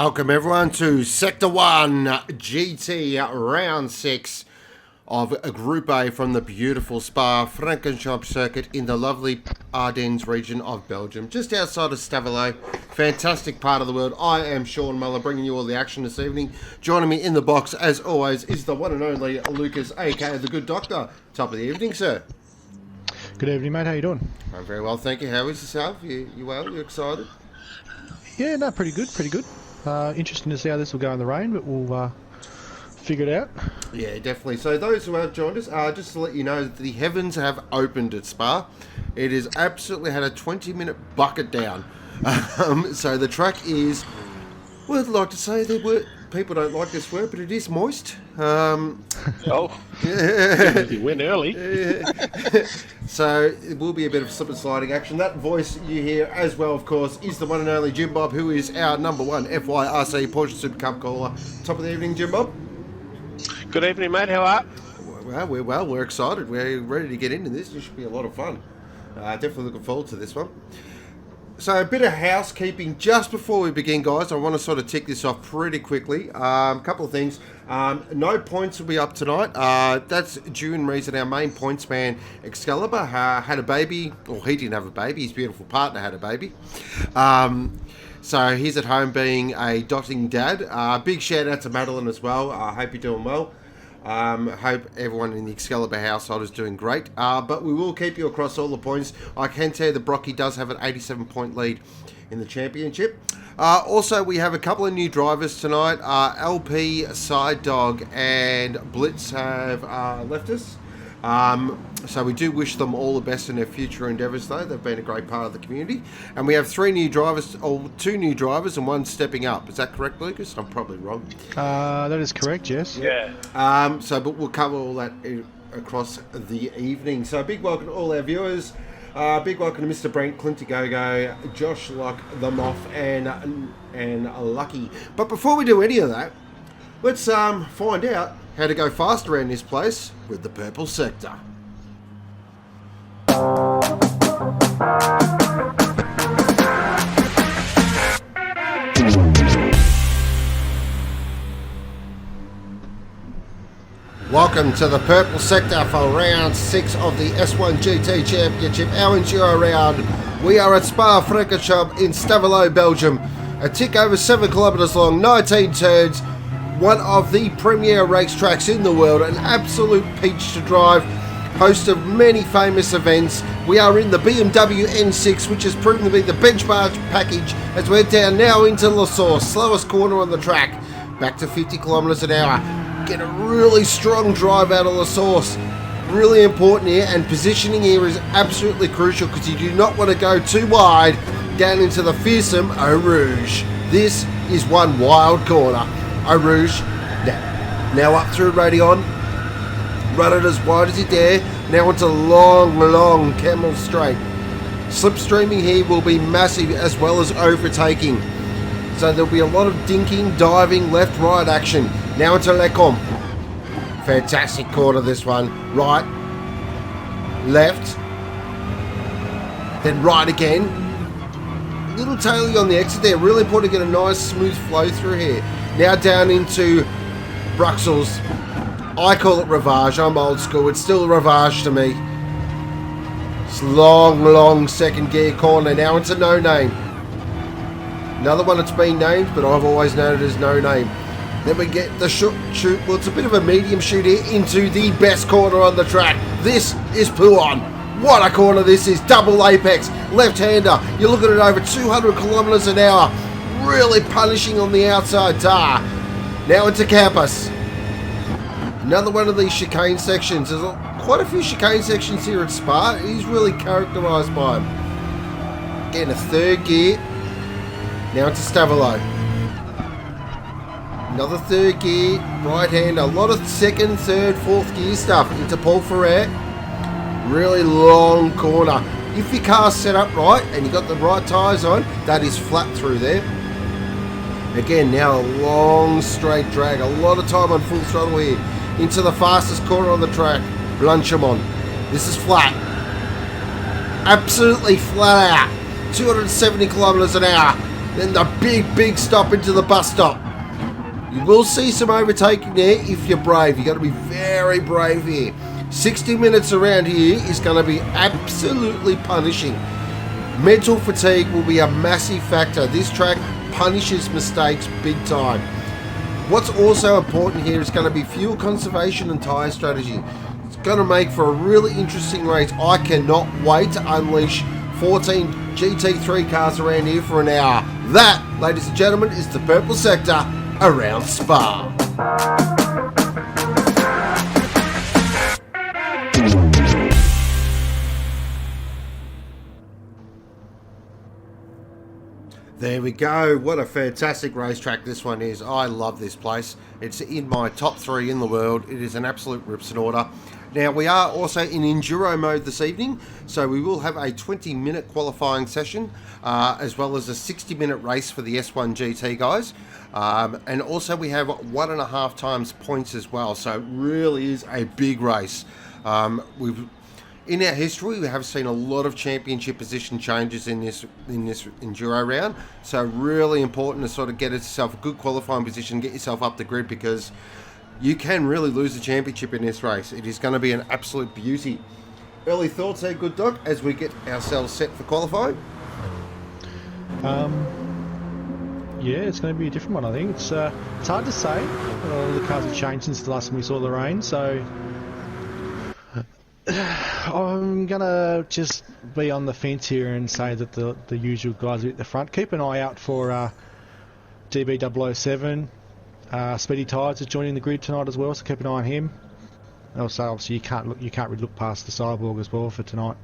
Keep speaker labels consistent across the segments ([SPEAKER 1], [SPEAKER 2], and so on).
[SPEAKER 1] Welcome everyone to Sector 1 GT Round 6 of Group A from the beautiful Spa-Francorchamps circuit in the lovely Ardennes region of Belgium, just outside of Stavelot. Fantastic part of the world. I am Sean Muller, bringing you all the action this evening. Joining me in the box, as always, is the one and only Lucas, aka the Good Doctor. Top of the evening, sir.
[SPEAKER 2] Good evening, mate. How you doing?
[SPEAKER 1] I'm very well, thank you. How is yourself? You well? You excited?
[SPEAKER 2] Yeah, no, pretty good, pretty good. Interesting to see how this will go in the rain, but we'll figure it out.
[SPEAKER 1] Yeah, definitely. So those who have joined us, just to let you know, the heavens have opened at Spa. It has absolutely had a 20-minute bucket down. So the track is, well, I'd like to say there were, people don't like this word, but it is moist.
[SPEAKER 3] You win early.
[SPEAKER 1] So it will be a bit of slip and sliding action. That voice you hear as well, of course, is the one and only Jim Bob, who is our number one FYRC Porsche Super Cup caller. Top of the evening, Jim Bob.
[SPEAKER 3] Good evening, mate. How are you?
[SPEAKER 1] Well, we're excited. We're ready to get into this. This should be a lot of fun. Definitely looking forward to this one. So a bit of housekeeping just before we begin, guys. I want to sort of tick this off pretty quickly. A couple of things. No points will be up tonight. That's due in reason our main points man, Excalibur, had a baby. Or he didn't have a baby. His beautiful partner had a baby. So he's at home being a dotting dad. Big shout out to Madeline as well. I hope you're doing well. Hope everyone in the Excalibur household is doing great. But we will keep you across all the points. I can tell you that Brocky does have an 87-point lead in the championship. Also, we have a couple of new drivers tonight. LP, Side Dog, and Blitz have left us. So we do wish them all the best in their future endeavours, though. They've been a great part of the community. And we have two new drivers, and one stepping up. Is that correct, Lucas? I'm probably wrong.
[SPEAKER 2] That is correct, yes.
[SPEAKER 3] Yeah.
[SPEAKER 1] But we'll cover all that across the evening. So a big welcome to all our viewers. Big welcome to Mr. Brent, Clinty Gogo, Josh Locke, The Moth, and Lucky. But before we do any of that, let's find out how to go fast around this place with the purple sector. Welcome to the purple sector for round 6 of the S1 GT Championship, our Enduro round. We are at Spa-Francorchamps in Stavelot, Belgium. A tick over 7 kilometres long, 19 turns, one of the premier racetracks in the world, an absolute peach to drive, host of many famous events. We are in the BMW N6, which has proven to be the benchmark package as we're down now into La Source, slowest corner on the track, back to 50 kilometres an hour. Get a really strong drive out of La Source. Really important here, and positioning here is absolutely crucial because you do not want to go too wide down into the fearsome Eau Rouge. This is one wild corner. Eau Rouge, now up through Radion. Run it as wide as you dare. Now into long Camel Straight. Slipstreaming here will be massive as well as overtaking. So there'll be a lot of dinking, diving, left-right action. Now into Lecom. Fantastic corner this one. Right, left, then right again. Little taily on the exit there. Really important to get a nice smooth flow through here. Now down into Bruxelles. I call it Ravage. I'm old school. It's still Ravage to me. It's long second gear corner. Now into No Name. Another one that's been named, but I've always known it as No Name. Then we get the shoot. Well, it's a bit of a medium shoot here into the best corner on the track. This is Pouon. What a corner this is. Double apex. Left-hander. You're looking at over 200 kilometres an hour. Really punishing on the outside tar. Now into Campus. Another one of these chicane sections. There's quite a few chicane sections here at Spa. He's really characterised by them. Getting a third gear. Now into Stavelot. Another third gear, right hand, a lot of second, third, fourth gear stuff into Paul Ferret. Really long corner. If your car's set up right and you got the right tyres on, that is flat through there. Again, now a long straight drag, a lot of time on full throttle here. Into the fastest corner on the track, Blanchimont. This is flat. Absolutely flat out. 270 kilometres an hour. then the big stop into the bus stop. You will see some overtaking there if you're brave. You've got to be very brave here. 60 minutes around here is going to be absolutely punishing. Mental fatigue will be a massive factor. This track punishes mistakes big time. What's also important here is going to be fuel conservation and tyre strategy. It's going to make for a really interesting race. I cannot wait to unleash 14 GT3 cars around here for an hour. That, ladies and gentlemen, is the purple sector around Spa. There we go. What a fantastic racetrack this one is. I love this place. It's in my top 3 in the world. It is an absolute rips and order. Now, we are also in Enduro mode this evening, so we will have a 20-minute qualifying session, as well as a 60-minute race for the S1 GT guys. And also we have 1.5 times points as well, so it really is a big race. In our history, we have seen a lot of championship position changes in this Enduro round, so really important to sort of get yourself a good qualifying position, get yourself up the grid, because you can really lose the championship in this race. It is going to be an absolute beauty. Early thoughts there, good Doc, as we get ourselves set for qualifying?
[SPEAKER 2] Yeah, it's going to be a different one, I think. It's hard to say. All the cars have changed since the last time we saw the rain, so I'm going to just be on the fence here and say that the usual guys are at the front. Keep an eye out for DB007. Speedy Tires is joining the grid tonight as well, so keep an eye on him. Also, obviously, you can't really look past the Cyborg as well for tonight.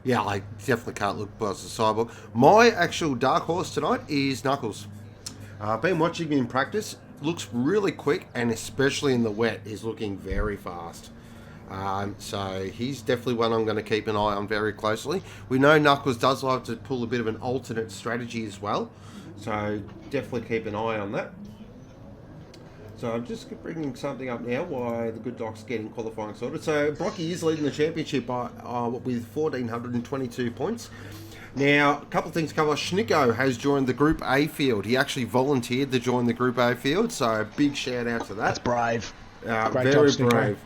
[SPEAKER 1] Yeah, I definitely can't look past the Cyborg. My actual dark horse tonight is Knuckles. Been watching him in practice. Looks really quick, and especially in the wet, is looking very fast. So he's definitely one I'm going to keep an eye on very closely. We know Knuckles does like to pull a bit of an alternate strategy as well, so definitely keep an eye on that. So I'm just bringing something up now while the good Doc's getting qualifying sorted. So Brocky is leading the championship by with 1,422 points. Now, a couple of things come off. Schnicko has joined the Group A field. He actually volunteered to join the Group A field, so a big shout out to that.
[SPEAKER 2] That's brave.
[SPEAKER 1] Very job, brave.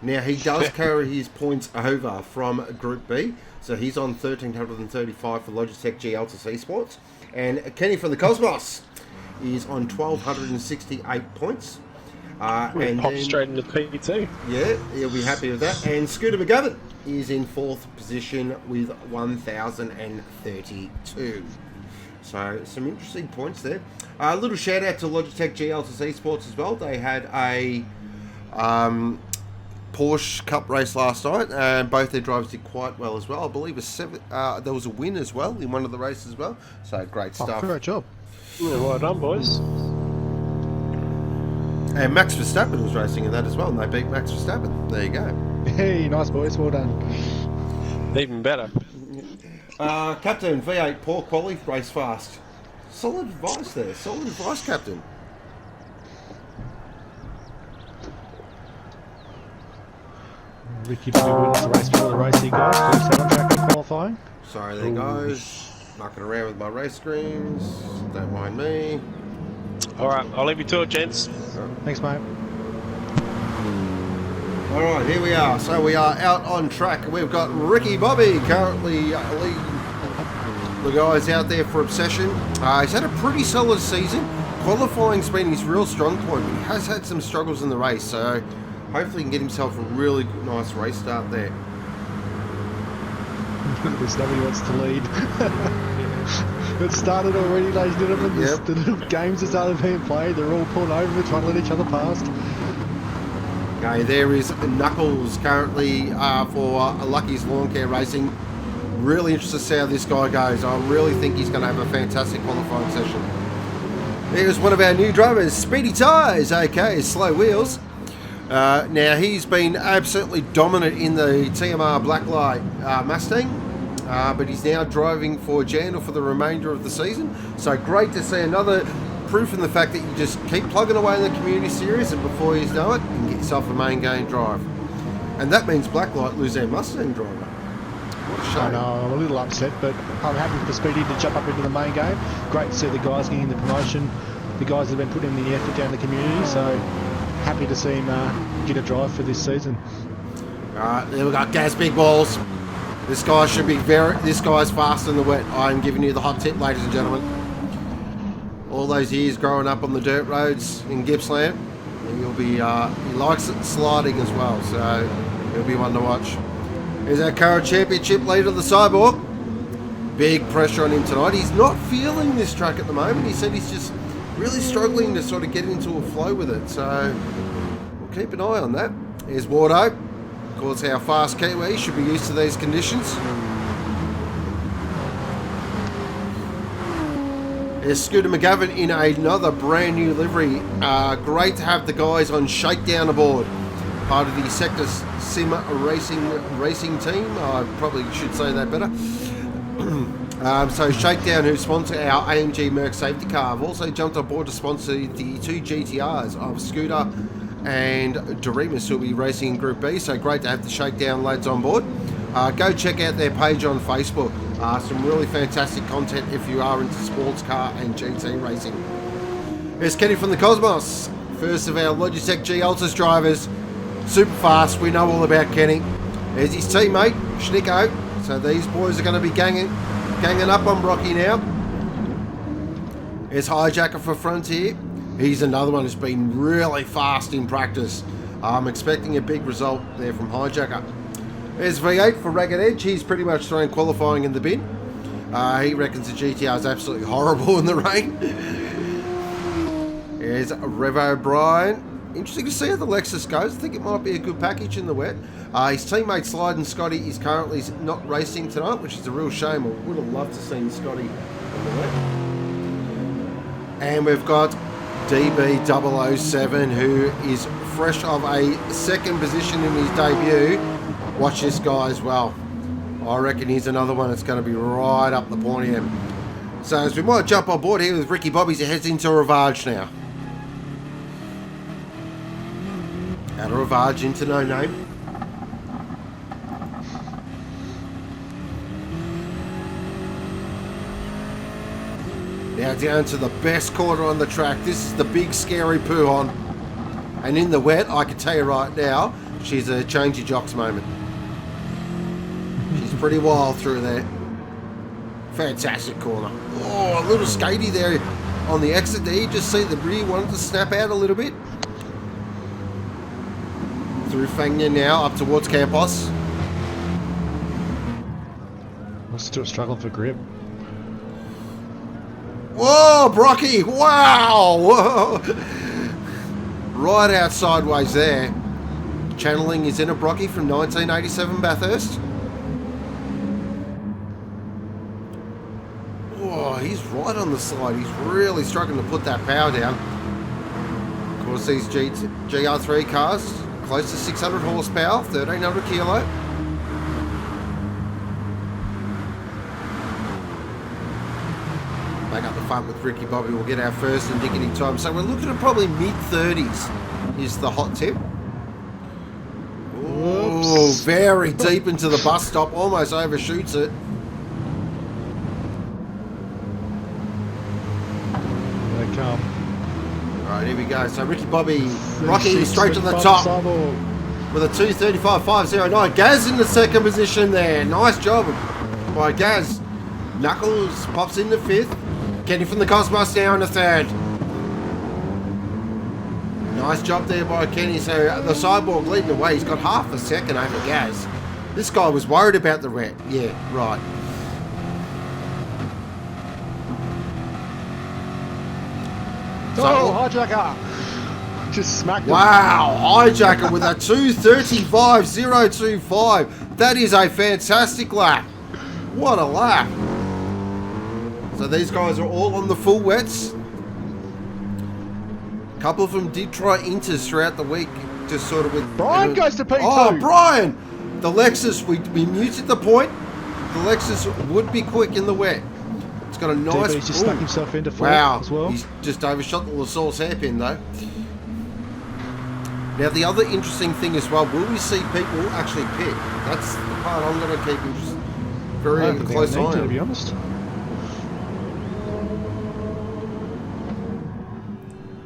[SPEAKER 1] Now, he does carry his points over from Group B, so he's on 1,335 for Logitech G Altus Esports. And Kenny from the Cosmos is on 1,268 points. And
[SPEAKER 3] pop straight into P2.
[SPEAKER 1] Yeah, he'll be happy with that. And Scooter McGovern is in 4th position with 1,032. So some interesting points there. A little shout out to Logitech G Altus Esports as well. They had a Porsche Cup race last night, and both their drivers did quite well as well. I believe there was a win as well in one of the races as well. So great stuff.
[SPEAKER 2] Great job.
[SPEAKER 3] Yeah, well done, boys.
[SPEAKER 1] And Max Verstappen was racing in that as well, and they beat Max Verstappen. There you go.
[SPEAKER 2] Hey, nice boys, well done.
[SPEAKER 3] Even better.
[SPEAKER 1] Captain V8, poor quality, race fast. Solid advice there. Solid advice, Captain.
[SPEAKER 2] Ricky didn't win the race before the race here, guys. Please set on track in qualifying.
[SPEAKER 1] Sorry, there goes. Mucking around with my race screens. Don't mind me.
[SPEAKER 3] Alright, I'll leave you to it, gents.
[SPEAKER 2] Thanks, mate.
[SPEAKER 1] Alright, here we are. So we are out on track. We've got Ricky Bobby currently leading the guys out there for Obsession. He's had a pretty solid season. Qualifying's been his real strong point. He has had some struggles in the race, so hopefully he can get himself a really nice race start there.
[SPEAKER 2] There's nobody wants to lead. It started already, ladies and gentlemen.
[SPEAKER 1] Yep.
[SPEAKER 2] The little games that started being played, they're all pulling over, trying to let each other past.
[SPEAKER 1] Okay, there is Knuckles currently for Lucky's Lawn Care Racing. Really interested to see how this guy goes. I really think he's going to have a fantastic qualifying session. There's one of our new drivers, Speedy Tyres, aka Slow Wheels. Now, he's been absolutely dominant in the TMR Blacklight Mustang, but he's now driving for Jandal for the remainder of the season. So great to see another proof in the fact that you just keep plugging away in the community series, and before you know it, you can get yourself a main game drive. And that means Blacklight lose their Mustang driver. What shame.
[SPEAKER 2] I know, I'm a little upset, but I'm happy for Speedy to jump up into the main game. Great to see the guys getting the promotion. The guys have been putting in the effort down the community, so happy to see him get a drive for this season.
[SPEAKER 1] Alright, there we go. Gaz Big Balls. This guy should be this guy's fast in the wet. I'm giving you the hot tip, ladies and gentlemen. All those years growing up on the dirt roads in Gippsland, he'll be, he likes it sliding as well, so he'll be one to watch. Here's our current championship leader, the Cyborg. Big pressure on him tonight. He's not feeling this track at the moment. He said he's just really struggling to sort of get into a flow with it, so we'll keep an eye on that. Here's Wardo. Of course, our fast Kiwi should be used to these conditions. There's Scooter McGavin in another brand new livery. Great to have the guys on Shakedown aboard. Part of the Sector Sim racing team. I probably should say that better. So Shakedown, who sponsor our AMG Merc safety car, have also jumped on board to sponsor the 2 GTRs of Scooter and Doremus, who will be racing in Group B. So great to have the Shakedown lads on board. Go check out their page on Facebook. Some really fantastic content if you are into sports car and GT racing. Here's Kenny from the Cosmos, first of our Logitech G Altus drivers. Super fast, we know all about Kenny. There's his teammate, Schnicko. So these boys are going to be ganging up on Brocky now. Here's Hijacker for Frontier. He's another one who's been really fast in practice. I'm expecting a big result there from Hijacker. There's V8 for Ragged Edge. He's pretty much thrown qualifying in the bin. He reckons the GTR is absolutely horrible in the rain. Here's Revo O'Brien. Interesting to see how the Lexus goes. I think it might be a good package in the wet. His teammate Slide and Scotty is currently not racing tonight, which is a real shame. I would have loved to see Scotty in the wet. And we've got DB007, who is fresh of a second position in his debut. Watch this guy as well. I reckon he's another one that's going to be right up the pointy end. So as we might jump on board here with Ricky Bobby's, he heads into Ravage now. Out of Ravage into No Name. Now down to the best corner on the track. This is the big scary Poo-hon. And in the wet, I can tell you right now, she's a change your jocks moment. She's pretty wild through there. Fantastic corner. Oh, a little skatey there on the exit there. You just see the rear wanted to snap out a little bit. Through Fangnia now, up towards Campos.
[SPEAKER 2] I'm still struggling for grip.
[SPEAKER 1] Whoa, Brocky! Wow! Whoa! Right out sideways there. Channeling is in a Brocky from 1987 Bathurst. Oh, he's right on the side. He's really struggling to put that power down. Of course, these GR3 cars, close to 600 horsepower, 1300 kilo. Back up the front with Ricky Bobby. We'll get our first indicative time. So we're looking at probably mid-30s is the hot tip. Oh, very deep into the bus stop. Almost overshoots it.
[SPEAKER 2] Here they come.
[SPEAKER 1] Right, here we go. So Ricky Bobby rocking straight to the top with a 2:35.509. Gaz in the second position there. Nice job by Gaz. Knuckles pops in the fifth. Kenny from the Cosmos now in the third. Nice job there by Kenny. So the Cyborg leading the way. He's got half a second over Gaz. This guy was worried about the wet. Yeah, right.
[SPEAKER 2] Oh, Hijacker! Just smacked him.
[SPEAKER 1] Wow, Hijacker with a 2:35.025. That is a fantastic lap. What a lap. So these guys are all on the full wets. A couple of them did try inters throughout the week, just sort of with...
[SPEAKER 2] Brian goes to P2.
[SPEAKER 1] Oh, Brian! The Lexus, we muted the point. The Lexus would be quick in the wet. It's got a nice...
[SPEAKER 2] He's just stuck himself into fourth as well.
[SPEAKER 1] He's just overshot the LaSauce hairpin though. Now the other interesting thing as well, will we see people actually pit? That's the part I'm going to keep interested. very close eye.
[SPEAKER 2] To be honest.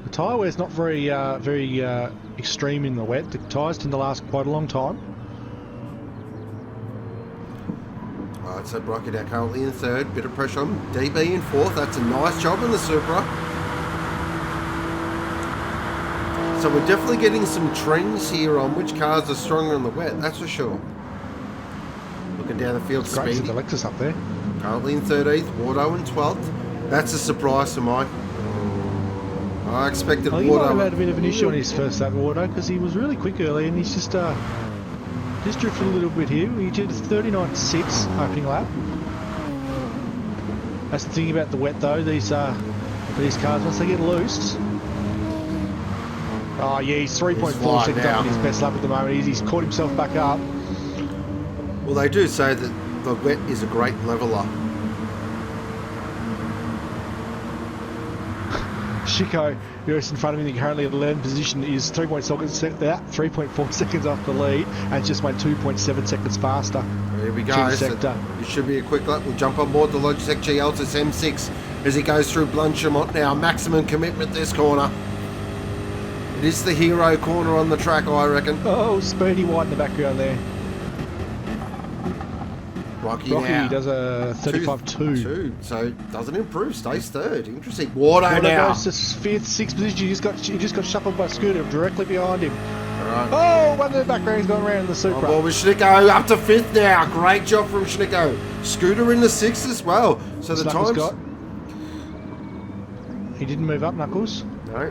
[SPEAKER 2] The tyre wear's not very extreme in the wet. The tyres tend to last quite a long time.
[SPEAKER 1] Alright, so Brocky now currently in third. Bit of pressure on DB in fourth. That's a nice job in the Supra. So we're definitely getting some trends here on which cars are stronger in the wet, that's for sure. Looking down the field,
[SPEAKER 2] Great
[SPEAKER 1] Speedy.
[SPEAKER 2] to the Lexus up there.
[SPEAKER 1] Currently in 13th, Wardo in 12th. That's a surprise to Mike. I expected
[SPEAKER 2] He
[SPEAKER 1] Wardo.
[SPEAKER 2] might have had a bit of an issue on his first lap, Wardo, because he was really quick early and he's just drifted a little bit here. He did 39.6 opening lap. That's the thing about the wet though, these cars, once they get loose. Oh yeah, he's 3.4 seconds up in his best lap at the moment. He's caught himself back up.
[SPEAKER 1] Well, they do say that the wet is a great leveler.
[SPEAKER 2] Schnicko, who's in front of him, currently in the 11th position, is 3.4 seconds off the lead and just went 2.7 seconds faster.
[SPEAKER 1] Here we go. So it should be a quick lap. We'll jump on board the Logitech G Altus M6 as he goes through Blanchamont now. Maximum commitment this corner. It is the hero corner on the track, I reckon.
[SPEAKER 2] Oh, Speedy White in the background there.
[SPEAKER 1] Rocky now
[SPEAKER 2] does a 35.2.
[SPEAKER 1] So doesn't improve, stays third. Interesting. Wardo now
[SPEAKER 2] goes to fifth, sixth position. He just got shuffled by Scooter directly behind him.
[SPEAKER 1] Right.
[SPEAKER 2] Oh, one in the background, he's going around in the Supra.
[SPEAKER 1] Well, with Schnicko up to fifth now. Great job from Schnicko. Scooter in the sixth as well. So the times.
[SPEAKER 2] He didn't move up, Knuckles.
[SPEAKER 1] No.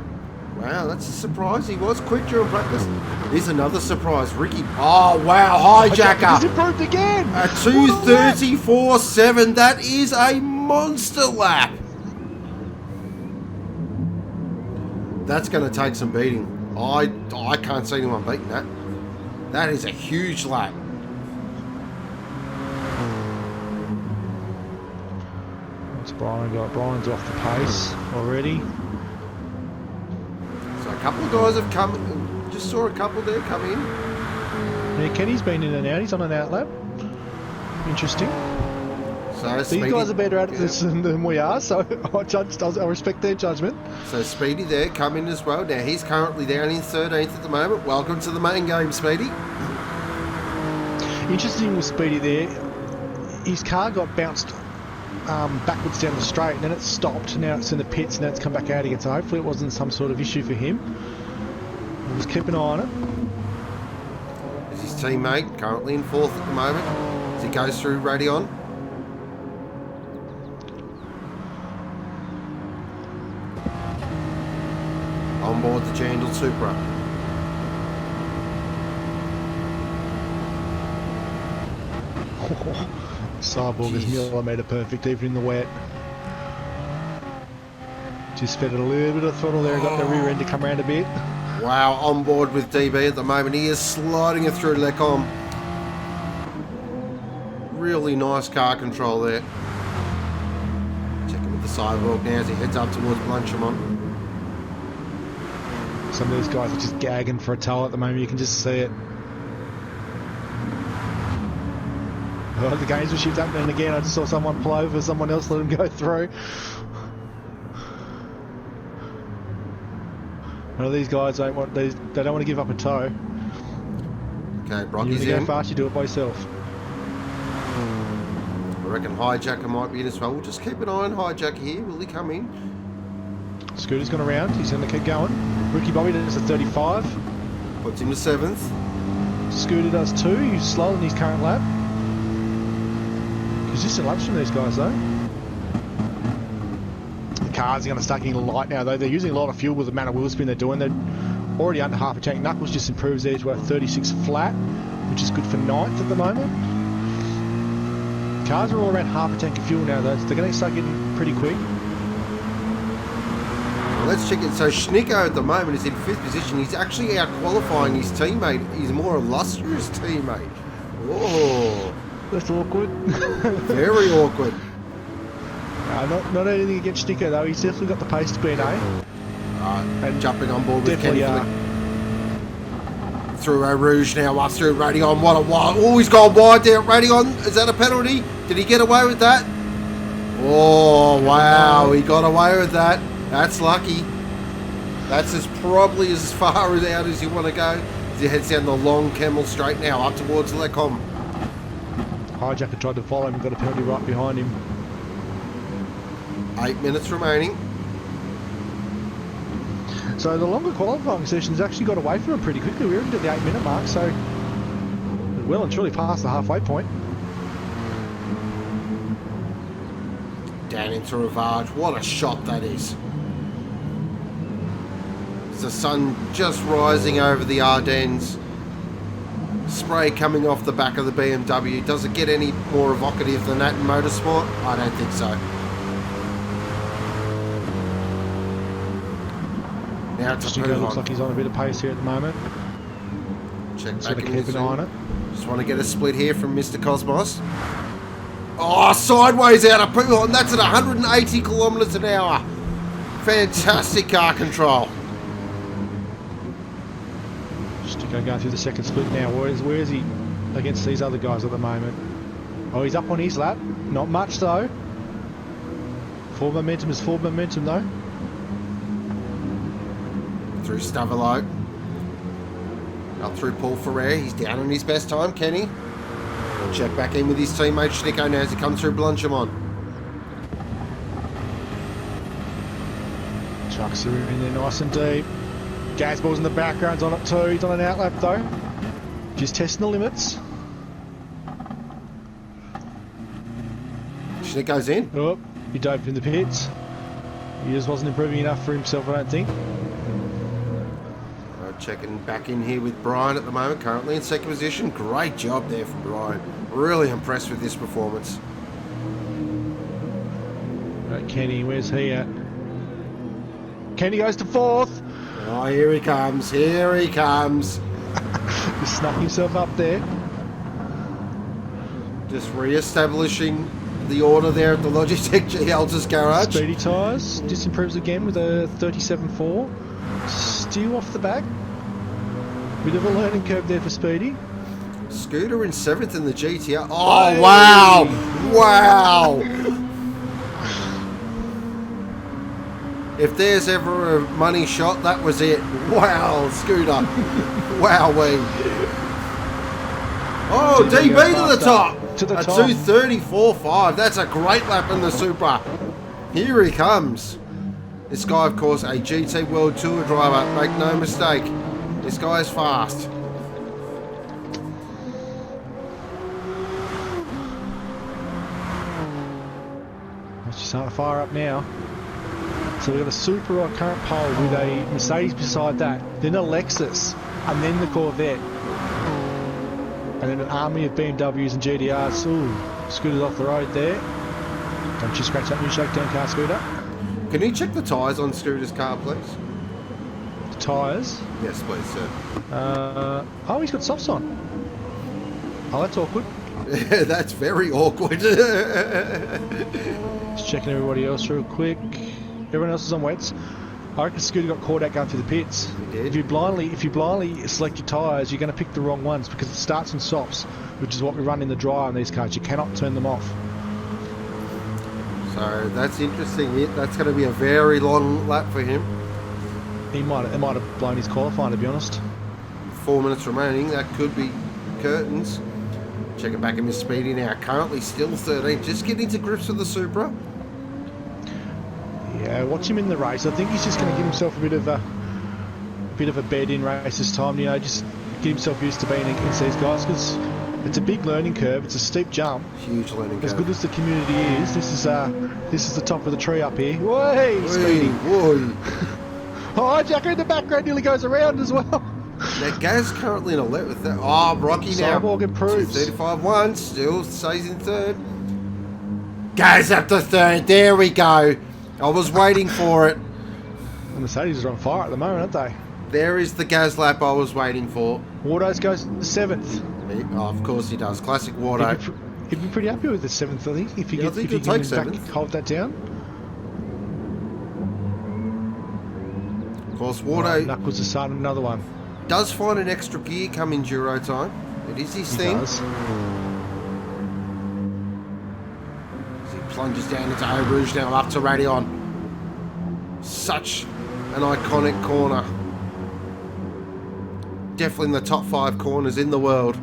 [SPEAKER 1] Wow, that's a surprise. He was quick during practice. Here's another surprise. Ricky. Oh, wow. Hijacker.
[SPEAKER 2] He's improved again.
[SPEAKER 1] A 2:34.7. That is a monster lap. That's going to take some beating. I can't see anyone beating that. That is a huge lap.
[SPEAKER 2] What's Brian got? Brian's off the pace already.
[SPEAKER 1] So a couple of guys have come. Just saw a couple there come in.
[SPEAKER 2] Yeah, Kenny's been in and out. He's on an out lap. Interesting.
[SPEAKER 1] So
[SPEAKER 2] These guys are better at this than we are, so I respect their judgment.
[SPEAKER 1] So Speedy there, come in as well. Now he's currently down in 13th at the moment. Welcome to the main game, Speedy.
[SPEAKER 2] Interesting with Speedy there, his car got bounced backwards down the straight, and then it stopped. Now it's in the pits, and now it's come back out again. So hopefully it wasn't some sort of issue for him. We'll just keep an eye on it.
[SPEAKER 1] There's his teammate, currently in 4th at the moment, as he goes through Radion. On board the Jandal Supra.
[SPEAKER 2] Cyborg is millimetre perfect even in the wet. Just fed it a little bit of throttle there and got the rear end to come around a bit.
[SPEAKER 1] Wow, on board with DB at the moment. He is sliding it through Lecom. Really nice car control there. Checking with the Cyborg now as he heads up towards Blanchamont.
[SPEAKER 2] Some of these guys are just gagging for a tow at the moment, you can just see it. Oh, the games will shift up and again. I just saw someone pull over someone else, let them go through. Well, these guys don't want they don't want to give up a tow.
[SPEAKER 1] Okay, Brocky's
[SPEAKER 2] you
[SPEAKER 1] in.
[SPEAKER 2] go fast, you do it by yourself.
[SPEAKER 1] I reckon Hijacker might be in as well. We'll just keep an eye on Hijacker here. Will he come in?
[SPEAKER 2] Scooter's gone around. He's going to keep going. Ricky Bobby does a 35.
[SPEAKER 1] Puts him to 7th.
[SPEAKER 2] Scooter does 2. He's slower than his current lap. Consistent laps from these guys though. The cars are going to start getting light now though. They're using a lot of fuel with the amount of wheel spin they're doing. They're already under half a tank. Knuckles just improves there to a 36 flat, which is good for 9th at the moment. Cars are all around half a tank of fuel now though, so they're going to start getting pretty quick.
[SPEAKER 1] Let's check it. So Schnicko at the moment is in 5th position. He's actually out qualifying his teammate. He's more illustrious teammate. Whoa.
[SPEAKER 2] That's awkward.
[SPEAKER 1] Very awkward.
[SPEAKER 2] Not anything against Schnicko though. He's definitely got the pace to be an A.
[SPEAKER 1] And jumping on board with Kenny. through Eau Rouge now, up through Radion. What a wide. Oh, he's gone wide there. Radion, is that a penalty? Did he get away with that? Oh, wow. He got away with that. That's lucky. That's probably as far out as you want to go. As he heads down the long Camel Straight now, up towards Lecom.
[SPEAKER 2] Hijacker tried to follow him, got a penalty right behind him.
[SPEAKER 1] 8 minutes remaining.
[SPEAKER 2] So the longer qualifying sessions actually got away from him pretty quickly. We were into the 8-minute mark, so well and truly past the halfway point.
[SPEAKER 1] Down into Ravage. What a shot that is. It's the sun just rising over the Ardennes. Spray coming off the back of the BMW. Does it get any more evocative than that in motorsport? I don't think so. Now it's
[SPEAKER 2] Schnicko looks like he's on a bit of pace here at the moment.
[SPEAKER 1] Check
[SPEAKER 2] Just
[SPEAKER 1] back
[SPEAKER 2] going to
[SPEAKER 1] in
[SPEAKER 2] keep an eye on it.
[SPEAKER 1] Just want to get a split here from Mr. Cosmos. Oh, sideways out of Pool, and that's at 180 kilometres an hour. Fantastic car control.
[SPEAKER 2] Schnicko going through the second split now. Where is he against these other guys at the moment? Oh, he's up on his lap. Not much though. Full momentum is full momentum though.
[SPEAKER 1] Through Stavelo. Up through Paul Ferrer. He's down on his best time, Kenny. Check back in with his teammate Schnicko now as he comes through Blanchimont.
[SPEAKER 2] Chucks are in there nice and deep. Gazball's in the background's on it too. He's on an outlap though. Just testing the limits.
[SPEAKER 1] Schnicko's in.
[SPEAKER 2] Oh, he dove in the pits. He just wasn't improving enough for himself, I don't think.
[SPEAKER 1] Checking back in here with Brian at the moment, currently in second position. Great job there from Brian. Really impressed with this performance.
[SPEAKER 2] Right, Kenny, where's he at? Kenny goes to fourth.
[SPEAKER 1] Oh, here he comes. Here he comes.
[SPEAKER 2] He snuck himself up there.
[SPEAKER 1] Just re-establishing the order there at the Logitech Altus garage.
[SPEAKER 2] Speedy tyres. Just improves again with a 37.4. Still off the back. Bit of a learning curve there for Speedy.
[SPEAKER 1] Scooter in 7th in the GTR. Oh, wow. Wow. If there's ever a money shot, that was it. Wow, Scooter. Wowee. Oh, DB to the top.
[SPEAKER 2] To the
[SPEAKER 1] a
[SPEAKER 2] top.
[SPEAKER 1] 2:34.5. That's a great lap in the Supra. Here he comes. This guy, of course, a GT World Tour driver. Make no mistake. This guy is fast.
[SPEAKER 2] Let's just start to fire up now. So we've got a Supra on current pole with a Mercedes beside that, then a Lexus, and then the Corvette. And then an army of BMWs and GTRs. Ooh, Scooter's off the road there. Don't you scratch that new shakedown car, Scooter.
[SPEAKER 1] Can you check the tyres on Scooter's car, please?
[SPEAKER 2] The tyres.
[SPEAKER 1] Yes, please, sir.
[SPEAKER 2] Oh, he's got softs on. Oh, that's awkward.
[SPEAKER 1] That's very awkward.
[SPEAKER 2] Just checking everybody else real quick. Everyone else is on wets. I reckon Scooter got caught out going through the pits.
[SPEAKER 1] He did.
[SPEAKER 2] If you blindly select your tyres, you're going to pick the wrong ones because it starts in softs, which is what we run in the dry on these cars. You cannot turn them off.
[SPEAKER 1] So that's interesting. That's going to be a very long lap for him.
[SPEAKER 2] It might have blown his qualifying, to be honest.
[SPEAKER 1] 4 minutes remaining. That could be curtains. Checking back in with Speedy now. Currently still 13. Just getting to grips with the Supra.
[SPEAKER 2] Yeah, watch him in the race. I think he's just going to give himself a bit of a bed in race this time. You know, just get himself used to being against these guys because it's a big learning curve. It's a steep jump.
[SPEAKER 1] Huge learning curve.
[SPEAKER 2] As good as the community is, this is the top of the tree up here. Way, Speedy.
[SPEAKER 1] Whoa.
[SPEAKER 2] Oh, Jacker in the background nearly goes around as well.
[SPEAKER 1] Now Gaz currently in 11th. Oh, Rocky now.
[SPEAKER 2] Cyborg improves.
[SPEAKER 1] 35-1. Still stays in third. Gaz up to third. There we go. I was waiting for it.
[SPEAKER 2] The Mercedes are on fire at the moment, aren't they?
[SPEAKER 1] There is the Gaz lap I was waiting for.
[SPEAKER 2] Wardos goes 7th.
[SPEAKER 1] Oh, of course he does. Classic Wardo.
[SPEAKER 2] He'd be pretty happy with the 7th, I think, if he
[SPEAKER 1] Yeah,
[SPEAKER 2] can,
[SPEAKER 1] I think he'll take 7th.
[SPEAKER 2] Hold that down.
[SPEAKER 1] Of course, Wardo.
[SPEAKER 2] Knuckles is starting another one.
[SPEAKER 1] does find an extra gear come Enduro time. It is his thing.
[SPEAKER 2] Does.
[SPEAKER 1] As he plunges down into Eau Rouge now, up to Radion. Such an iconic corner. Definitely in the top 5 corners in the world.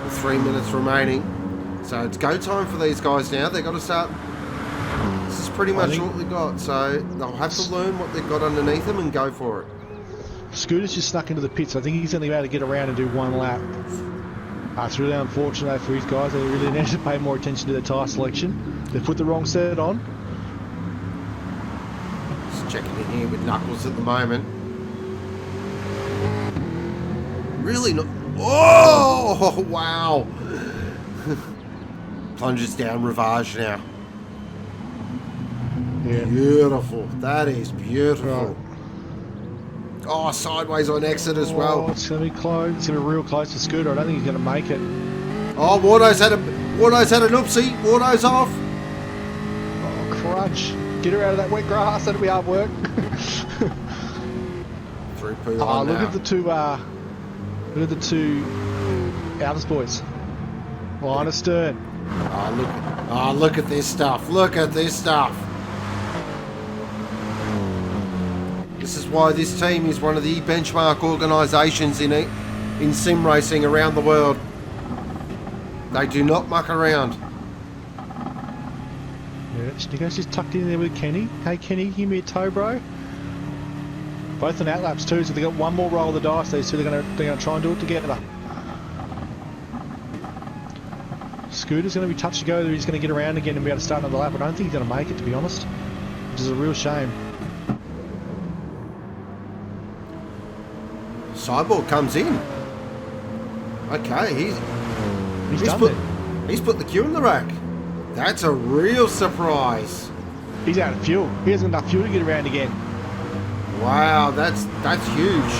[SPEAKER 1] With 3 minutes remaining. So it's go time for these guys now. They've got to start. This is pretty much all they've got. So they'll have to learn what they've got underneath them and go for it.
[SPEAKER 2] Scooter's just snuck into the pits. I think he's only able to get around and do 1 lap. It's really unfortunate for these guys. They really need to pay more attention to their tyre selection. They've put the wrong set on.
[SPEAKER 1] Just checking in here with Knuckles at the moment. Really not. Oh, wow. Plunges down Rivage now.
[SPEAKER 2] Yeah.
[SPEAKER 1] Beautiful. That is beautiful.
[SPEAKER 2] Right.
[SPEAKER 1] Oh, sideways on exit as well.
[SPEAKER 2] It's going to be close. It's going to be real close to Scooter. I don't think he's going to make it.
[SPEAKER 1] Oh, Wardo's had an oopsie. Wardo's off.
[SPEAKER 2] Oh, crunch. Get her out of that wet grass. That'll be hard work.
[SPEAKER 1] Through poo
[SPEAKER 2] Oh,
[SPEAKER 1] on
[SPEAKER 2] look
[SPEAKER 1] now.
[SPEAKER 2] at the two Altus boys. Line astern.
[SPEAKER 1] Oh, look at this stuff. Look at this stuff. This is why this team is one of the benchmark organisations in sim racing around the world. They do not muck around.
[SPEAKER 2] Yeah, Schnicko's just tucked in there with Kenny. Hey Kenny, give me a tow, bro. Both on outlaps too, so they got one more roll of the dice. These two, they're gonna try and do it together. Scooter's going to be touch to go. He's going to get around again and be able to start another lap. I don't think he's going to make it, to be honest, which is a real shame.
[SPEAKER 1] Cyborg comes in. Okay, he's put the Q in the rack. That's a real surprise.
[SPEAKER 2] He's out of fuel. He hasn't enough fuel to get around again.
[SPEAKER 1] Wow, that's huge.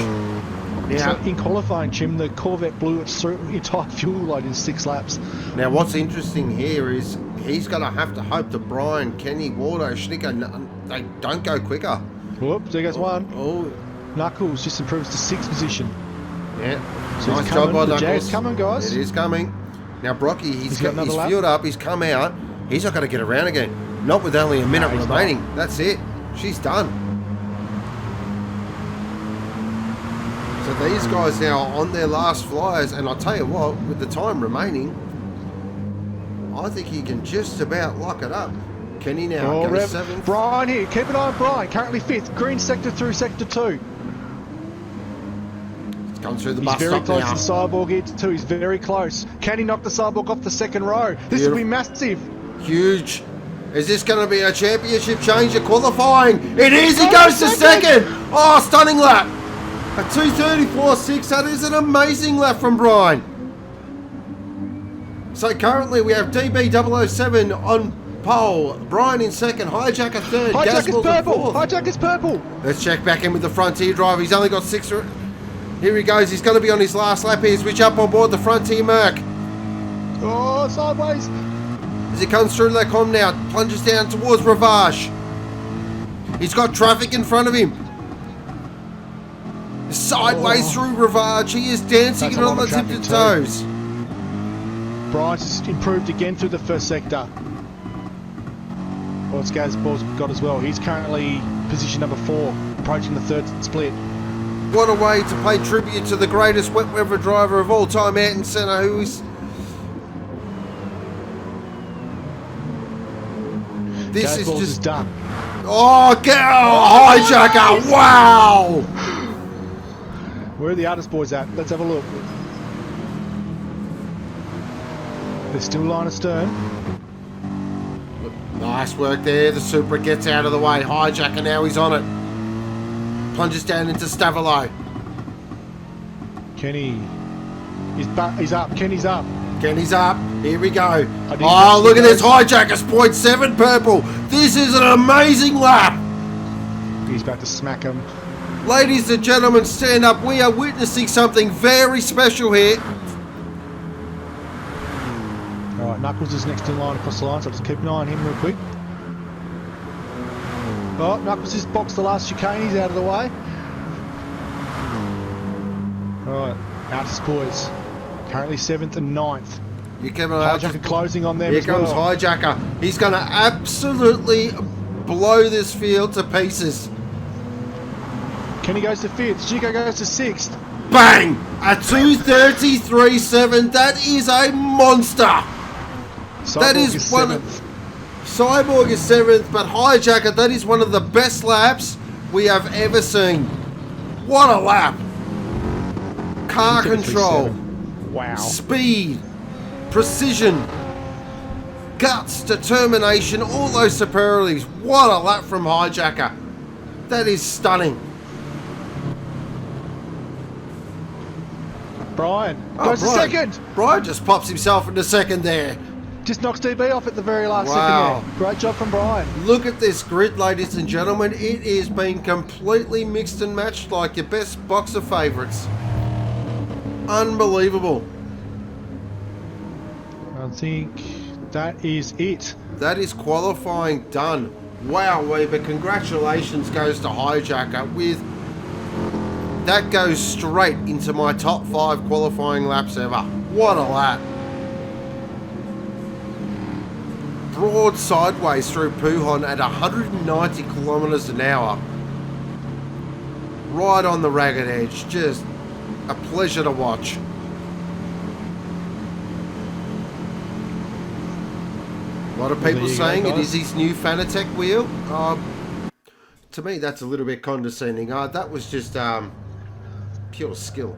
[SPEAKER 2] So in qualifying, Jim, the Corvette blew its entire fuel load in 6 laps.
[SPEAKER 1] Now, what's interesting here is he's going to have to hope that Brian, Kenny, Wardo, Schnicko, they don't go quicker.
[SPEAKER 2] Whoops, there goes one.
[SPEAKER 1] Oh,
[SPEAKER 2] Knuckles just improves to 6th position.
[SPEAKER 1] yeah.
[SPEAKER 2] So
[SPEAKER 1] Nice job by
[SPEAKER 2] the
[SPEAKER 1] Knuckles.
[SPEAKER 2] Jag's coming, guys.
[SPEAKER 1] It is coming. Now, Brocky, he's
[SPEAKER 2] got another lap.
[SPEAKER 1] fueled up. He's come out. He's not going to get around again. Not with only a minute
[SPEAKER 2] No, he's
[SPEAKER 1] remaining. That's it. She's done. So these guys now are on their last flyers, and I'll tell you what, with the time remaining, I think he can just about lock it up. Kenny now goes 7th.
[SPEAKER 2] Brian here, keep an eye on Brian, currently 5th, green sector through sector 2.
[SPEAKER 1] He's gone through the
[SPEAKER 2] He's
[SPEAKER 1] bus
[SPEAKER 2] very
[SPEAKER 1] stop
[SPEAKER 2] close
[SPEAKER 1] now.
[SPEAKER 2] to the Cyborg here too, he's very close. Can he knock the Cyborg off the 2nd row? This will be massive.
[SPEAKER 1] Huge. Is this going to be a championship change at qualifying? It is. He goes to 2nd. Oh, stunning lap. A 2:34.6. That is an amazing lap from Brian. So currently we have DB007 on pole. Brian in 2nd. Hijacker 3rd.
[SPEAKER 2] Hijack is purple.
[SPEAKER 1] 4th.
[SPEAKER 2] Hijack is purple.
[SPEAKER 1] Let's check back in with the Frontier driver. He's only got 6. Here he goes. He's going to be on his last lap here. Switch up on board the Frontier Merc.
[SPEAKER 2] Oh, sideways.
[SPEAKER 1] As he comes through Lecom now, plunges down towards Rivage. He's got traffic in front of him. Sideways through Rivage. He is dancing it on the tip of toes.
[SPEAKER 2] Bryce has improved again through the 1st sector. Well, Skazball's got as well. He's currently position number 4, approaching the 3rd split.
[SPEAKER 1] What a way to pay tribute to the greatest wet weather driver of all time, Ayrton Senna, who is... This is just
[SPEAKER 2] done.
[SPEAKER 1] Oh, hijacker! Wow!
[SPEAKER 2] Where are the Altus boys at? Let's have a look. They're still line astern.
[SPEAKER 1] Nice work there. The Supra gets out of the way. Hijacker now, he's on it. Plunges down into Stavilo.
[SPEAKER 2] Kenny. He's up. Kenny's up.
[SPEAKER 1] Kenny's up. Here we go. Oh, look at this. Hijacker's 0.7 purple. This is an amazing lap.
[SPEAKER 2] He's about to smack him.
[SPEAKER 1] Ladies and gentlemen, stand up. We are witnessing something very special here.
[SPEAKER 2] All right, Knuckles is next in line across the line, so just keep an eye on him real quick. Oh, Knuckles has boxed the last chicane. He's out of the way. Alright, Altus boys. Currently 7th and 9th.
[SPEAKER 1] You come on,
[SPEAKER 2] Hijacker closing on them.
[SPEAKER 1] Here
[SPEAKER 2] as
[SPEAKER 1] comes
[SPEAKER 2] well.
[SPEAKER 1] Hijacker. He's going to absolutely blow this field to pieces.
[SPEAKER 2] Kenny goes to 5th. Schnicko goes to 6th.
[SPEAKER 1] Bang! A 2:33.7. That is a monster. That is one. Cyborg is 7th, but Hijacker, that is one of the best laps we have ever seen. What a lap! Car control,
[SPEAKER 2] wow,
[SPEAKER 1] speed, precision, guts, determination, all those superlatives. What a lap from Hijacker. That is stunning.
[SPEAKER 2] Brian goes to 2nd.
[SPEAKER 1] Brian just pops himself into 2nd there.
[SPEAKER 2] Just knocks DB off at the very last
[SPEAKER 1] Wow.
[SPEAKER 2] second there. Great job from Brian.
[SPEAKER 1] Look at this grid, ladies and gentlemen. It is being completely mixed and matched like your best box of favourites. Unbelievable.
[SPEAKER 2] I think that is it.
[SPEAKER 1] That is qualifying done. Wow, Weber, congratulations goes to Hijacker with... That goes straight into my top 5 qualifying laps ever. What a lap. Broad sideways through Puhon at 190 kilometres an hour. Right on the ragged edge. Just a pleasure to watch. A lot of people saying it is his new Fanatec wheel. To me, that's a little bit condescending. That was just pure skill.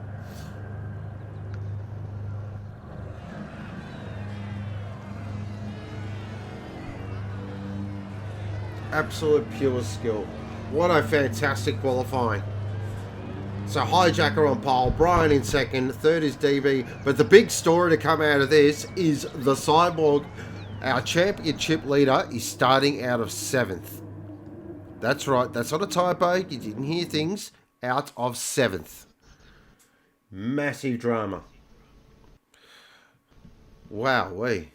[SPEAKER 1] Absolute pure skill. What a fantastic qualifying. So Hijacker on pole, Brian in 2nd, 3rd is DB. But the big story to come out of this is the Cyborg, our championship leader, is starting out of 7th. That's right, that's not a typo, you didn't hear things. Out of 7th. Massive drama. Wowee.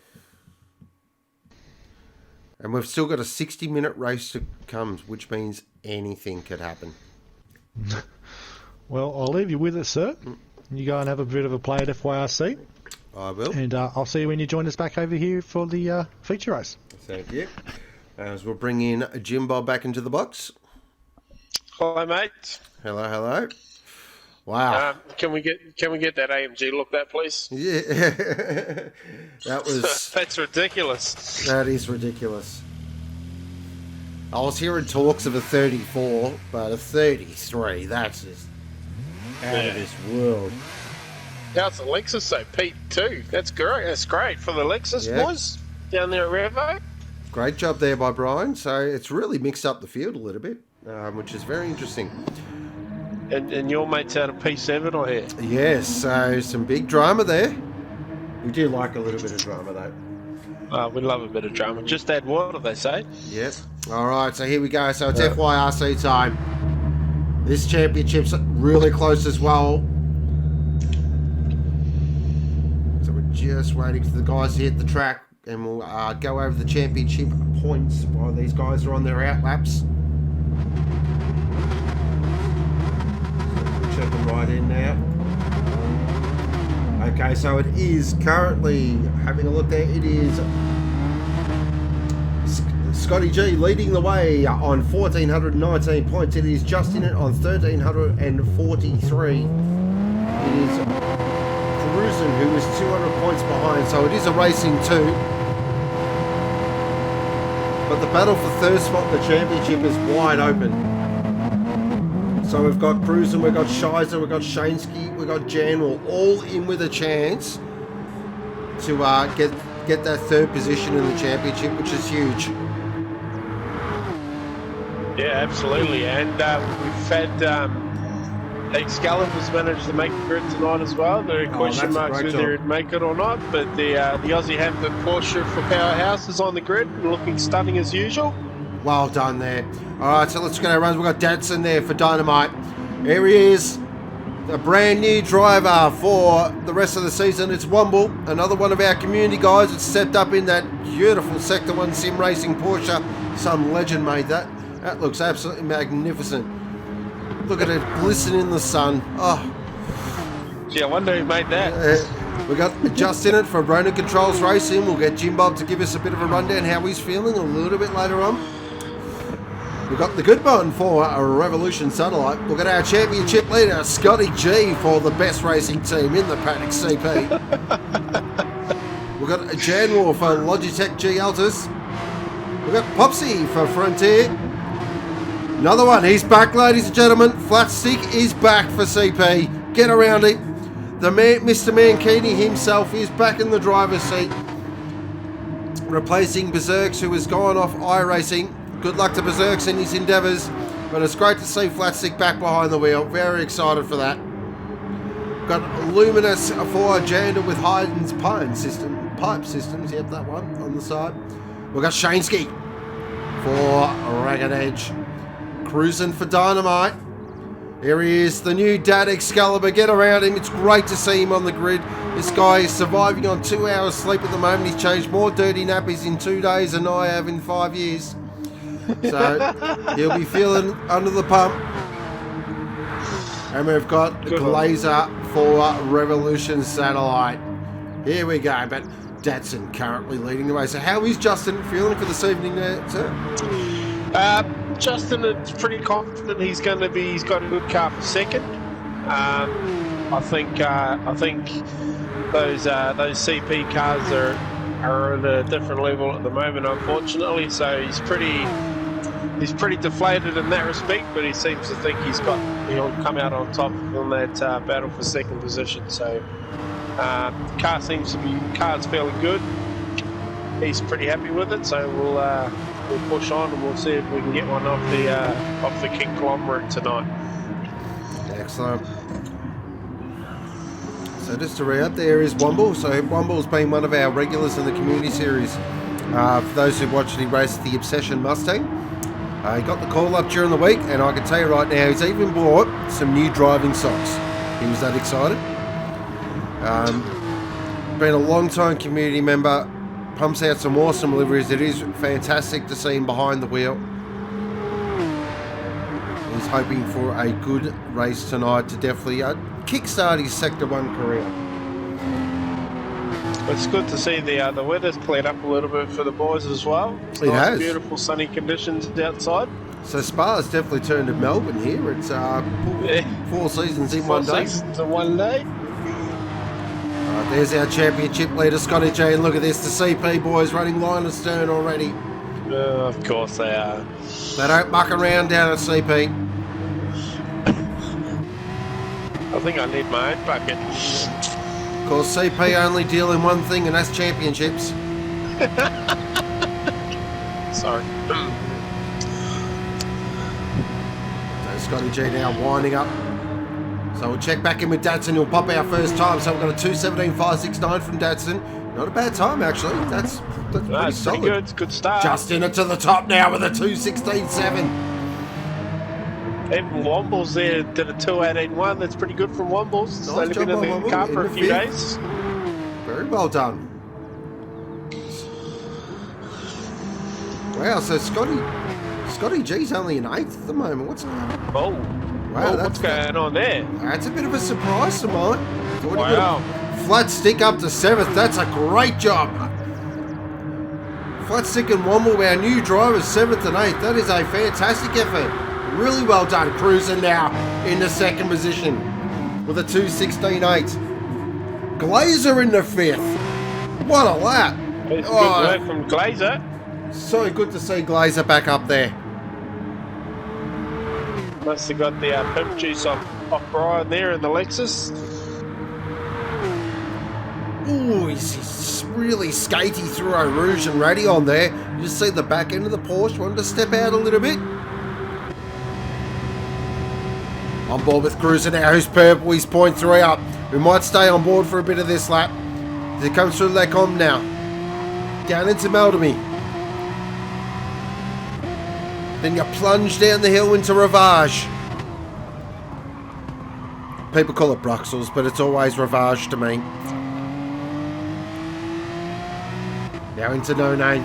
[SPEAKER 1] And we've still got a 60-minute race to come, which means anything could happen.
[SPEAKER 2] Well, I'll leave you with it, sir. You go and have a bit of a play at FYRC.
[SPEAKER 1] I will.
[SPEAKER 2] And I'll see you when you join us back over here for the feature race.
[SPEAKER 1] Thank you. As we'll bring in Jim Bob back into the box.
[SPEAKER 3] Hi, mate.
[SPEAKER 1] Hello, hello. Wow.
[SPEAKER 3] Can we get that AMG looked at, please?
[SPEAKER 1] Yeah. That was...
[SPEAKER 3] That's ridiculous.
[SPEAKER 1] That is ridiculous. I was hearing talks of a 34, but a 33, that's just out of this world.
[SPEAKER 3] Now it's a Lexus, so Pete too. That's great. That's great for the Lexus boys down there at Revo.
[SPEAKER 1] Great job there by Brian. So it's really mixed up the field a little bit, which is very interesting.
[SPEAKER 3] And your mate's out of P7, I hear.
[SPEAKER 1] Yes, so some big drama there. We do like a little bit of drama, though.
[SPEAKER 3] We love a bit of drama. Just add water, they say.
[SPEAKER 1] Yep. All right, so here we go. So it's FYRC time. This championship's really close as well. So we're just waiting for the guys to hit the track, and we'll go over the championship points while these guys are on their out laps. Check them right in now. Okay, so it is currently, having a look there, it is Scotty G leading the way on 1,419 points. It is Justin on 1,343. It is Cruisin, who is 200 points behind, so it is a racing two. But the battle for third spot in the championship is wide open. So we've got Cruisin, we've got Shizer, we've got Shansky, we've got Janwell, all in with a chance to get that third position in the championship, which is huge.
[SPEAKER 3] Yeah, absolutely. And we've had Excalibur's managed to make the grid tonight as well. There are question marks whether he'd make it or not, but the Aussie Hampton Porsche for Powerhouse is on the grid, looking stunning as usual.
[SPEAKER 1] Well done there. All right, so let's get our runs. We've got Dadson there for Dynamite. Here he is, a brand new driver for the rest of the season. It's Womble, another one of our community guys that stepped up in that beautiful Sector 1 sim racing Porsche. Some legend made that. That looks absolutely magnificent. Look at it glistening in the sun. Oh.
[SPEAKER 3] Gee, I wonder who made that.
[SPEAKER 1] We got Justin in it for Ronan Controls Racing. We'll get Jim Bob to give us a bit of a rundown how he's feeling a little bit later on. We've got the good button for a Revolution Satellite. We've got our championship leader, Scotty G, for the best racing team in the paddock CP. We've got Jan War for Logitech G Altus. We've got Popsy for Frontier. Another one, he's back, ladies and gentlemen. Flat Stick is back for CP. Get around him. The man, Mr. Mankini himself is back in the driver's seat, replacing Berserks, who has gone off iRacing. Good luck to Berserks in his endeavours, but it's great to see Flat Stick back behind the wheel. Very excited for that. Got Luminous for Jander with Hayden's pipe systems. Yep, that one on the side. We've got Shaneski for Ragged Edge. Cruising for Dynamite. Here he is, the new Dad Excalibur. Get around him. It's great to see him on the grid. This guy is surviving on 2 hours sleep at the moment. He's changed more dirty nappies in 2 days than I have in 5 years. So he'll be feeling under the pump. And we've got Glazer for Revolution Satellite. Here we go. But Datsun currently leading the way. So how is Justin feeling for this evening there, sir?
[SPEAKER 3] Justin is pretty confident he's got a good car for second. I think those CP cars are at a different level at the moment, unfortunately. So he's pretty deflated in that respect, but he seems to think he'll come out on top on that battle for second position. So car's feeling good. He's pretty happy with it. So we'll push on and we'll see if we can get one off the conglomerate tonight.
[SPEAKER 1] Excellent. So just to re-up, there is Womble. So Womble's been one of our regulars in the community series. For those who watched, he raced the Obsession Mustang. He got the call up during the week, and I can tell you right now, he's even bought some new driving socks. He was that excited. Been a long time community member. Pumps out some awesome liveries. It is fantastic to see him behind the wheel. He's hoping for a good race tonight to definitely kickstart his Sector 1 career.
[SPEAKER 3] It's good to see the weather's cleared up a little bit for the boys as well. It's
[SPEAKER 1] it has.
[SPEAKER 3] Beautiful sunny conditions outside.
[SPEAKER 1] So Spa's definitely turned to Melbourne here. It's 4 seasons in 1 day.
[SPEAKER 3] 4 seasons in 1 day.
[SPEAKER 1] There's our championship leader, Scotty J, and look at this, the CP boys running line and stern already.
[SPEAKER 3] Of course they are.
[SPEAKER 1] They don't muck around down at CP.
[SPEAKER 3] I think I need my own bucket.
[SPEAKER 1] Of course, CP only deal in one thing, and that's championships.
[SPEAKER 3] Sorry.
[SPEAKER 1] So Scotty G now winding up. So we'll check back in with Datsun. He'll pop our first time. So we've got a 2:17.569 from Datsun. Not a bad time, actually. That's pretty solid.
[SPEAKER 3] Pretty good. It's a good start.
[SPEAKER 1] Just in it to the top now with a 2:16.7.
[SPEAKER 3] Even Womble's there did a 2:18.1. That's pretty good from Womble's. It's
[SPEAKER 1] Nice
[SPEAKER 3] only
[SPEAKER 1] job
[SPEAKER 3] been in
[SPEAKER 1] by
[SPEAKER 3] the
[SPEAKER 1] Womble
[SPEAKER 3] car
[SPEAKER 1] in
[SPEAKER 3] for a
[SPEAKER 1] the
[SPEAKER 3] few
[SPEAKER 1] fifth.
[SPEAKER 3] days.
[SPEAKER 1] Very well done. Wow, so Scotty G's only in 8th at the moment. What's
[SPEAKER 3] Oh,
[SPEAKER 1] wow,
[SPEAKER 3] what's going on there?
[SPEAKER 1] That's a bit of a surprise to mine.
[SPEAKER 3] Wow.
[SPEAKER 1] Flat Stick up to 7th. That's a great job. Flat Stick and Womble, our new drivers, 7th and 8th. That is a fantastic effort. Really well done. Cruising now in the 2nd position with a 2:16.8. Glazer in the 5th. What a lap.
[SPEAKER 3] It's good work from Glazer.
[SPEAKER 1] So good to see Glazer back up there.
[SPEAKER 3] Must have got the pimp juice off Brian there in the Lexus.
[SPEAKER 1] Ooh, he's really skatey through Eau Rouge and Radion there. You just see the back end of the Porsche. Wanted to step out a little bit. On board with Cruiser now. Who's purple? He's 0.3 up. We might stay on board for a bit of this lap. He comes through Lecombe now. Down into Meldemy. Then you plunge down the hill into Ravage. People call it Bruxelles, but it's always Ravage to me. Now into No Name.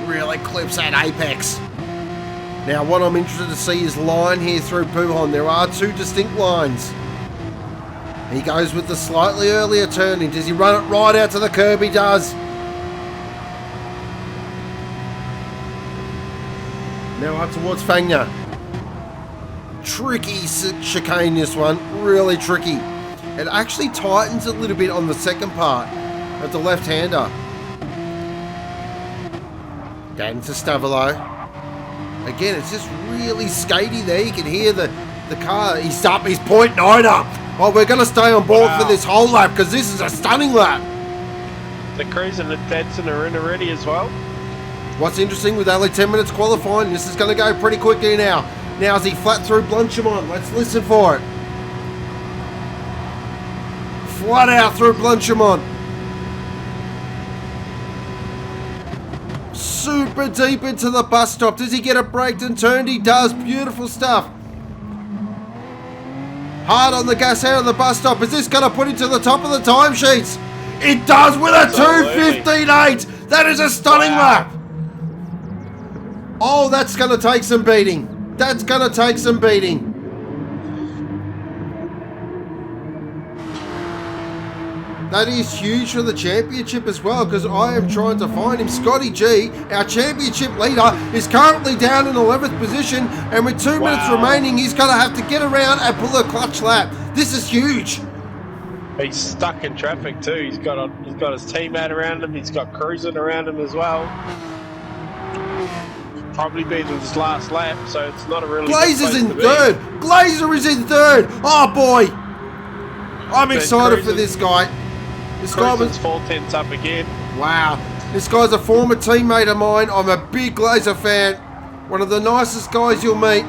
[SPEAKER 1] Really clips that apex. Now, what I'm interested to see is line here through Pujon. There are two distinct lines. He goes with the slightly earlier turning. Does he run it right out to the curb? He does. Now up towards Fangner. Tricky chicane, this one. Really tricky. It actually tightens a little bit on the second part of the left-hander. Down to Stavolo. Again, it's just really skatey there. You can hear the car. He's up. He's 0.9 up. Well, we're going to stay on board for this whole lap because this is a stunning lap.
[SPEAKER 3] The Cruise and the Dadson are in already as well.
[SPEAKER 1] What's interesting with only 10 minutes qualifying, this is going to go pretty quickly now. Now is he flat through Blanchimont? Let's listen for it. Flat out through Blanchimont. Super deep into the bus stop. Does he get it braked and turned? He does. Beautiful stuff. Hard on the gas out of the bus stop. Is this going to put him to the top of the timesheets? It does with a 2:15.8. That is a stunning lap. Oh, that's going to take some beating. That's going to take some beating. That is huge for the championship as well, because I am trying to find him. Scotty G, our championship leader, is currently down in 11th position, and with 2 minutes remaining, he's going to have to get around and pull a clutch lap. This is huge.
[SPEAKER 3] He's stuck in traffic too. He's got his teammate around him. He's got cruising around him as well. Probably been with his last lap, so it's not a really.
[SPEAKER 1] Glazer's in third. Glazer is in third. Oh boy, I'm excited for this guy. This guy was
[SPEAKER 3] 4/10 up again.
[SPEAKER 1] Wow, this guy's a former teammate of mine. I'm a big Glazer fan. One of the nicest guys you'll meet.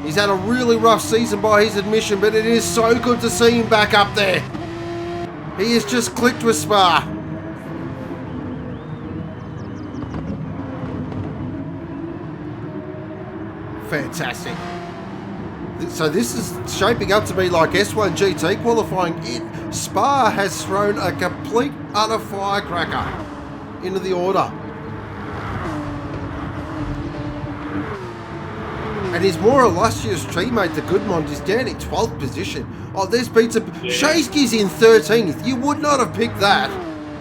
[SPEAKER 1] He's had a really rough season by his admission, but it is so good to see him back up there. He has just clicked with Spa. Fantastic. So this is shaping up to be like S1 GT qualifying. Spa has thrown a complete utter firecracker into the order. And his more illustrious teammate, the Goodmont, is down in 12th position. Oh, there's been some... Yeah. Shasky's in 13th. You would not have picked that.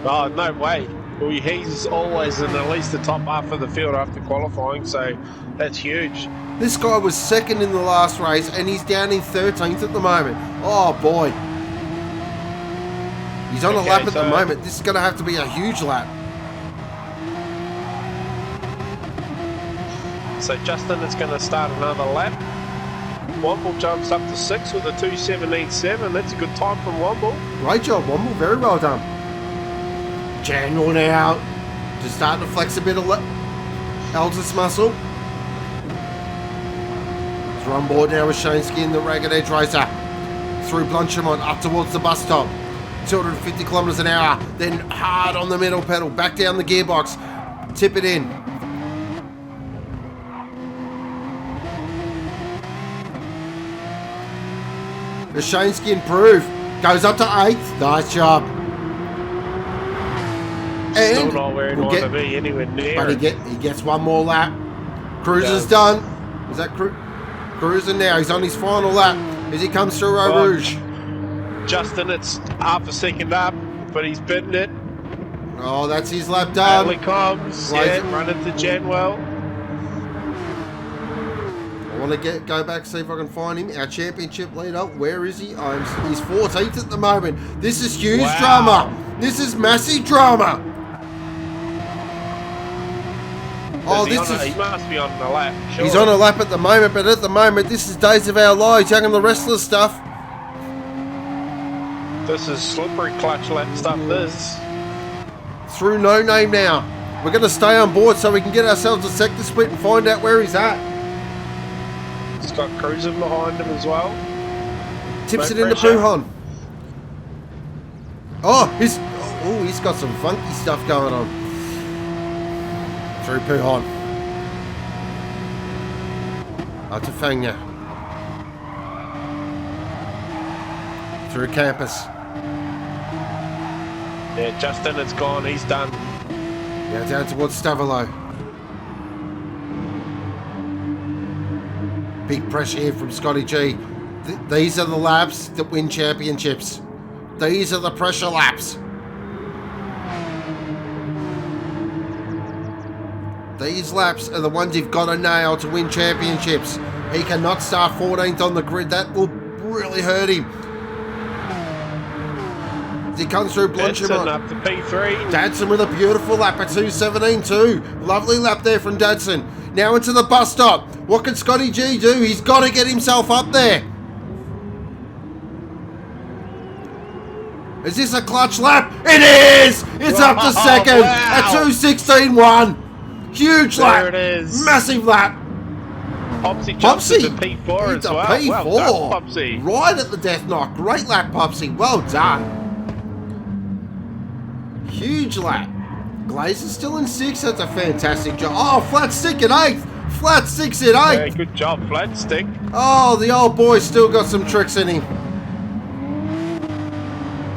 [SPEAKER 3] Oh, no way. Well, he's always in at least the top half of the field after qualifying, so that's huge.
[SPEAKER 1] This guy was second in the last race, and he's down in 13th at the moment. Oh, boy. He's on a lap at the moment. This is going to have to be a huge lap.
[SPEAKER 3] So Justin is going to start another lap. Womble jumps up to 6 with a 2:17.7. That's a good time from Womble.
[SPEAKER 1] Great job, Womble. Very well done. General now. Just starting to flex a bit of Altus muscle. He's on board now with Shaneski in the Ragged Edge Racer. Through Blanchimont up towards the bus stop. 250 kilometres an hour. Then hard on the middle pedal. Back down the gearbox. Tip it in. Shaneski improve. Goes up to 8th. Nice job. And
[SPEAKER 3] still not where he'd want to be anywhere near.
[SPEAKER 1] But he gets one more lap. Cruiser's done. Is that Cruiser now? He's on his final lap as he comes through Eau Rouge.
[SPEAKER 3] Justin, it's half a second up, but he's bitten it.
[SPEAKER 1] Oh, that's his lap done.
[SPEAKER 3] Early comes. Yeah, run into Janwell.
[SPEAKER 1] I want to go back, see if I can find him. Our championship leader, where is he? He's 14th at the moment. This is huge drama. This is massive drama. Oh,
[SPEAKER 3] he must be on a lap. Sure.
[SPEAKER 1] He's on a lap at the moment, but at the moment, this is Days of Our Lives, young and the Restless stuff.
[SPEAKER 3] This is slippery clutch lap stuff, this.
[SPEAKER 1] Through No Name now. We're going to stay on board so we can get ourselves a sector split and find out where he's at.
[SPEAKER 3] He's got cruising behind him as well.
[SPEAKER 1] Tips it into Pujon. Oh, he's got some funky stuff going on. Through Pujon. Up to Fangner. Through Campus.
[SPEAKER 3] Yeah, Justin, it's gone. He's done.
[SPEAKER 1] Now down towards Stavolo. Big pressure here from Scotty G. These are the laps that win championships. These are the pressure laps. These laps are the ones you've got to nail to win championships. He cannot start 14th on the grid. That will really hurt him. He comes through Blanchard.
[SPEAKER 3] Dadson up to P3.
[SPEAKER 1] Dadson with a beautiful lap at 2:17 too. Lovely lap there from Dadson. Now into the bus stop. What can Scotty G do? He's got to get himself up there. Is this a clutch lap? It is! It's up to second at 2:16.1. Huge lap.
[SPEAKER 3] There it is.
[SPEAKER 1] Massive lap.
[SPEAKER 3] Popsy jumps into P4 as well.
[SPEAKER 1] P4.
[SPEAKER 3] Well done, Popsy.
[SPEAKER 1] Right at the death knock. Great lap, Popsy. Well done. Huge lap. Glazer's still in 6th. That's a fantastic job. Oh, flat stick at 8th. Flat 6 at 8th.
[SPEAKER 3] Yeah, good job, flat stick.
[SPEAKER 1] Oh, the old boy's still got some tricks in him.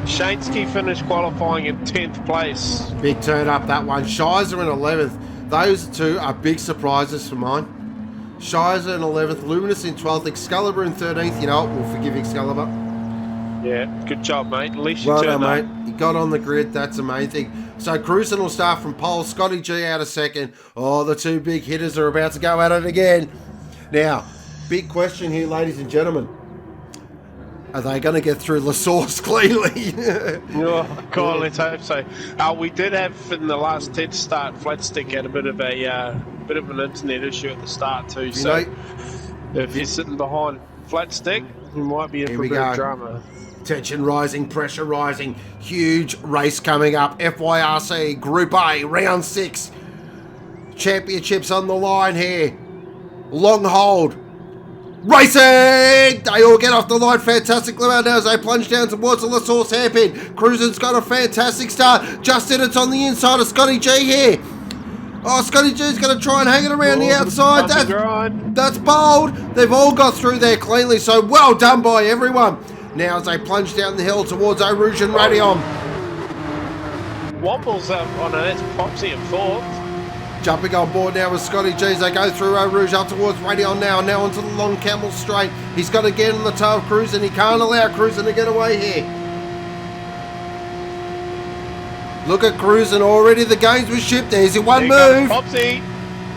[SPEAKER 3] Shansky finished qualifying in 10th place.
[SPEAKER 1] Big turn up that one. Shizer in 11th. Those two are big surprises for mine. Shizer in 11th. Luminous in 12th. Excalibur in 13th. You know what? We'll forgive Excalibur.
[SPEAKER 3] Yeah, good job, mate. At least you
[SPEAKER 1] Well
[SPEAKER 3] turned
[SPEAKER 1] done,
[SPEAKER 3] up.
[SPEAKER 1] mate. You got on the grid. That's the main thing. So Cruisen will start from pole. Scotty G out of second. Oh, the two big hitters are about to go at it again. Now, big question here, ladies and gentlemen. Are they going to get through La Source cleanly?
[SPEAKER 3] Oh, God, let's hope so. We did have in the last 10 start, Flatstick had a bit of an internet issue at the start too. So if you're sitting behind Flatstick, you might be in for a bit of drama.
[SPEAKER 1] Tension rising, pressure rising. Huge race coming up. FYRC Group A, round 6. Championships on the line here. Long hold. Racing! They all get off the line fantastically well now as they plunge down towards the La Source hairpin. Cruisen's got a fantastic start. Justin, it's on the inside of Scotty G here. Oh, Scotty G's going to try and hang it around the outside. That's bold. They've all got through there cleanly, so well done by everyone. Now as they plunge down the hill towards Eau Rouge and Radion.
[SPEAKER 3] Womble's up on it. It's Popsy in 4th.
[SPEAKER 1] Jumping on board now with Scotty G as they go through Eau Rouge up towards Radion now onto the long camel straight. He's got to get on the toe of Cruisen. He can't allow Cruisen to get away here. Look at Cruisen already. The games were shipped. There's your one move.
[SPEAKER 3] Popsy.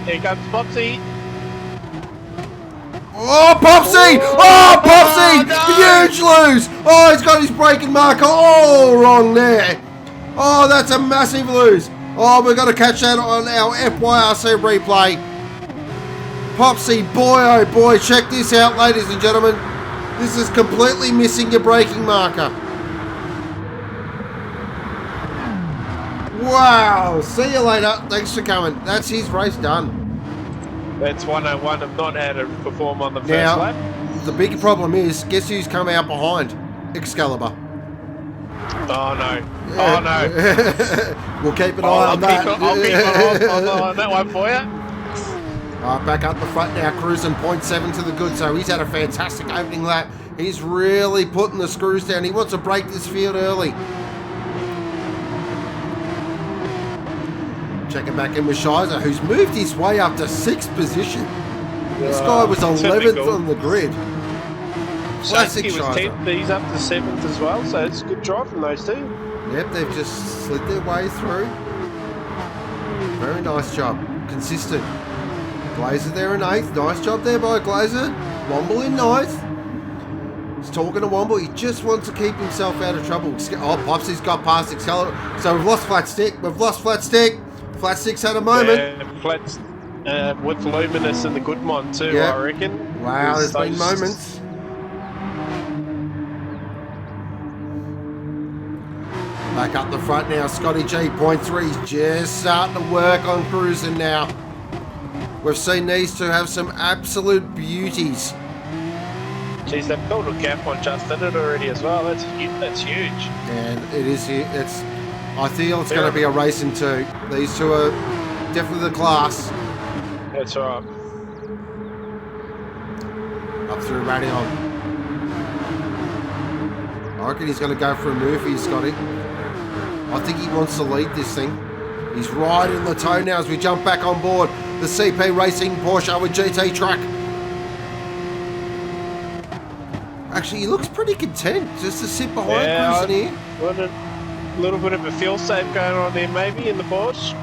[SPEAKER 3] Here comes Popsy.
[SPEAKER 1] Oh, Popsy! Oh, Popsy!
[SPEAKER 3] No.
[SPEAKER 1] Huge lose! Oh, he's got his braking marker all wrong there. Oh, that's a massive lose. Oh, we've got to catch that on our FYRC replay. Popsy, boy, oh boy, check this out, ladies and gentlemen. This is completely missing your braking marker. Wow, see you later. Thanks for coming. That's his race done.
[SPEAKER 3] That's 101 of not had to perform on the first lap.
[SPEAKER 1] The big problem is, guess who's come out behind? Excalibur.
[SPEAKER 3] Oh no. Oh no.
[SPEAKER 1] We'll keep an eye on that.
[SPEAKER 3] I'll keep an eye on that one for you.
[SPEAKER 1] Back up the front now, Cruisen 0.7 to the good, so he's had a fantastic opening lap. He's really putting the screws down. He wants to break this field early. Checking back in with Shizer, who's moved his way up to 6th position. This guy was 11th on the grid. Classic
[SPEAKER 3] Shansky was
[SPEAKER 1] Shizer.
[SPEAKER 3] 10th, he's up to 7th as well, so it's a good drive from those two.
[SPEAKER 1] Yep, they've just slid their way through. Very nice job. Consistent. Glazer there in 8th. Nice job there by Glazer. Womble in 9th. He's talking to Womble. He just wants to keep himself out of trouble. Oh, Popsy's got past Excalibur. So we've lost Flat Stick. Flat Stick's had a moment.
[SPEAKER 3] Yeah, with Luminous and the Goodmon too,
[SPEAKER 1] Yep.
[SPEAKER 3] I reckon.
[SPEAKER 1] Wow, there's been moments. Back up the front now, Scotty G, 0.3. He's just starting to work on Cruisen now. We've seen these two have some absolute beauties.
[SPEAKER 3] Jeez, they've built a gap on Justin it already as well. That's huge.
[SPEAKER 1] And it is. I feel it's going to be a race in 2. These two are definitely the class.
[SPEAKER 3] That's right.
[SPEAKER 1] Up through Radion. I reckon he's going to go for a move here, Scotty. I think he wants to lead this thing. He's right in the toe now as we jump back on board the CP Racing Porsche with GT truck. Actually, he looks pretty content just to sit behind cruising here.
[SPEAKER 3] A little bit of a feel safe going on there maybe in the Porsche.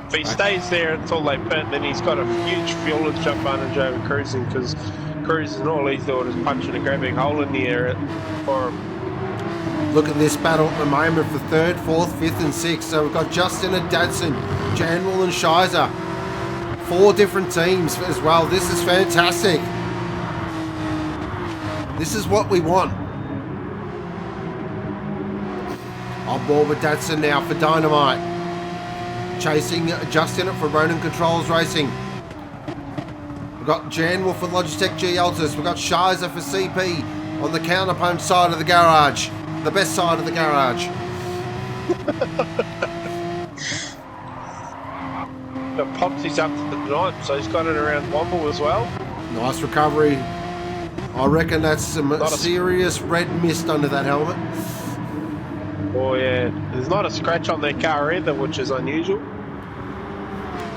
[SPEAKER 3] If he stays there until they pit, then he's got a huge fuel advantage over cruising, because cruising, all he's doing is punching a great big hole in the air for him.
[SPEAKER 1] Look at this battle at the moment for 3rd, 4th, 5th and 6th. So we've got Justin and Dadson, Janwell and Shizer. 4 different teams as well. This is fantastic. This is what we want. On board with Dadson now for Dynamite. Chasing Justin for Ronin Controls Racing. We've got Janwell for Logitech G Altus. We've got Shizer for CP on the counterpunch side of the garage. The best side of the garage.
[SPEAKER 3] The Popsy's up to the 9th, so he's got it around Womble as well.
[SPEAKER 1] Nice recovery. I reckon that's some serious red mist under that helmet.
[SPEAKER 3] Oh yeah, there's not a scratch on their car either, which is unusual.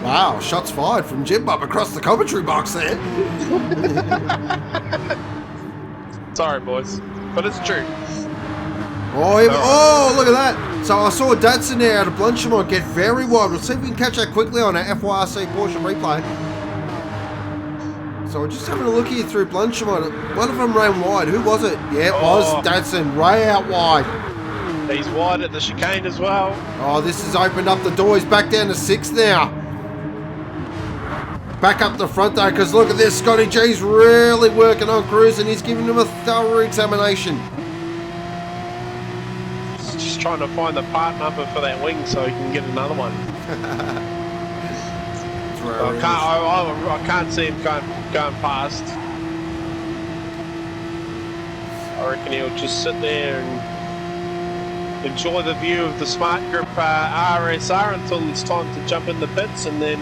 [SPEAKER 1] Wow, shots fired from Jim Bob across the commentary box there.
[SPEAKER 3] Sorry boys, but it's true.
[SPEAKER 1] Oh, look at that. So I saw Datsun there out of Blanchimont get very wide. We'll see if we can catch that quickly on our FYRC Porsche replay. So we're just having a look here through Blanchimont. One of them ran wide. Who was it? Yeah, it was Datsun, way out wide.
[SPEAKER 3] He's wide at the chicane as well.
[SPEAKER 1] Oh, this has opened up the door. He's back down to 6th now. Back up the front though, because look at this. Scotty G's really working on cruising. He's giving him a thorough examination.
[SPEAKER 3] Just trying to find the part number for that wing so he can get another one. I can't see him going past. I reckon he'll just sit there and enjoy the view of the Smart Grip RSR until it's time to jump in the pits, and then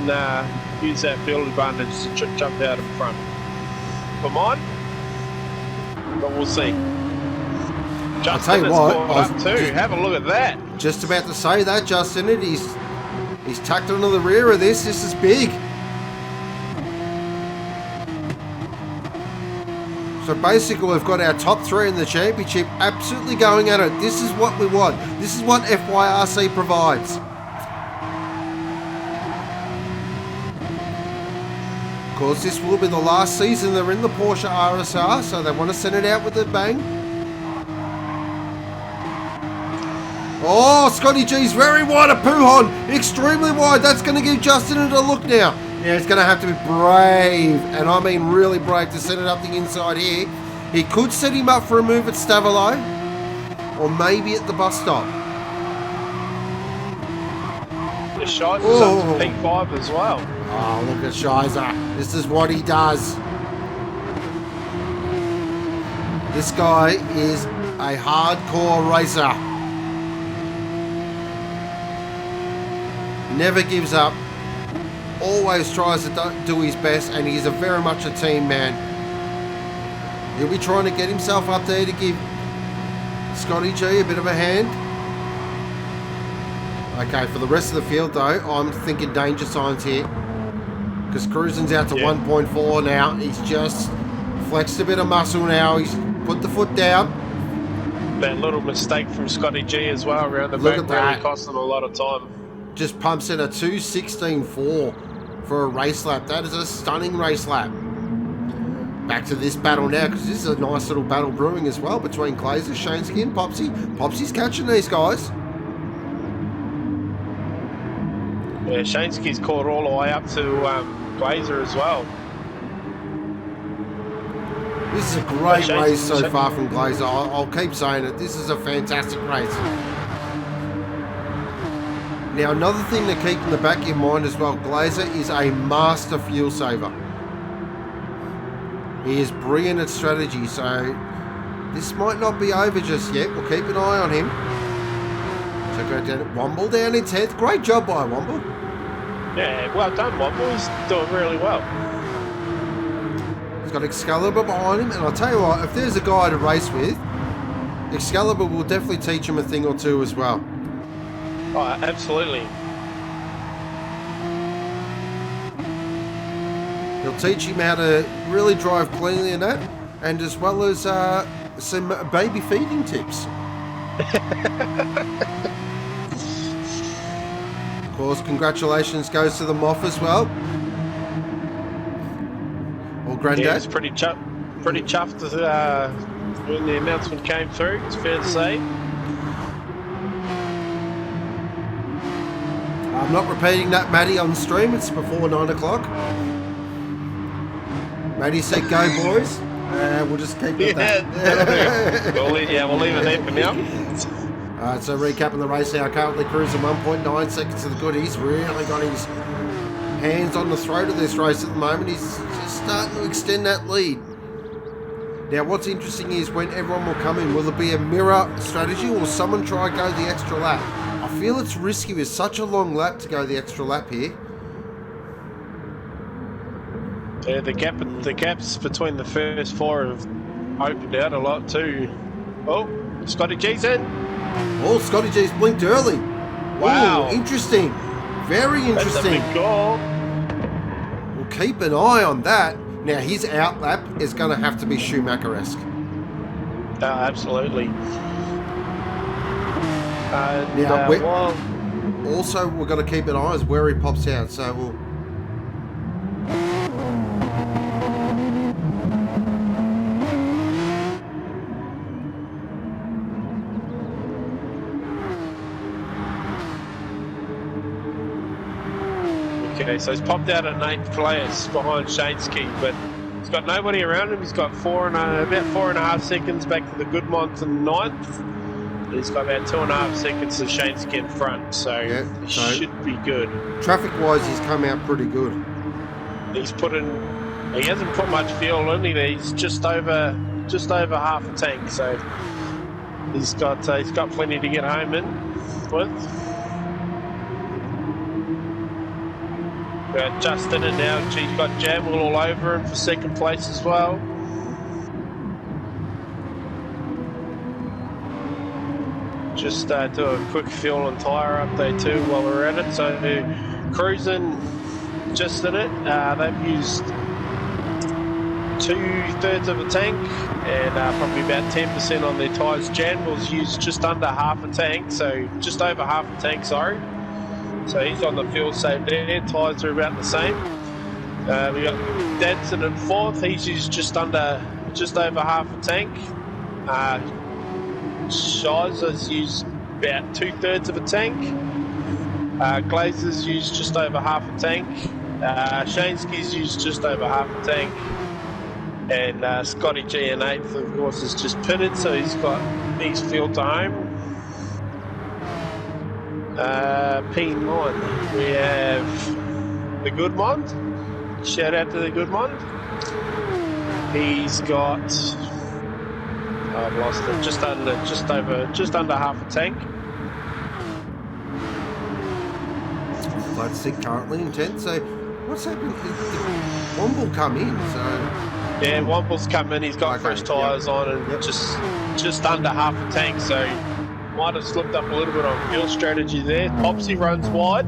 [SPEAKER 3] use that field advantage to jump out in front. For mine, but we'll see. Justin has caught up too. Have a look at that.
[SPEAKER 1] Just about to say that, Justin. He's tucked onto the rear of this. This is big. So basically we've got our top 3 in the championship absolutely going at it. This is what we want. This is what FYRC provides. Of course, this will be the last season they're in the Porsche RSR, so they want to send it out with a bang. Oh, Scotty G's very wide at Pujon. Extremely wide. That's going to give Justin a look now. Yeah, he's going to have to be brave, and I mean really brave, to set it up the inside here. He could set him up for a move at Stavelot, or maybe at the bus stop.
[SPEAKER 3] The Shizer's up to P5 as well.
[SPEAKER 1] Oh, look at Shizer. This is what he does. This guy is a hardcore racer. Never gives up. Always tries to do his best, and he's very much a team man. He'll be trying to get himself up there to give Scotty G a bit of a hand. Okay, for the rest of the field though, I'm thinking danger signs here, because cruising's out to 1.4 now. He's just flexed a bit of muscle now. He's put the foot down.
[SPEAKER 3] That little mistake from Scotty G as well around the back really cost him a lot of time.
[SPEAKER 1] Just pumps in a 2:16.4 for a race lap. That is a stunning race lap. Back to this battle now, because this is a nice little battle brewing as well between Glazer, Shanesky and Popsy. Popsy's catching these guys.
[SPEAKER 3] Yeah, Shanesky's caught all the way up to Glazer as well.
[SPEAKER 1] This is a great race so far from Glazer. I'll keep saying it. This is a fantastic race. Now, another thing to keep in the back of your mind as well, Glazer is a master fuel saver. He is brilliant at strategy, so this might not be over just yet. We'll keep an eye on him. So go down, Womble down in 10th. Great job by Womble.
[SPEAKER 3] Yeah, well done, Womble. He's doing really well.
[SPEAKER 1] He's got Excalibur behind him, and I'll tell you what, if there's a guy to race with, Excalibur will definitely teach him a thing or two as well.
[SPEAKER 3] Oh, absolutely.
[SPEAKER 1] He'll teach him how to really drive cleanly in that, and as well as some baby feeding tips. Of course, congratulations goes to the Moff as well. Or Granddad.
[SPEAKER 3] Yeah, it's pretty chuffed when the announcement came through, it's fair to say.
[SPEAKER 1] I'm not repeating that, Matty, on stream. It's before 9 o'clock. Matty said, "Go, boys." We'll just keep it that.
[SPEAKER 3] We'll leave it there for now.
[SPEAKER 1] Alright, so recapping the race now. Currently cruising 1.9 seconds to the good. He's really got his hands on the throat of this race at the moment. He's just starting to extend that lead. Now, what's interesting is when everyone will come in, will there be a mirror strategy, or will someone try and go the extra lap? I feel it's risky with such a long lap to go the extra lap here.
[SPEAKER 3] Yeah, the gaps between the first four have opened out a lot too. Oh, Scotty G's in.
[SPEAKER 1] Oh, Scotty G's blinked early.
[SPEAKER 3] Wow.
[SPEAKER 1] Ooh, interesting. Very interesting.
[SPEAKER 3] That's a big call.
[SPEAKER 1] We'll keep an eye on that. Now, his outlap is going to have to be Schumacher-esque.
[SPEAKER 3] Absolutely.
[SPEAKER 1] Also, we've got to keep an eye on where he pops out. So we'll...
[SPEAKER 3] Okay, so he's popped out at 8th place behind Shaneski, but he's got nobody around him. He's got about 4.5 seconds back to the Goodmont in 9th. He's got about 2.5 seconds to Shaneski in front, so
[SPEAKER 1] yeah,
[SPEAKER 3] he should be good.
[SPEAKER 1] Traffic-wise, he's come out pretty good.
[SPEAKER 3] He hasn't put much fuel in. He's just over half a tank, so he's got plenty to get home in with. Just in it now. She's got Jamwell all over him for second place as well. Just do a quick fuel and tyre update too while we're at it. So cruising just in it. They've used 2/3 of a tank and probably about 10% on their tyres. Jamwell's used just under half a tank, so just over half a tank, sorry. So he's on the fuel save there. Tyres are about the same. We got Dadson in 4th. He's used just over half a tank. Shiser's used about 2/3 of a tank. Glazer's used just over half a tank. Shaneski's used just over half a tank. And Scotty G in 8th, of course, is just pitted, so he's got his fuel to home. P9, we have the Goodmont. Shout out to the Goodmont. He's got, I've lost it, just under half a tank.
[SPEAKER 1] Flat stick currently in 10th. So what's happened? Womble come in. So
[SPEAKER 3] yeah, Womble's come in. He's got fresh tyres on and just under half a tank. So. Might have slipped up a little bit on fuel strategy there. Popsy runs wide.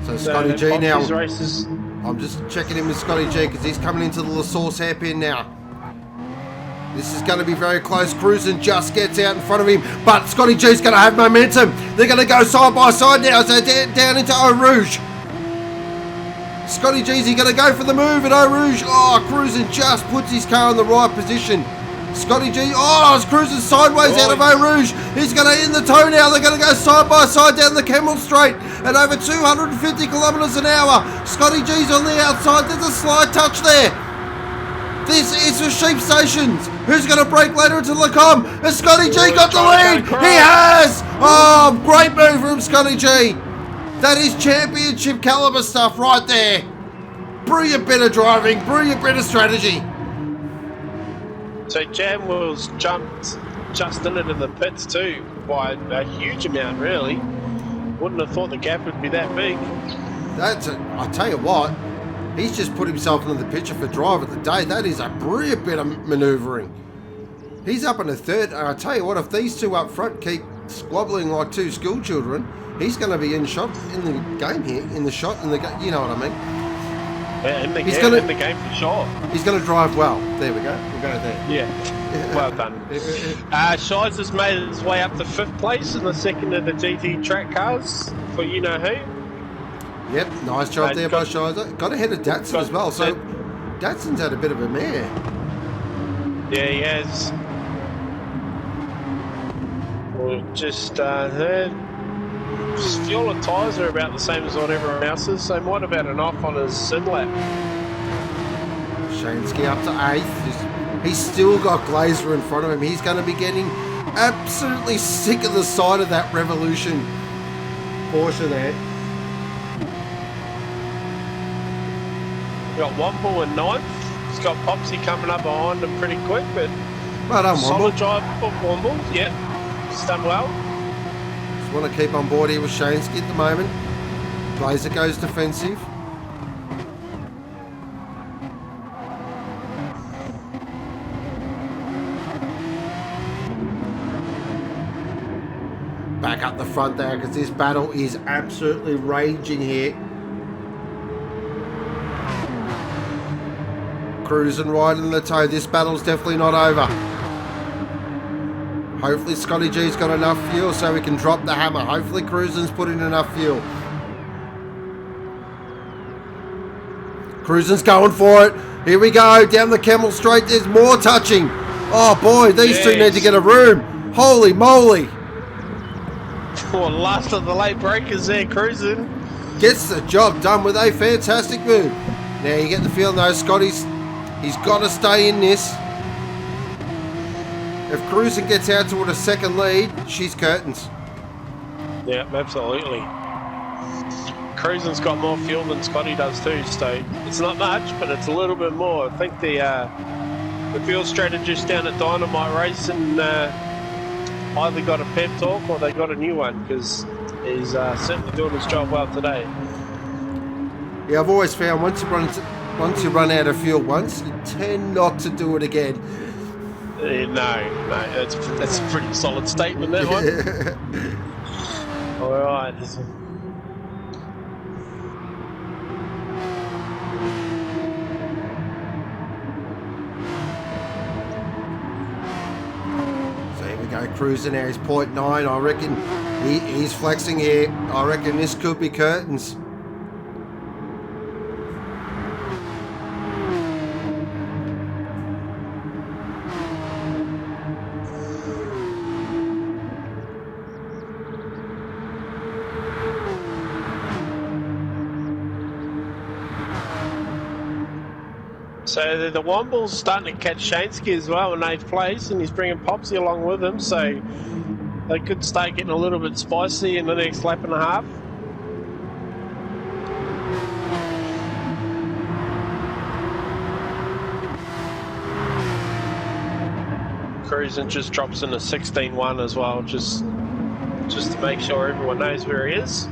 [SPEAKER 1] So Scotty G now.
[SPEAKER 3] Races.
[SPEAKER 1] I'm just checking in with Scotty G because he's coming into the La Source hairpin now. This is going to be very close. Cruising just gets out in front of him, but Scotty G's going to have momentum. They're going to go side by side now. So down into Eau Rouge. Scotty G's going to go for the move at Eau Rouge. Oh, Cruising just puts his car in the right position. Scotty G, is cruising sideways out of Eau Rouge. He's going to end the tow now. They're going to go side by side down the Kemmel Straight at over 250 kilometres an hour. Scotty G's on the outside. There's a slight touch there. This is for Sheep Stations. Who's going to break later into Lacombe? Has Scotty G got the lead? He has! Oh, great move from Scotty G. That is championship caliber stuff right there. Brilliant bit of driving, brilliant bit of strategy.
[SPEAKER 3] So Jamwell's jumped just into the pits too by a huge amount, really. Wouldn't have thought the gap would be that big.
[SPEAKER 1] I'll tell you what, he's just put himself into the picture for drive of the day. That is a brilliant bit of manoeuvring. He's up in a third, and I tell you what, if these two up front keep squabbling like two school children, he's going to be in shot in the game here, in the shot in the game. You know what I mean?
[SPEAKER 3] In the,
[SPEAKER 1] He's
[SPEAKER 3] game,
[SPEAKER 1] gonna,
[SPEAKER 3] in the game for sure.
[SPEAKER 1] He's going to drive well. There we go. We'll go there.
[SPEAKER 3] Yeah. Well done. Shies has made his way up to 5th place in the second of the GT track cars for you know who.
[SPEAKER 1] Yep, nice job there by Shizer. Got ahead of Datsun as well, so Datsun's had a bit of a mare.
[SPEAKER 3] Yeah, he has. We'll just fuel and tyres are about the same as what everyone else is, so might have had an off on his sim lap.
[SPEAKER 1] Shansky up to 8th. He's still got Glazer in front of him. He's going to be getting absolutely sick of the sight of that Revolution Porsche there.
[SPEAKER 3] We've got Womble in 9th. He's got Popsy coming up behind him pretty quick, but
[SPEAKER 1] well done,
[SPEAKER 3] solid
[SPEAKER 1] Womble.
[SPEAKER 3] drive for Womble. Yep, he's done well.
[SPEAKER 1] Just want to keep on board here with Shansky at the moment. Glazer goes defensive. Back up the front there because this battle is absolutely raging here. Cruising right in the toe. This battle's definitely not over. Hopefully Scotty G's got enough fuel so we can drop the hammer. Hopefully Cruising's put in enough fuel. Cruising's going for it. Here we go. Down the Camel Straight. There's more touching. Oh boy, these two need to get a room. Holy moly.
[SPEAKER 3] Well, last of the late breakers there, Cruising.
[SPEAKER 1] Gets the job done with a fantastic move. Now you get the feeling though, he's got to stay in this. If Cruising gets out toward a second lead, she's curtains.
[SPEAKER 3] Yeah, absolutely. Cruising's got more fuel than Scotty does too, so it's not much, but it's a little bit more. I think the fuel strategist down at Dynamite Racing either got a pep talk or they got a new one, because he's certainly doing his job well today.
[SPEAKER 1] Yeah, I've always found once you run out of fuel once, you tend not to do it again.
[SPEAKER 3] No, that's a pretty solid statement, that one. All right.
[SPEAKER 1] Cruising now, he's 0.9. I reckon he's flexing here. I reckon this could be curtains.
[SPEAKER 3] So the Womble's starting to catch Shansky as well in 8th place, and he's bringing Popsy along with him, so they could start getting a little bit spicy in the next lap and a half. Cruising just drops in a 16-1 as well, just to make sure everyone knows where he is.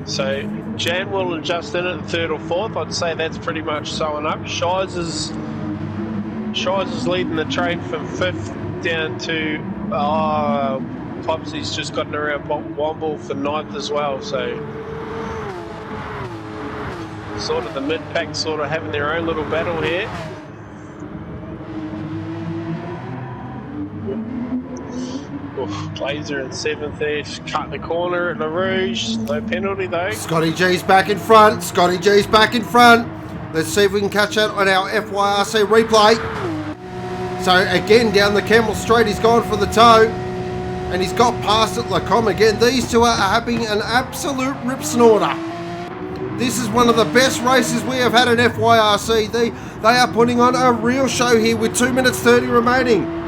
[SPEAKER 3] So Jan will adjust in at the 3rd or 4th. I'd say that's pretty much sewing up. Shies is leading the train from 5th down to Popsy's just gotten around Womble for 9th as well. So sort of the mid-pack sort of having their own little battle here. Glazer in 7th there, cut the corner at La Rouge, no penalty though.
[SPEAKER 1] Scotty G's back in front. Scotty G's back in front. Let's see if we can catch that on our FYRC replay. So again, down the Camel Straight, he's gone for the toe, and he's got past at Lacombe again. These two are having an absolute rip snorter. This is one of the best races we have had in FYRC. They are putting on a real show here with 2 minutes 30 remaining.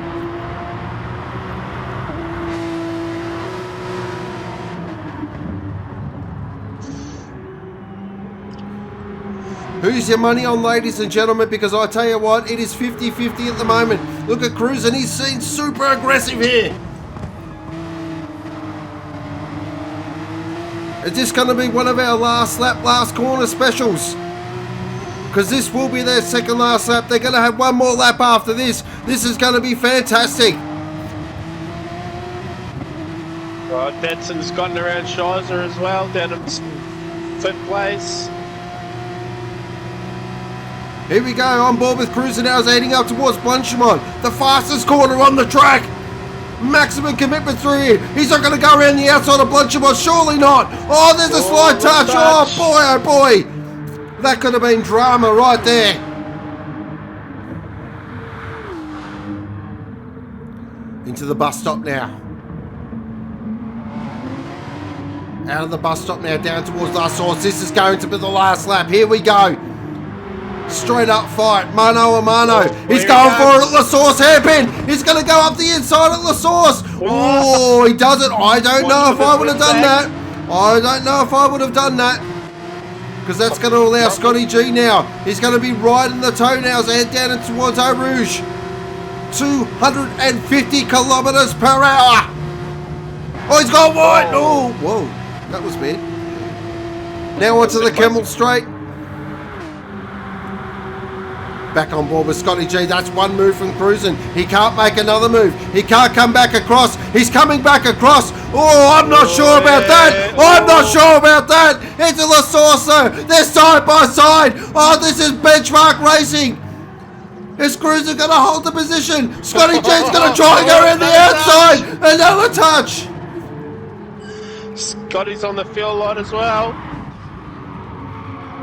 [SPEAKER 1] Who's your money on, ladies and gentlemen? Because I tell you what, it is 50-50 at the moment. Look at Cruz, and he's seen super aggressive here. Is this going to be one of our last lap, last corner specials? Because this will be their second last lap. They're going to have one more lap after this. This is going to be fantastic.
[SPEAKER 3] Right, Datson's gotten around Shizer as well, down in fifth place.
[SPEAKER 1] Here we go, on board with Cruiser now, is heading up towards Blanchimont. The fastest corner on the track. Maximum commitment through here. He's not going to go around the outside of Blanchimont, surely not. Oh, there's a slight touch. Oh boy. That could have been drama right there. Into the bus stop now. Out of the bus stop now, down towards La Source. This is going to be the last lap. Here we go. Straight up fight, mano a mano. He's going for it at La Source, hairpin. He's going to go up the inside at La Source. Oh, he does it. I don't know if I would have done that. I don't know if I would have done that. Because that's going to allow Scotty G now. He's going to be riding the toenails and head down and towards Eau Rouge. 250 kilometers per hour. Oh, he's gone wide. Oh, whoa. That was bad. Now onto the Kemmel Straight. Back on board with Scotty G. That's one move from cruising. He can't make another move. He can't come back across. He's coming back across. Oh, I'm not sure about that. I'm not sure about that. Into La Source. They're side by side. Oh, this is benchmark racing. Is Cruiser going to hold the position? Scotty G's going to try and go around the outside. Another touch.
[SPEAKER 3] Scotty's on the field line as well.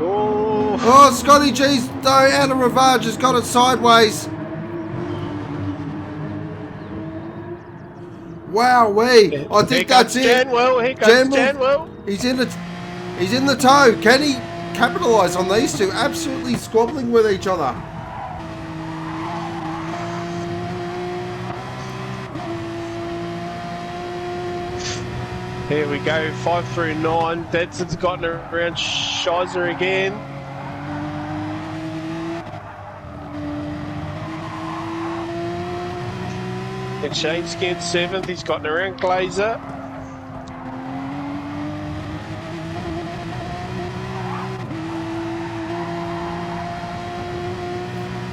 [SPEAKER 1] Oh, Scotty G's though out of Ravage has got it sideways. Wowee! I think that's it.
[SPEAKER 3] Janwell, here comes Janwell.
[SPEAKER 1] He's in the toe. Can he capitalise on these two? Absolutely squabbling with each other.
[SPEAKER 3] Here we go, 5 through 9. Dadson's gotten around Shizer again. And Shane's in 7th, he's gotten around Glazer.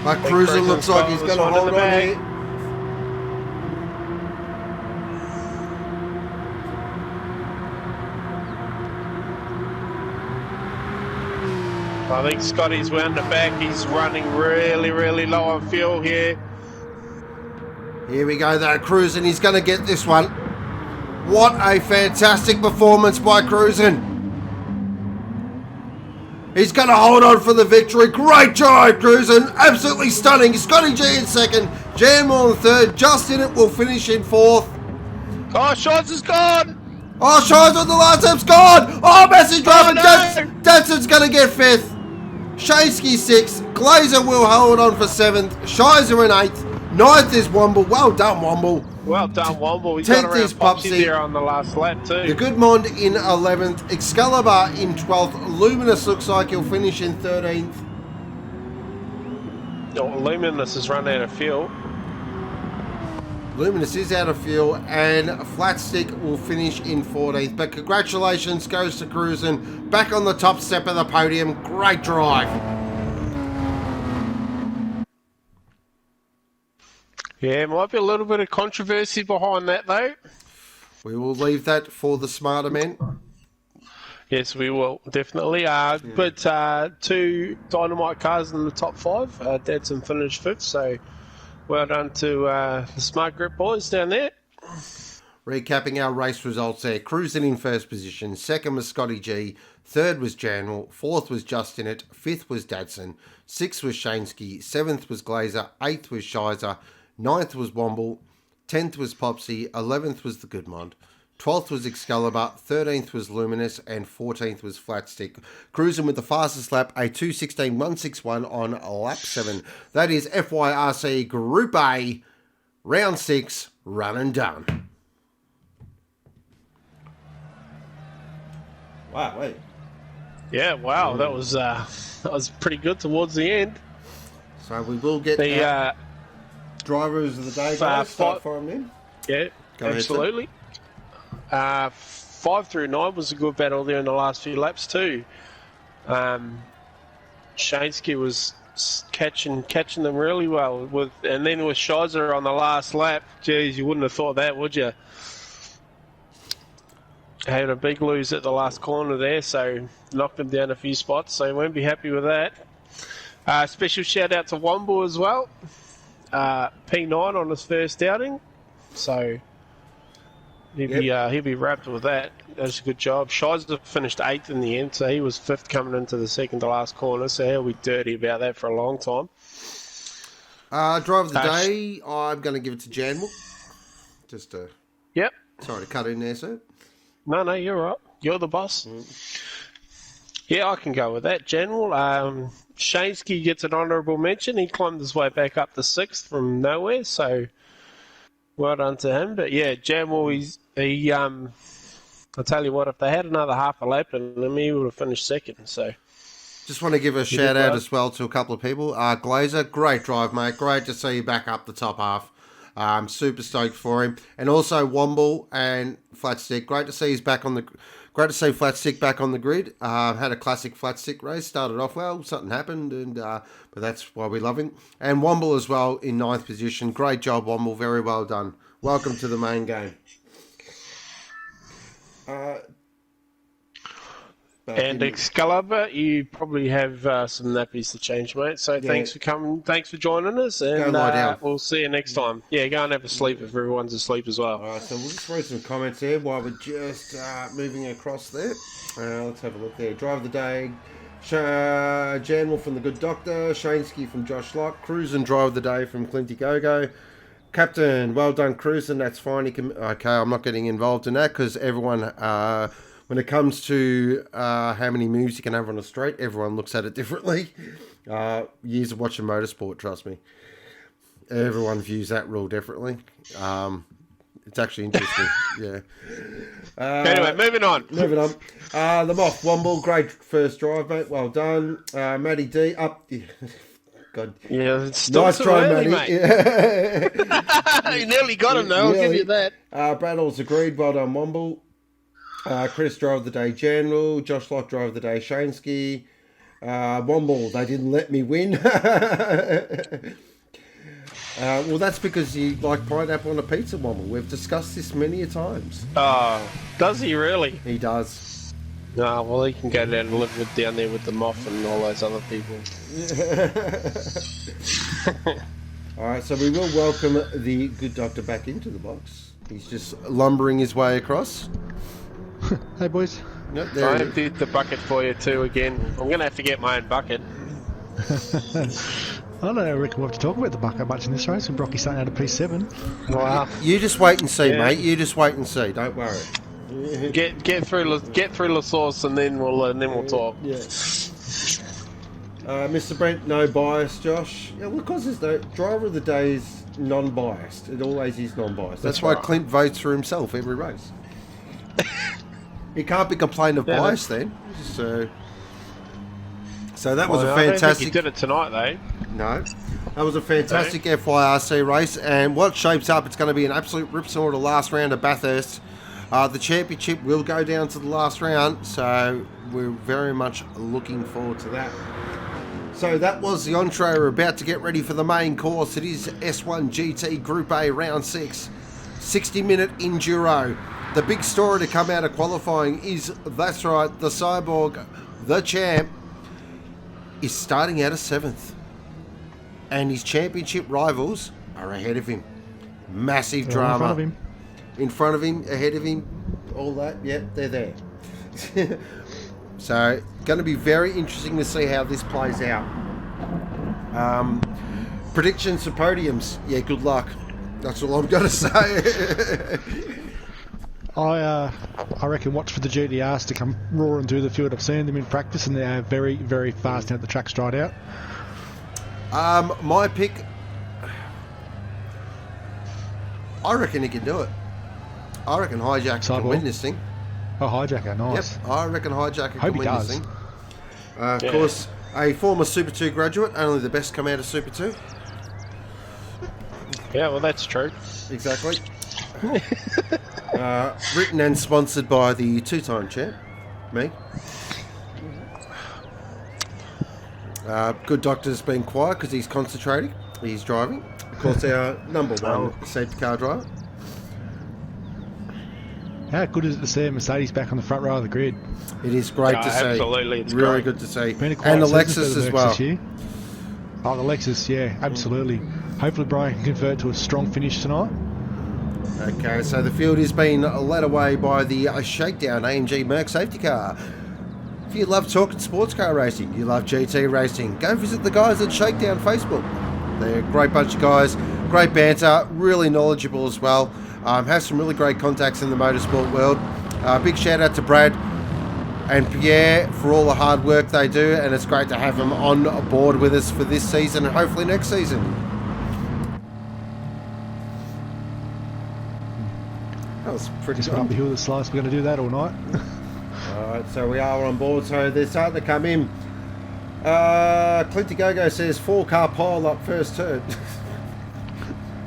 [SPEAKER 1] But Cruiser looks like he's going to hold on here.
[SPEAKER 3] I think Scotty's wound the back. He's running really low on fuel here.
[SPEAKER 1] Here we go though, Cruisin', he's going to get this one. What a fantastic performance by Cruisin'. He's going to hold on for the victory. Great drive, Cruisin'. Absolutely stunning. Scotty G in 2nd, Janwell in 3rd, Justin it will finish in 4th.
[SPEAKER 3] Oh, Shizer is gone.
[SPEAKER 1] Oh, Shizer on the last lap's gone. Oh, message driver, Dadson's going to get 5th. Shaysky 6th, Glazer will hold on for 7th, Shizer in 8th, 9th is Womble. Well done, Womble.
[SPEAKER 3] Well done, Womble. He's got around Popsy there on the last lap too.
[SPEAKER 1] The Goodmond in 11th, Excalibur in 12th, Luminous looks like he'll finish in 13th.
[SPEAKER 3] Oh, Luminous has run out of fuel.
[SPEAKER 1] Luminous is out of fuel, and Flatstick will finish in 14th. But congratulations goes to Cruisin', back on the top step of the podium. Great drive.
[SPEAKER 3] Yeah, might be a little bit of controversy behind that though.
[SPEAKER 1] We will leave that for the smarter men.
[SPEAKER 3] Yes, we will, definitely. But 2 Dynamite cars in the top 5. Dadson finished 5th, so well done to the Smart Grip boys down there.
[SPEAKER 1] Recapping our race results there. Cruising in 1st position. 2nd was Scotty G. 3rd was Janwell. 4th was Justin it. 5th was Dadson. 6th was Shanesky. 7th was Glazer. 8th was Shizer. 9th was Womble. 10th was Popsy. 11th was the Goodmond. 12th was Excalibur, 13th was Luminous, and 14th was Flatstick. Cruising with the fastest lap, a 2:16.161 on lap 7. That is FYRC Group A, round 6, run and done. Wow, wait.
[SPEAKER 3] Yeah, wow, that was pretty good towards the end.
[SPEAKER 1] So we will get the drivers of the day, guys. Start for them in.
[SPEAKER 3] Yeah, absolutely. 5 through 9 was a good battle there in the last few laps too. Shanesky was catching them really well, and then with Shizer on the last lap. Geez, you wouldn't have thought that, would you? Had a big lose at the last corner there, so knocked him down a few spots, so he won't be happy with that. Special shout out to Womble as well. P9 on his first outing, so he'll be wrapped with that. That's a good job. Shizer finished 8th in the end, so he was 5th coming into the second to last corner, so he'll be dirty about that for a long time.
[SPEAKER 1] Driver of the day, I'm going to give it to Janwell. Just
[SPEAKER 3] Yep.
[SPEAKER 1] Sorry to cut in there, sir.
[SPEAKER 3] No, you're right. You're the boss. Yeah, I can go with that. General. Shansky gets an honourable mention. He climbed his way back up to 6th from nowhere, so well done to him. But yeah, General, I'll tell you what, if they had another half a lap in him, he would have finished 2nd. So
[SPEAKER 1] just want to give a shout out as well to a couple of people. Glazer, great drive, mate. Great to see you back up the top half. Super stoked for him, and also Womble and Flatstick. Great to see Flatstick back on the grid. Had a classic Flatstick race. Started off well. Something happened, and but that's why we love him. And Womble as well in 9th position. Great job, Womble. Very well done. Welcome to the main game.
[SPEAKER 3] And Excalibur, you probably have some nappies to change, mate. So thanks for coming. Thanks for joining us, and we'll see you next time. Yeah, go and have a sleep if everyone's asleep as well.
[SPEAKER 1] All right, so we'll just throw some comments there while we're just moving across there. Let's have a look there. Drive of the day, Janwell from the Good Doctor, Shansky from Josh Locke, Cruisin' Drive of the day from Clinty Gogo. Captain, well done, Cruisin'. That's fine. Okay, I'm not getting involved in that because everyone. When it comes to how many moves you can have on a straight, everyone looks at it differently. Years of watching motorsport, trust me. Everyone views that rule differently. It's actually interesting, yeah.
[SPEAKER 3] Anyway, moving on.
[SPEAKER 1] The Moth, Womble, great first drive, mate. Well done. Matty D, up. God.
[SPEAKER 3] Yeah, it's still
[SPEAKER 1] nice try,
[SPEAKER 3] early,
[SPEAKER 1] Matty.
[SPEAKER 3] Yeah. You nearly got him, though. I'll give you that.
[SPEAKER 1] Bradall's agreed. Well done, Womble. Chris, drive of the day, General. Josh Locke, drive of the day, Shansky. Womble, they didn't let me win. Well, that's because you like pineapple on a pizza, Womble. We've discussed this many a times.
[SPEAKER 3] Oh, does he really?
[SPEAKER 1] He does.
[SPEAKER 3] No, well, he can go down and live down there with the Moth and all those other people.
[SPEAKER 1] All right, so we will welcome the Good Doctor back into the box. He's just lumbering his way across.
[SPEAKER 2] Hey, boys.
[SPEAKER 1] Yep,
[SPEAKER 3] I emptied the bucket for you, too, again. I'm going to have to get my own bucket.
[SPEAKER 2] I don't reckon we'll have to talk about the bucket much in this race when Brocky's starting out of P7.
[SPEAKER 3] Wow.
[SPEAKER 1] You just wait and see, mate. You just wait and see. Don't worry.
[SPEAKER 3] Get through La Source and then we'll talk.
[SPEAKER 1] Yeah. Mr. Brent, no bias, Josh. Yeah, well, because there's no driver of the day is non-biased. It always is non-biased. That's why Clint votes for himself every race. He can't be complaining of bias then. So that was a fantastic.
[SPEAKER 3] I don't think he did it tonight, though.
[SPEAKER 1] No, that was a fantastic FYRC race, and what shapes up, it's going to be an absolute ripsaw to the last round of Bathurst. The championship will go down to the last round, so we're very much looking forward to that. So that was the entree. We're about to get ready for the main course. It is S1 GT Group A Round 6, 60-minute Enduro. The big story to come out of qualifying is, that's right, the Cyborg, the champ, is starting out of 7th. And his championship rivals are ahead of him. Massive drama. In front of him, ahead of him, all that, yep, they're there. So, going to be very interesting to see how this plays out. Predictions for podiums. Yeah, good luck. That's all I'm going to say.
[SPEAKER 2] I reckon watch for the GTRs to come roaring through the field. I've seen them in practice and they're very, very fast out the track straight out.
[SPEAKER 1] My pick, I reckon he can do it. I reckon Hijacker can win this thing.
[SPEAKER 2] Oh, Hijacker, nice.
[SPEAKER 1] Yep, I reckon Hijacker can win this thing. Of
[SPEAKER 3] Yeah.
[SPEAKER 1] course, a former Super 2 graduate, only the best come out of Super 2.
[SPEAKER 3] Yeah, well, that's true.
[SPEAKER 1] Exactly. Written and sponsored by the two-time champ, me. Good Doctor's been quiet because he's concentrating. He's driving. Of course, our number one safety car driver.
[SPEAKER 2] How good is it to see a Mercedes back on the front row of the grid?
[SPEAKER 1] It is great to see.
[SPEAKER 3] Absolutely, it's
[SPEAKER 1] really
[SPEAKER 3] great.
[SPEAKER 1] good to see.
[SPEAKER 2] Been a quiet
[SPEAKER 1] And the
[SPEAKER 2] season
[SPEAKER 1] Lexus
[SPEAKER 2] for the
[SPEAKER 1] as
[SPEAKER 2] Mercs
[SPEAKER 1] well.
[SPEAKER 2] this year. Oh, the Lexus, yeah, absolutely. Hopefully Brian can convert to a strong finish tonight.
[SPEAKER 1] Okay, so the field is being led away by the Shakedown AMG Merc safety car. If you love talking sports car racing, you love GT racing, go visit the guys at Shakedown Facebook. They're a great bunch of guys, great banter, really knowledgeable as well. Have some really great contacts in the motorsport world. Big shout out to Brad and Pierre for all the hard work they do, and it's great to have them on board with us for this season and hopefully next season. That was pretty
[SPEAKER 2] Just went up the hill the slice. We're going to do that all night.
[SPEAKER 1] Alright, so we are on board, so they're starting to come in. Clinty Gogo says 4-car pile up first turn.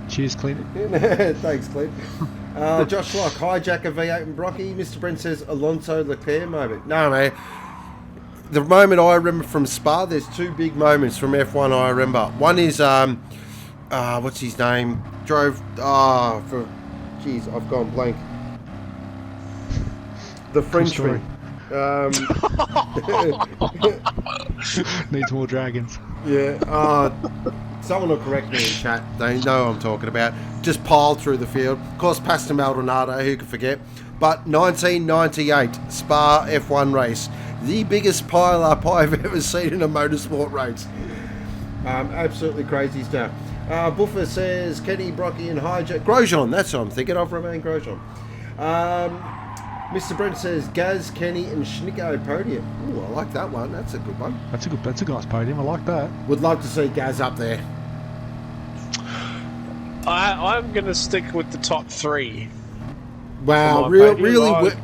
[SPEAKER 2] Cheers, Clint.
[SPEAKER 1] Thanks, Clint. Josh Locke, hijacker V8 and Brocky. Mr. Brent says Alonso Leclerc moment. No, mate. The moment I remember from Spa, there's two big moments from F1 I remember. One is, what's his name? Jeez, I've gone blank. The Frenchman.
[SPEAKER 2] Needs more dragons.
[SPEAKER 1] Yeah. Someone will correct me in chat. They know what I'm talking about. Just piled through the field. Of course, Pastor Maldonado, who could forget. But 1998 Spa F1 race. The biggest pile-up I've ever seen in a motorsport race. Absolutely crazy stuff. Buffer says Kenny, Brocky and Hijack. Grosjean, that's what I'm thinking of. Romain Grosjean. Mr. Brent says Gaz, Kenny and Schnicko podium. Ooh, I like that one. That's a good one.
[SPEAKER 2] That's a nice podium. I like that.
[SPEAKER 1] Would love to see Gaz up there.
[SPEAKER 3] I'm going to stick with the top three.
[SPEAKER 1] Wow, really went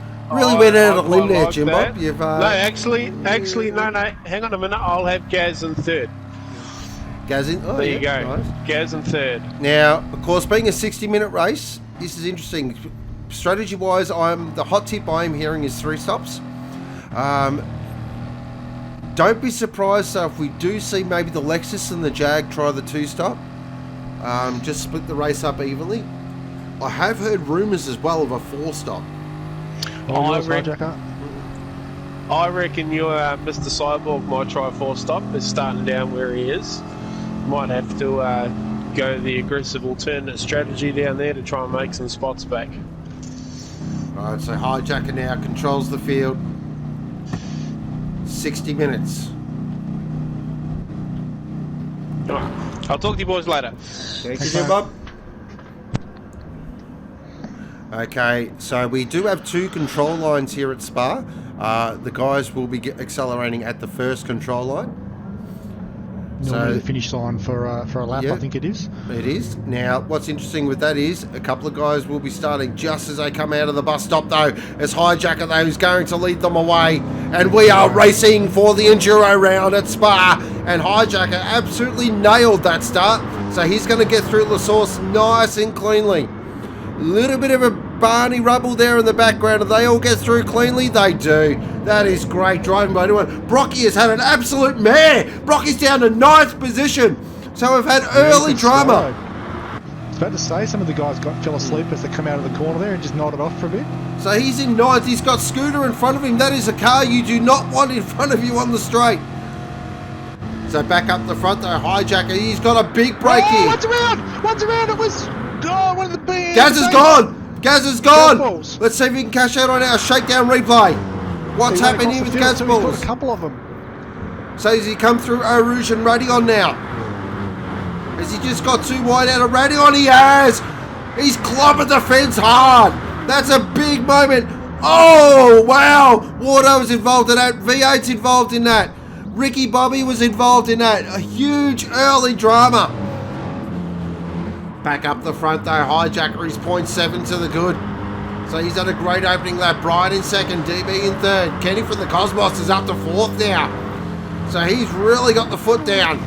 [SPEAKER 1] out on a limb there, Jim Bob. You've,
[SPEAKER 3] No, actually, no. Hang on a minute. I'll have Gaz in third.
[SPEAKER 1] Gaz in? Oh,
[SPEAKER 3] there you go.
[SPEAKER 1] Nice.
[SPEAKER 3] Gaz in third.
[SPEAKER 1] Now, of course, being a 60-minute race, this is interesting. Strategy-wise, the hot tip I am hearing is 3 stops. Don't be surprised though if we do see maybe the Lexus and the Jag try the 2-stop. Just split the race up evenly. I have heard rumours as well of a 4-stop.
[SPEAKER 3] I reckon your Mr. Cyborg might try a 4-stop. Is starting down where he is. Might have to go the aggressive alternate strategy down there to try and make some spots back.
[SPEAKER 1] Alright, so Hijacker now controls the field. 60 minutes.
[SPEAKER 3] Alright, I'll talk to you boys later.
[SPEAKER 1] Thank you, Bob. Okay, so we do have 2 control lines here at Spa. The guys will be accelerating at the first control line.
[SPEAKER 2] Normally the finish line for a lap, yeah, I think it is.
[SPEAKER 1] It is. Now, what's interesting with that is a couple of guys will be starting just as they come out of the bus stop, though. As Hijacker, though, is going to lead them away. And we are racing for the Enduro round at Spa. And Hijacker absolutely nailed that start. So he's going to get through the source nice and cleanly. A little bit of a Barney rubble there in the background. Do they all get through cleanly? They do. That is great driving by anyone. Brocky has had an absolute mare. Brocky's down to 9th position. So we've had early drama.
[SPEAKER 2] I was about to say, some of the guys fell asleep as they come out of the corner there and just nodded off for a bit.
[SPEAKER 1] So he's in 9th. He's got Scooter in front of him. That is a car you do not want in front of you on the straight. So back up the front though, Hijacker. He's got a big break here.
[SPEAKER 2] One's around. It was one of the big.
[SPEAKER 1] Gaz is gone. Gaz is gone. Let's see if we can cash out on our shakedown replay. What's happening here with Gaz balls?
[SPEAKER 2] He's got a couple of them.
[SPEAKER 1] So has he come through Eau Rouge and Radion now? Has he just got too wide out of Radion? He has. He's clobbered the fence hard. That's a big moment. Oh, wow. Wardo was involved in that. V8's involved in that. Ricky Bobby was involved in that. A huge early drama. Back up the front though, Hijacker is 0.7 to the good. So he's had a great opening lap. Brian in 2nd, DB in 3rd. Kenny from the Cosmos is up to 4th now. So he's really got the foot down.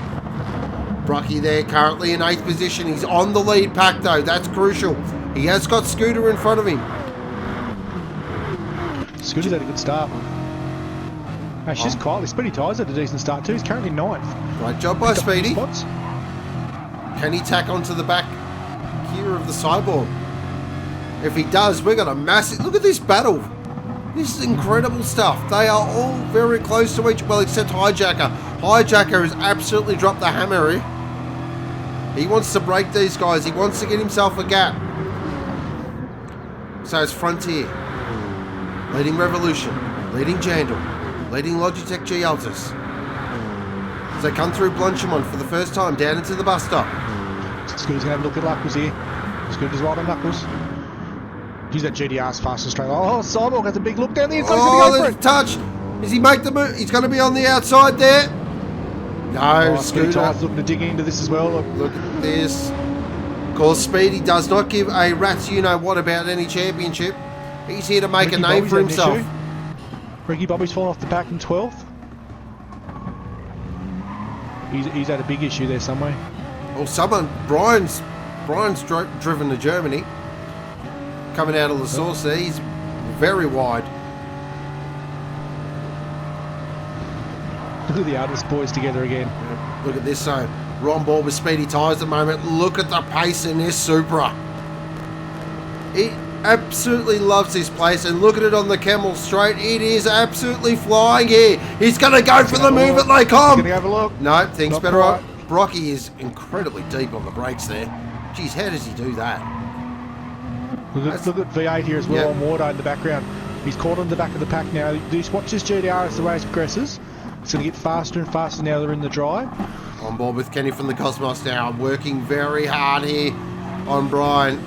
[SPEAKER 1] Brocky there currently in 8th position. He's on the lead pack though, that's crucial. He has got Scooter in front of him.
[SPEAKER 2] Scooter's had a good start. She's just quietly. Speedy Tyres had a decent start too. He's currently 9th.
[SPEAKER 1] Great job by Speedy. Can he tack onto the back gear of the Cyborg? If he does, we got a massive... Look at this battle. This is incredible stuff. They are all very close to each... Well, except Hijacker. Hijacker has absolutely dropped the hammer here. He wants to break these guys. He wants to get himself a gap. So it's Frontier. Leading Revolution. Leading Jandal. Leading Logitech G Altus. As they come through Blanchimont for the first time down into the bus stop.
[SPEAKER 2] Scooter's going to have a look at Knuckles here. Scooter's right on Knuckles. He's that GDR's fastest straight. Oh, Cyborg has a big look down there.
[SPEAKER 1] Oh, there's a touch. Does he make the move? He's going to be on the outside there. No, Scooter.
[SPEAKER 2] Looking to dig into this as well.
[SPEAKER 1] Look at this. Of course, Speedy does not give a rat's you-know-what about any championship. He's here to make a name for himself.
[SPEAKER 2] Ricky Bobby's fallen off the pack in 12th. He's had a big issue there somewhere.
[SPEAKER 1] Well, Brian's driven to Germany. Coming out of the source there, he's very wide.
[SPEAKER 2] Look at the Altus boys together again.
[SPEAKER 1] Look at this zone. We're on board with Speedy Tyres at the moment. Look at the pace in this Supra. It absolutely loves this place, and look at it on the Camel Straight. It is absolutely flying here. He's going to go for the move at Lake Hom.
[SPEAKER 2] He's going to have a look.
[SPEAKER 1] No, things better right. Brocky is incredibly deep on the brakes there. Geez, how does he do that?
[SPEAKER 2] Look at V8 here as well on Wardo in the background. He's caught on the back of the pack now. Just watch this GDR as the race progresses. It's going to get faster and faster now they're in the dry.
[SPEAKER 1] On board with Kenny from the Cosmos now. Working very hard here on Brian.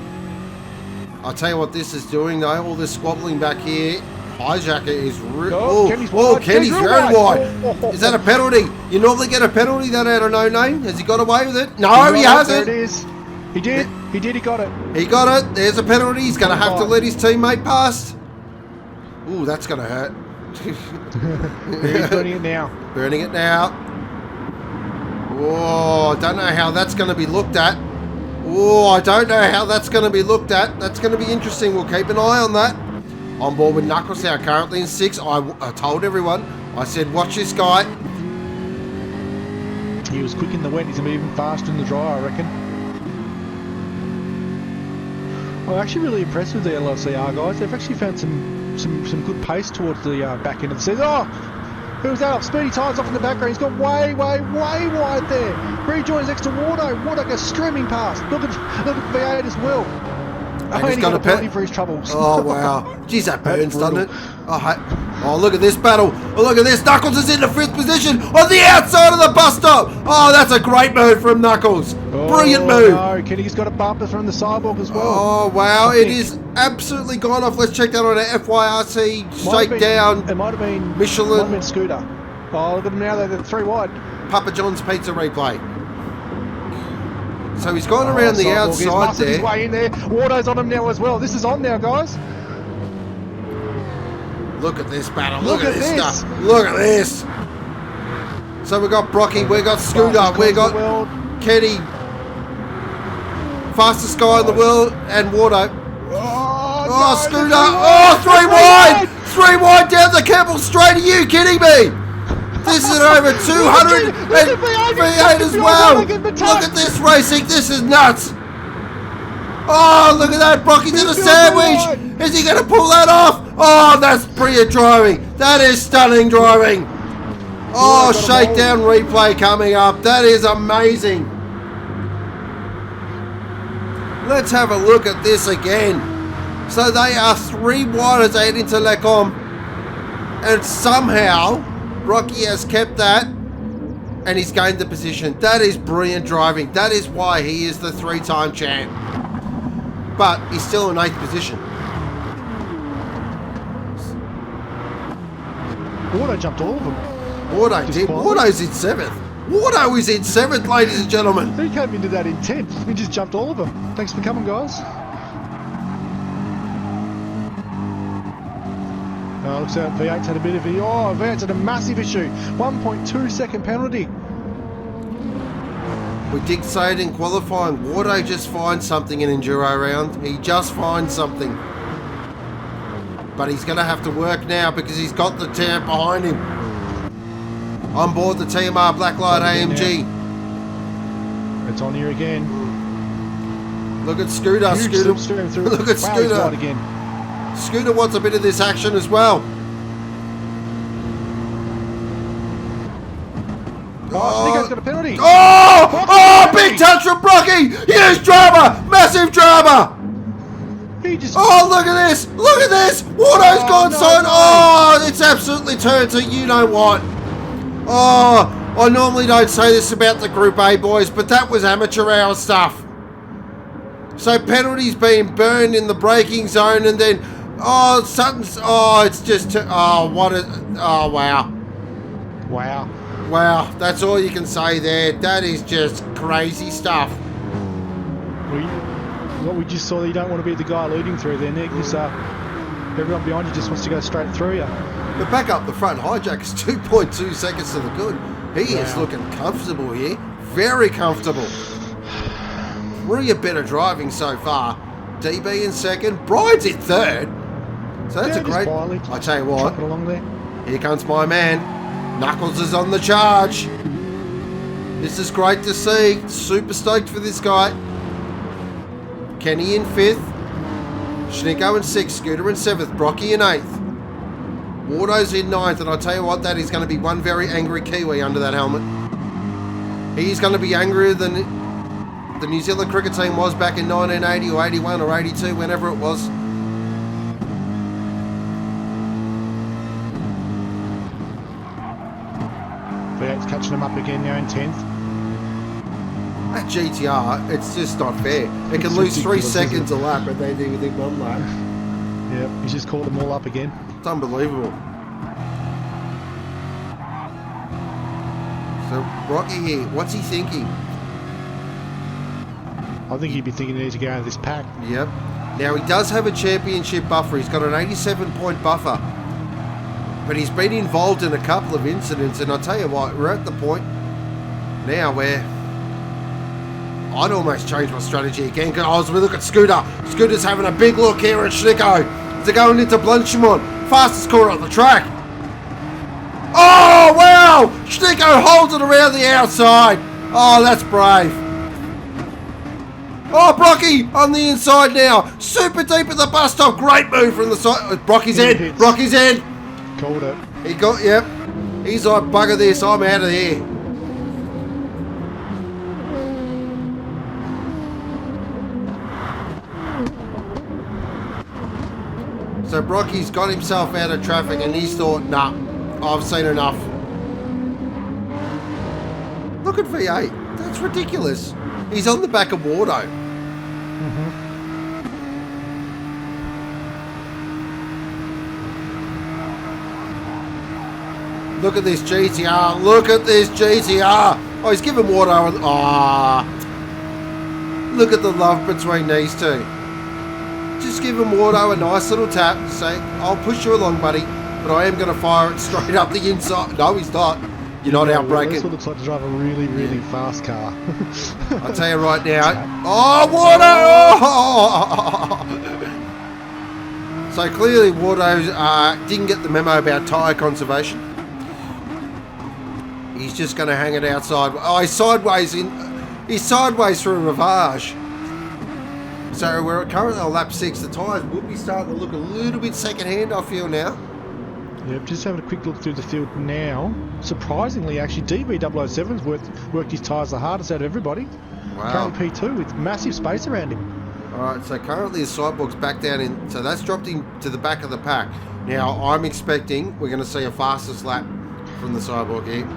[SPEAKER 1] I'll tell you what this is doing though. All this squabbling back here. Hijacker is... Kenny's very wide. Is that a penalty? You normally get a penalty that out of no name. Has he got away with it? No, he hasn't.
[SPEAKER 2] There it is. He did. He got it.
[SPEAKER 1] He got it. There's a penalty. He's going to have to let his teammate past. Ooh, that's going to hurt.
[SPEAKER 2] He's burning it now.
[SPEAKER 1] Burning it now. Oh, I don't know how that's going to be looked at. Oh, I don't know how that's going to be looked at. That's going to be interesting. We'll keep an eye on that. On board with Knuckles now, currently in 6. I told everyone. I said, watch this guy.
[SPEAKER 2] He was quick in the wet. He's going to be even faster in the dry, I reckon. I'm actually really impressed with the LLCR guys. They've actually found some good pace towards the back end of the season. Oh, who's that off? Speedy Tyres off in the background. He's gone way wide there. Rejoins next to Wardo. Wardo goes streaming past. Look at V8 as well.
[SPEAKER 1] And he's got a penalty
[SPEAKER 2] for his troubles.
[SPEAKER 1] Oh wow! Geez, that burns, doesn't it? Oh, look at this battle! Oh, look at this! Knuckles is in the 5th position on the outside of the bus stop. Oh, that's a great move from Knuckles. Brilliant move.
[SPEAKER 2] No, Kenny's got a bumper from the Cyborg as well.
[SPEAKER 1] Oh wow! It is absolutely gone off. Let's check that on our FYRC shakedown.
[SPEAKER 2] It might have been
[SPEAKER 1] Michelin.
[SPEAKER 2] Might have been Scooter. Oh, look at them now. They're 3 wide.
[SPEAKER 1] Papa John's Pizza replay. So he's gone around the outside there.
[SPEAKER 2] His way in there. Wardo's on him now as well. This is on now, guys.
[SPEAKER 1] Look at this battle. Look at this stuff. Look at this. So we got Brocky, we got Scooter, we got Kenny, fastest guy in the world, and Wardo. Oh, Scooter. Oh, 3 wide. 3 wide down the Campbell Straight. Are you kidding me? This is over 200 and V8 as well. Look at this racing. This is nuts. Oh, look at that. Brocky did a sandwich. Is he going to pull that off? Oh, that's brilliant driving. That is stunning driving. Oh, shakedown replay coming up. That is amazing. Let's have a look at this again. So they are 3 wide as they head into Lecom. And somehow Rocky has kept that and he's gained the position. That is brilliant driving. That is why he is the 3-time champ. But he's still in 8th position.
[SPEAKER 2] Wardo jumped all of them.
[SPEAKER 1] Wardo did. Wardo's in 7th. Wardo is in 7th, ladies and gentlemen.
[SPEAKER 2] He came into that intent. He just jumped all of them. Thanks for coming, guys. Looks like V8's had a bit of a... Oh, V8's had a massive issue. 1.2 second penalty.
[SPEAKER 1] We did say it in qualifying. Wardo just finds something in Enduro round. He just finds something. But he's going to have to work now because he's got the champ behind him. On board the TMR Blacklight AMG.
[SPEAKER 2] It's on here again.
[SPEAKER 1] Look at Scooter.
[SPEAKER 2] Huge
[SPEAKER 1] Scooter.
[SPEAKER 2] slipstream through.
[SPEAKER 1] Look at
[SPEAKER 2] Wow, he's
[SPEAKER 1] Scooter.
[SPEAKER 2] wide again.
[SPEAKER 1] Scooter wants a bit of this action as well.
[SPEAKER 2] Oh, Schnicko's got a penalty.
[SPEAKER 1] Oh, big touch from Brocky. Huge drama. Massive drama.
[SPEAKER 2] He just...
[SPEAKER 1] Oh, look at this. Look at this. Wardo's gone side. Oh, it's absolutely turned to you know what. Oh, I normally don't say this about the Group A boys, but that was amateur hour stuff. So penalties being burned in the braking zone, and then Sutton's it's just wow. Wow, that's all you can say there. That is just crazy stuff.
[SPEAKER 2] What we just saw, you don't want to be the guy leading through there, Nick. Because everyone behind you just wants to go straight through you.
[SPEAKER 1] But back up the front, Hijack is 2.2 seconds to the good. He is looking comfortable here. Very comfortable. Really a better driving so far. DB in second. Brian's in third. So that's a great... I tell you what.
[SPEAKER 2] Along there.
[SPEAKER 1] Here comes my man. Knuckles is on the charge. This is great to see. Super stoked for this guy. Kenny in fifth. Schnicko in sixth. Scooter in seventh. Brocky in eighth. Wardo's in ninth, and I tell you what, that is going to be one very angry Kiwi under that helmet. He's going to be angrier than the New Zealand cricket team was back in 1980 or 81 or 82, whenever it was.
[SPEAKER 2] V8's catching him up again now in 10th.
[SPEAKER 1] That GTR, it's just not fair. It can lose 3 seconds a lap, and they do within 1 lap.
[SPEAKER 2] Yep, he's just caught them all up again.
[SPEAKER 1] It's unbelievable. So Rocky here, what's he thinking?
[SPEAKER 2] I think he'd be thinking he needs to go out of this pack.
[SPEAKER 1] Yep. Now he does have a championship buffer. He's got an 87-point buffer. But he's been involved in a couple of incidents, and I'll tell you what, we're at the point now where I'd almost change my strategy again. Because we look at Scooter. Scooter's having a big look here at Schnicko. They're going into Blanchimont. Fastest corner on the track. Oh, wow! Schnicko holds it around the outside. Oh, that's brave. Oh, Brocky on the inside now. Super deep at the bus stop. Great move from the side. Brocky's in. Brocky's in.
[SPEAKER 2] Called it.
[SPEAKER 1] He got, yep. He's like, bugger this. I'm out of here. So Brocky's got himself out of traffic and he's thought, nah, I've seen enough. Look at V8. That's ridiculous. He's on the back of Wardo. Look at this GTR. Look at this GTR. Oh, he's giving Wardo an... Look at the love between these two. Just give him Wardo a nice little tap. Say, I'll push you along, buddy. But I am going to fire it straight up the inside. No, he's not. You're not out braking.
[SPEAKER 2] This one looks like to drive a really, really fast car.
[SPEAKER 1] I'll tell you right now. Oh, Wardo! Oh! So clearly Wardo didn't get the memo about tyre conservation. He's just going to hang it outside. Oh, he's sideways in. He's sideways through a Rivage. So we're currently on lap 6. The tyres would be starting to look a little bit second-hand, I feel now.
[SPEAKER 2] Yep, just having a quick look through the field now. Surprisingly, actually, DB007's worked his tyres the hardest out of everybody.
[SPEAKER 1] Wow.
[SPEAKER 2] Currently P2 with massive space around him.
[SPEAKER 1] All right, so currently the sidewalk's back down in. So that's dropped him to the back of the pack. Now, I'm expecting we're going to see a fastest lap from the sidewalk here.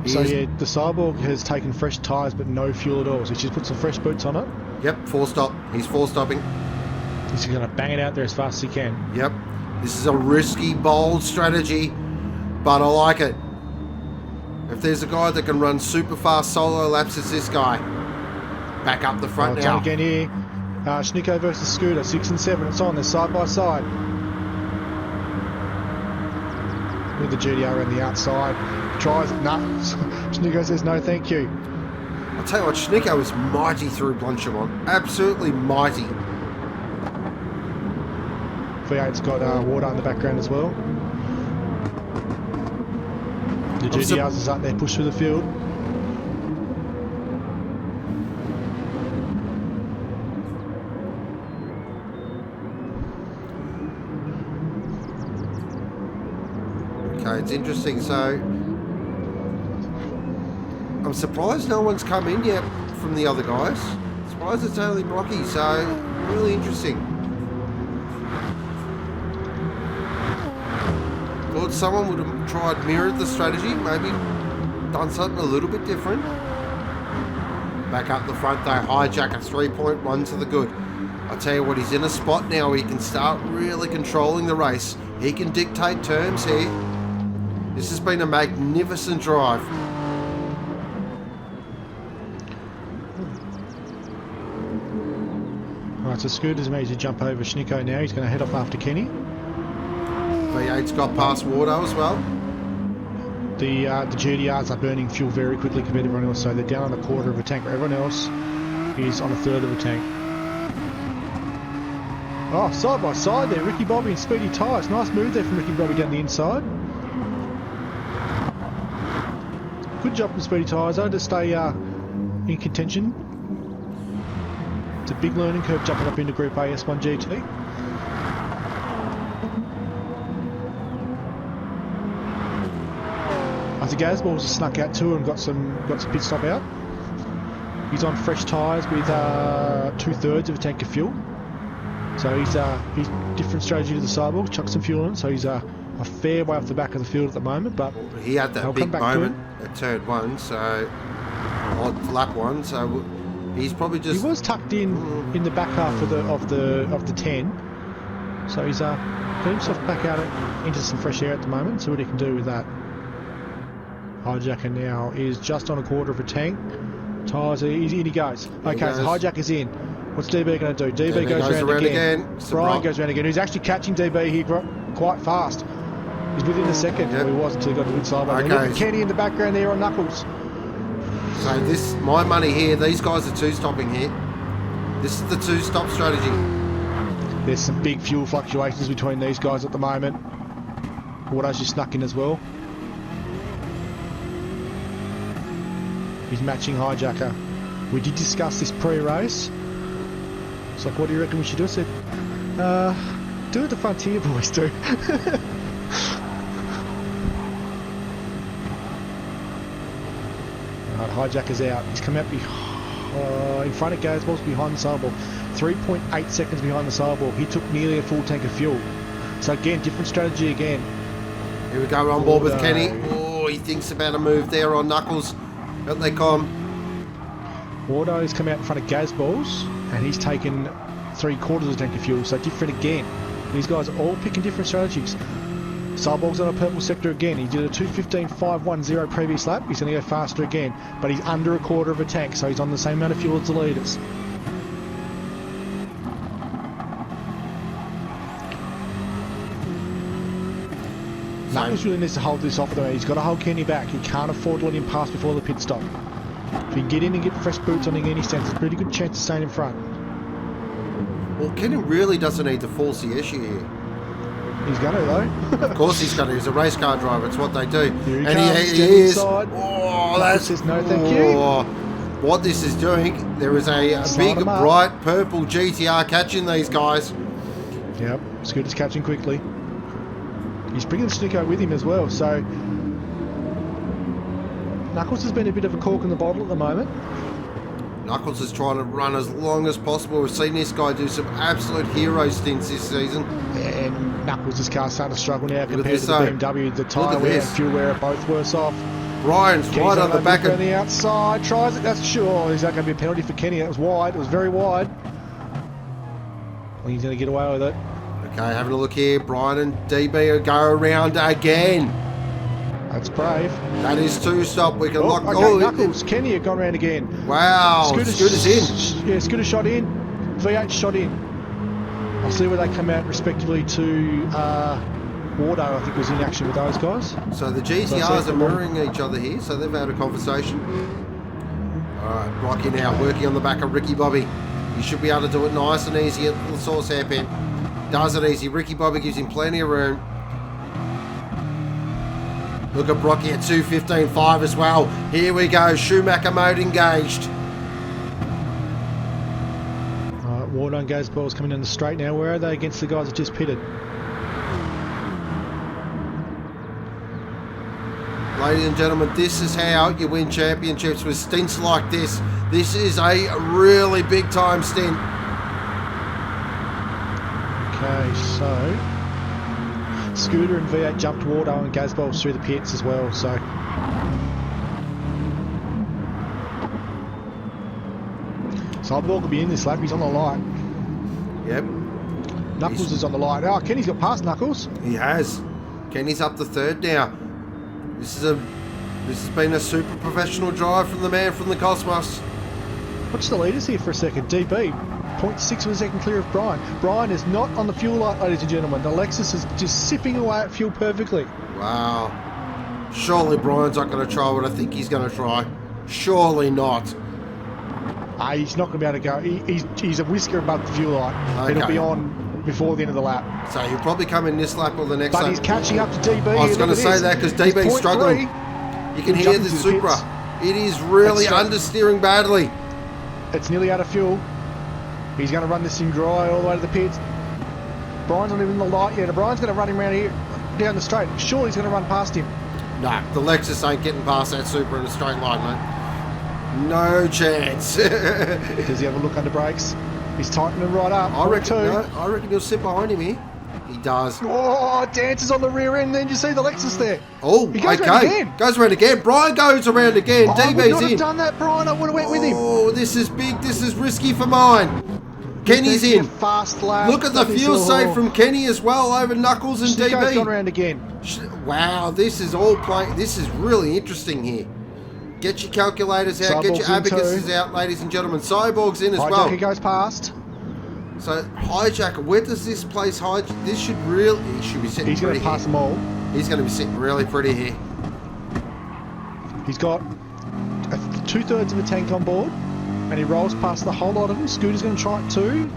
[SPEAKER 2] So yeah, the Cyborg has taken fresh tyres but no fuel at all. So he's just put some fresh boots on it.
[SPEAKER 1] Yep, 4-stop. He's 4-stopping.
[SPEAKER 2] He's going to bang it out there as fast as he can.
[SPEAKER 1] Yep. This is a risky, bold strategy, but I like it. If there's a guy that can run super fast solo laps, it's this guy. Back up the front now.
[SPEAKER 2] Again here. Schnicko versus Scooter, 6 and 7. It's on. They're side by side. With the GTR on the outside. Tries it. No. Schnicko says no thank you.
[SPEAKER 1] I'll tell you what, Schnicko was mighty through Blanchimont. Absolutely mighty.
[SPEAKER 2] V8's got water in the background as well. The GTRs is up there, push through the field.
[SPEAKER 1] Okay, it's interesting. So I'm surprised no one's come in yet from the other guys. Surprised it's only Rocky. So really interesting. Thought someone would have tried mirrored the strategy, maybe done something a little bit different. Back up the front though, hijack a 3.1 to the good. I'll tell you what, he's in a spot now where he can start really controlling the race. He can dictate terms here. This has been a magnificent drive.
[SPEAKER 2] Alright, so Scooter's managed to jump over Schnicko now. He's going to head off after Kenny.
[SPEAKER 1] V8's got past Wardo as well.
[SPEAKER 2] The GTRs are burning fuel very quickly compared to everyone else, so they're down on a quarter of a tank, where everyone else is on a third of a tank. Oh, side by side there, Ricky Bobby and Speedy Tyres. Nice move there from Ricky Bobby down the inside. Good job from Speedy Tyres though to stay in contention. It's a big learning curve jumping up into Group A S1 GT. I think Gazballs has snuck out too and got some pit stop out. He's on fresh tyres with 2/3 of a tank of fuel. So he's different strategy to the Cyborg, chuck some fuel in, so he's a fair way off the back of the field at the moment, but
[SPEAKER 1] he had that big moment at turn 1, so on lap 1, so he's probably just...
[SPEAKER 2] He was tucked in the back half of the 10, so he's got himself back out into some fresh air at the moment, so what he can do with that. Hijacker now is just on a quarter of a tank. Tyres, in he goes. Okay, so Hijacker's in. What's DB going to do? DB goes around again. Brian goes around again. He's actually catching DB here quite fast. He's within a second. Well, he was until he got to the inside. Okay. Look at Kenny in the background there on Knuckles.
[SPEAKER 1] So this, my money here, these guys are two-stopping here. This is the two-stop strategy.
[SPEAKER 2] There's some big fuel fluctuations between these guys at the moment. Wardo's just snuck in as well. He's matching Hijacker. We did discuss this pre-race. It's like, what do you reckon we should do? I said, do what the Frontier boys do. Alright, Hijacker's out. He's come out in front of Gazballs, behind the Cyborg. 3.8 seconds behind the Cyborg. He took nearly a full tank of fuel. So again, different strategy again.
[SPEAKER 1] Here we go, we're on board with Kenny. Oh, he thinks about a move there on Knuckles. Out they come.
[SPEAKER 2] Wardo's come out in front of Gazballs, and he's taken 3/4 of the tank of fuel, so different again. These guys are all picking different strategies. Cyborg's on a purple sector again. He did a 2:15.510 previous lap. He's going to go faster again, but he's under a quarter of a tank, so he's on the same amount of fuel as the leaders. Knuckles really needs to hold this off though. He's got to hold Kenny back. He can't afford to let him pass before the pit stop. If he can get in and get fresh boots on again, he stands a pretty good chance of staying in front.
[SPEAKER 1] Well, Kenny really doesn't need to force the issue here.
[SPEAKER 2] He's going to though.
[SPEAKER 1] Of course he's going to. He's a race car driver. It's what they do.
[SPEAKER 2] Here he
[SPEAKER 1] and
[SPEAKER 2] comes,
[SPEAKER 1] he is.
[SPEAKER 2] Inside.
[SPEAKER 1] Oh, that's...
[SPEAKER 2] Says no thank you.
[SPEAKER 1] What this is doing, there is a big, bright purple GTR catching these guys.
[SPEAKER 2] Yep, Scooter's catching quickly. He's bringing the schnicko with him as well, so Knuckles has been a bit of a cork in the bottle at the moment.
[SPEAKER 1] Knuckles is trying to run as long as possible. We've seen this guy do some absolute hero stints this season.
[SPEAKER 2] And Knuckles' car's starting to struggle now compared to the BMW. The tyre wear and fuel wear are both worse off.
[SPEAKER 1] Brian's right on the back
[SPEAKER 2] of the outside, tries it, that's sure. Is that going to be a penalty for Kenny? That was wide, it was very wide. Well, he's going to get away with it.
[SPEAKER 1] Okay, having a look here. Brian and DB go around again.
[SPEAKER 2] That's brave.
[SPEAKER 1] That is two-stop. We can lock...
[SPEAKER 2] Okay, Knuckles, Kenny have gone around again.
[SPEAKER 1] Wow, Scooter's in.
[SPEAKER 2] Yeah, Scooter shot in. V8 shot in. I'll see where they come out respectively to Wardo, I think, was in action with those guys.
[SPEAKER 1] So the GTRs are mirroring each other here, so they've had a conversation. Alright, Rocky now working on the back of Ricky Bobby. He should be able to do it nice and easy at the source hairpin. Does it easy. Ricky Bobby gives him plenty of room. Look at Brocky at 2:15.5 as well. Here we go. Schumacher mode engaged.
[SPEAKER 2] Wardo and Gazballs coming down the straight now. Where are they against the guys that just pitted?
[SPEAKER 1] Ladies and gentlemen, this is how you win championships with stints like this. This is a really big time stint.
[SPEAKER 2] Okay, so Scooter and V8 jumped Wardo and Gazbol's through the pits as well, so Cyborg will be in this lap. He's on the light.
[SPEAKER 1] Yep.
[SPEAKER 2] Knuckles is on the light. Oh, Kenny's got past Knuckles.
[SPEAKER 1] He has. Kenny's up to third now. This has been a super professional drive from the man from the Cosmos.
[SPEAKER 2] Watch the leaders here for a second. DB, 0.6 of a second clear of Brian. Brian is not on the fuel light, ladies and gentlemen. The Lexus is just sipping away at fuel perfectly.
[SPEAKER 1] Wow. Surely Brian's not going to try what I think he's going to try. Surely not.
[SPEAKER 2] He's not going to be able to go. He's a whisker above the fuel light.
[SPEAKER 1] Okay.
[SPEAKER 2] It'll be on before the end of the lap.
[SPEAKER 1] So he'll probably come in this lap or the next lap.
[SPEAKER 2] But he's catching up to DB.
[SPEAKER 1] I was going to say that because DB's struggling. You can hear the Supra. It is really understeering badly.
[SPEAKER 2] It's nearly out of fuel. He's going to run this thing dry all the way to the pits. Brian's not even in the light yet. Brian's going to run him around here, down the straight. Surely he's going to run past him.
[SPEAKER 1] No, the Lexus ain't getting past that Supra in a straight line, mate. No chance.
[SPEAKER 2] Does he have a look under brakes? He's tightening right up.
[SPEAKER 1] I reckon he'll sit behind him here. He does.
[SPEAKER 2] Oh, dances on the rear end. Then you see the Lexus there.
[SPEAKER 1] Oh,
[SPEAKER 2] he goes around again.
[SPEAKER 1] Goes around again. Brian goes around again. DB's in.
[SPEAKER 2] I would not have done that, Brian. I would have went with him.
[SPEAKER 1] Oh, this is big. This is risky for mine. Kenny's in.
[SPEAKER 2] Fast lap.
[SPEAKER 1] Look at the fuel save from Kenny as well over Knuckles and DB.
[SPEAKER 2] Schnicko's gone around again.
[SPEAKER 1] Wow, this is all playing. This is really interesting here. Get your calculators out. Get your abacuses out, ladies and gentlemen. Cyborg's in as well.
[SPEAKER 2] He goes past.
[SPEAKER 1] So Hijacker, where does this place hijack? This should really, he should be sitting.
[SPEAKER 2] He's going to pass them all.
[SPEAKER 1] He's going to be sitting really pretty here.
[SPEAKER 2] He's got 2/3 of a tank on board, and he rolls past the whole lot of them. Scooter's going to try it too.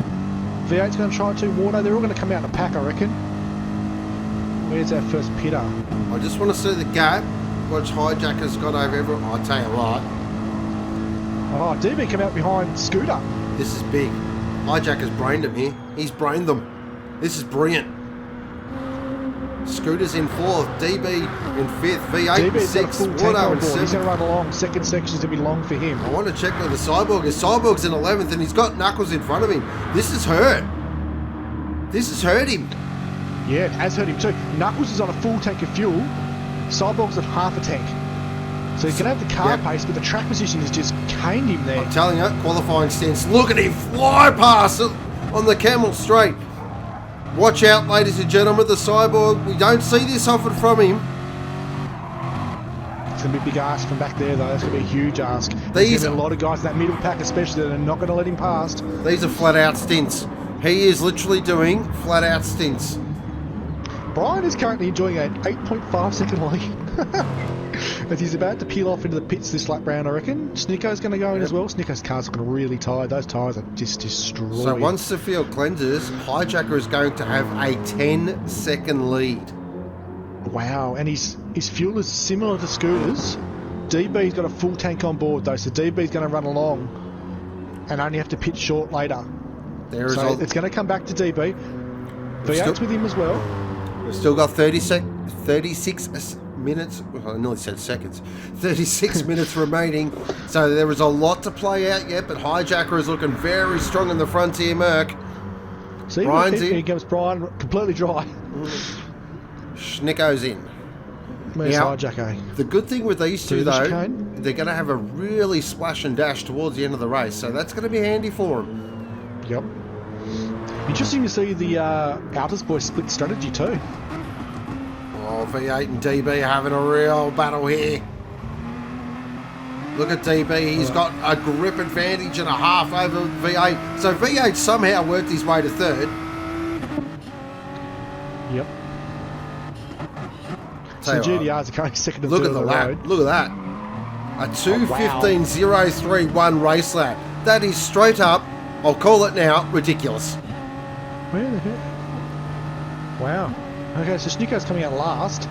[SPEAKER 2] V8's going to try it too. Warno, they're all going to come out in a pack, I reckon. Where's our first pitter?
[SPEAKER 1] I just want to see the gap. Watch Hijacker's got over everyone. I'll tell you what.
[SPEAKER 2] Oh, DB come out behind Scooter.
[SPEAKER 1] This is big. Hijacker's brained him here. He's brained them. This is brilliant. Scooter's in 4th, DB in 5th, V8 in 6th, Wardo in 7th.
[SPEAKER 2] He's going to run along. Second section's going to be long for him.
[SPEAKER 1] I want to check where the Cyborg is. Cyborg's in 11th and he's got Knuckles in front of him. This has hurt. This has hurt him.
[SPEAKER 2] Yeah, it has hurt him too. Knuckles is on a full tank of fuel. Cyborg's at half a tank. So he's going to have the car pace, but the track position has just caned him there.
[SPEAKER 1] I'm telling you, qualifying stance. Look at him fly past it on the Camel Straight. Watch out, ladies and gentlemen, the Cyborg. We don't see this often from him.
[SPEAKER 2] It's going to be a big ask from back there, though. That's going to be a huge ask. There's a lot of guys in that middle pack, especially, that are not going to let him past.
[SPEAKER 1] These are flat-out stints. He is literally doing flat-out stints.
[SPEAKER 2] Brian is currently enjoying an 8.5 second lead. As he's about to peel off into the pits this lap round, I reckon. Schnicko's going to go in as well. Schnicko's car's looking really tired. Those tyres are just destroyed.
[SPEAKER 1] So once the field cleanses, Hijacker is going to have a 10-second lead.
[SPEAKER 2] Wow, and his fuel is similar to Scooter's. DB's got a full tank on board though, so DB's going to run along and only have to pit short later. It's going to come back to DB. V8's with him as well.
[SPEAKER 1] We've still got 36 minutes, well, I nearly said seconds, 36 minutes remaining, so there is a lot to play out yet, but Hijacker is looking very strong in the frontier, Merc.
[SPEAKER 2] See, here comes Brian, completely dry.
[SPEAKER 1] Schnicko's in.
[SPEAKER 2] Where's Hijacker?
[SPEAKER 1] The good thing with these two, though, they're going to have a really splash and dash towards the end of the race, so that's going to be handy for them.
[SPEAKER 2] Yep. Interesting to see the Altus boys split strategy too.
[SPEAKER 1] Oh, V8 and DB having a real battle here. Look at DB, he's got a grip advantage and a half over V8. So V8 somehow worked his way to 3rd.
[SPEAKER 2] Yep. So GDRs are currently 2nd and 3rd.
[SPEAKER 1] Look at the lap. Look at that. A 2:15.031 race lap. That is straight up, I'll call it now, ridiculous.
[SPEAKER 2] Where the heck? Wow. Okay, so Schnicko's coming out last.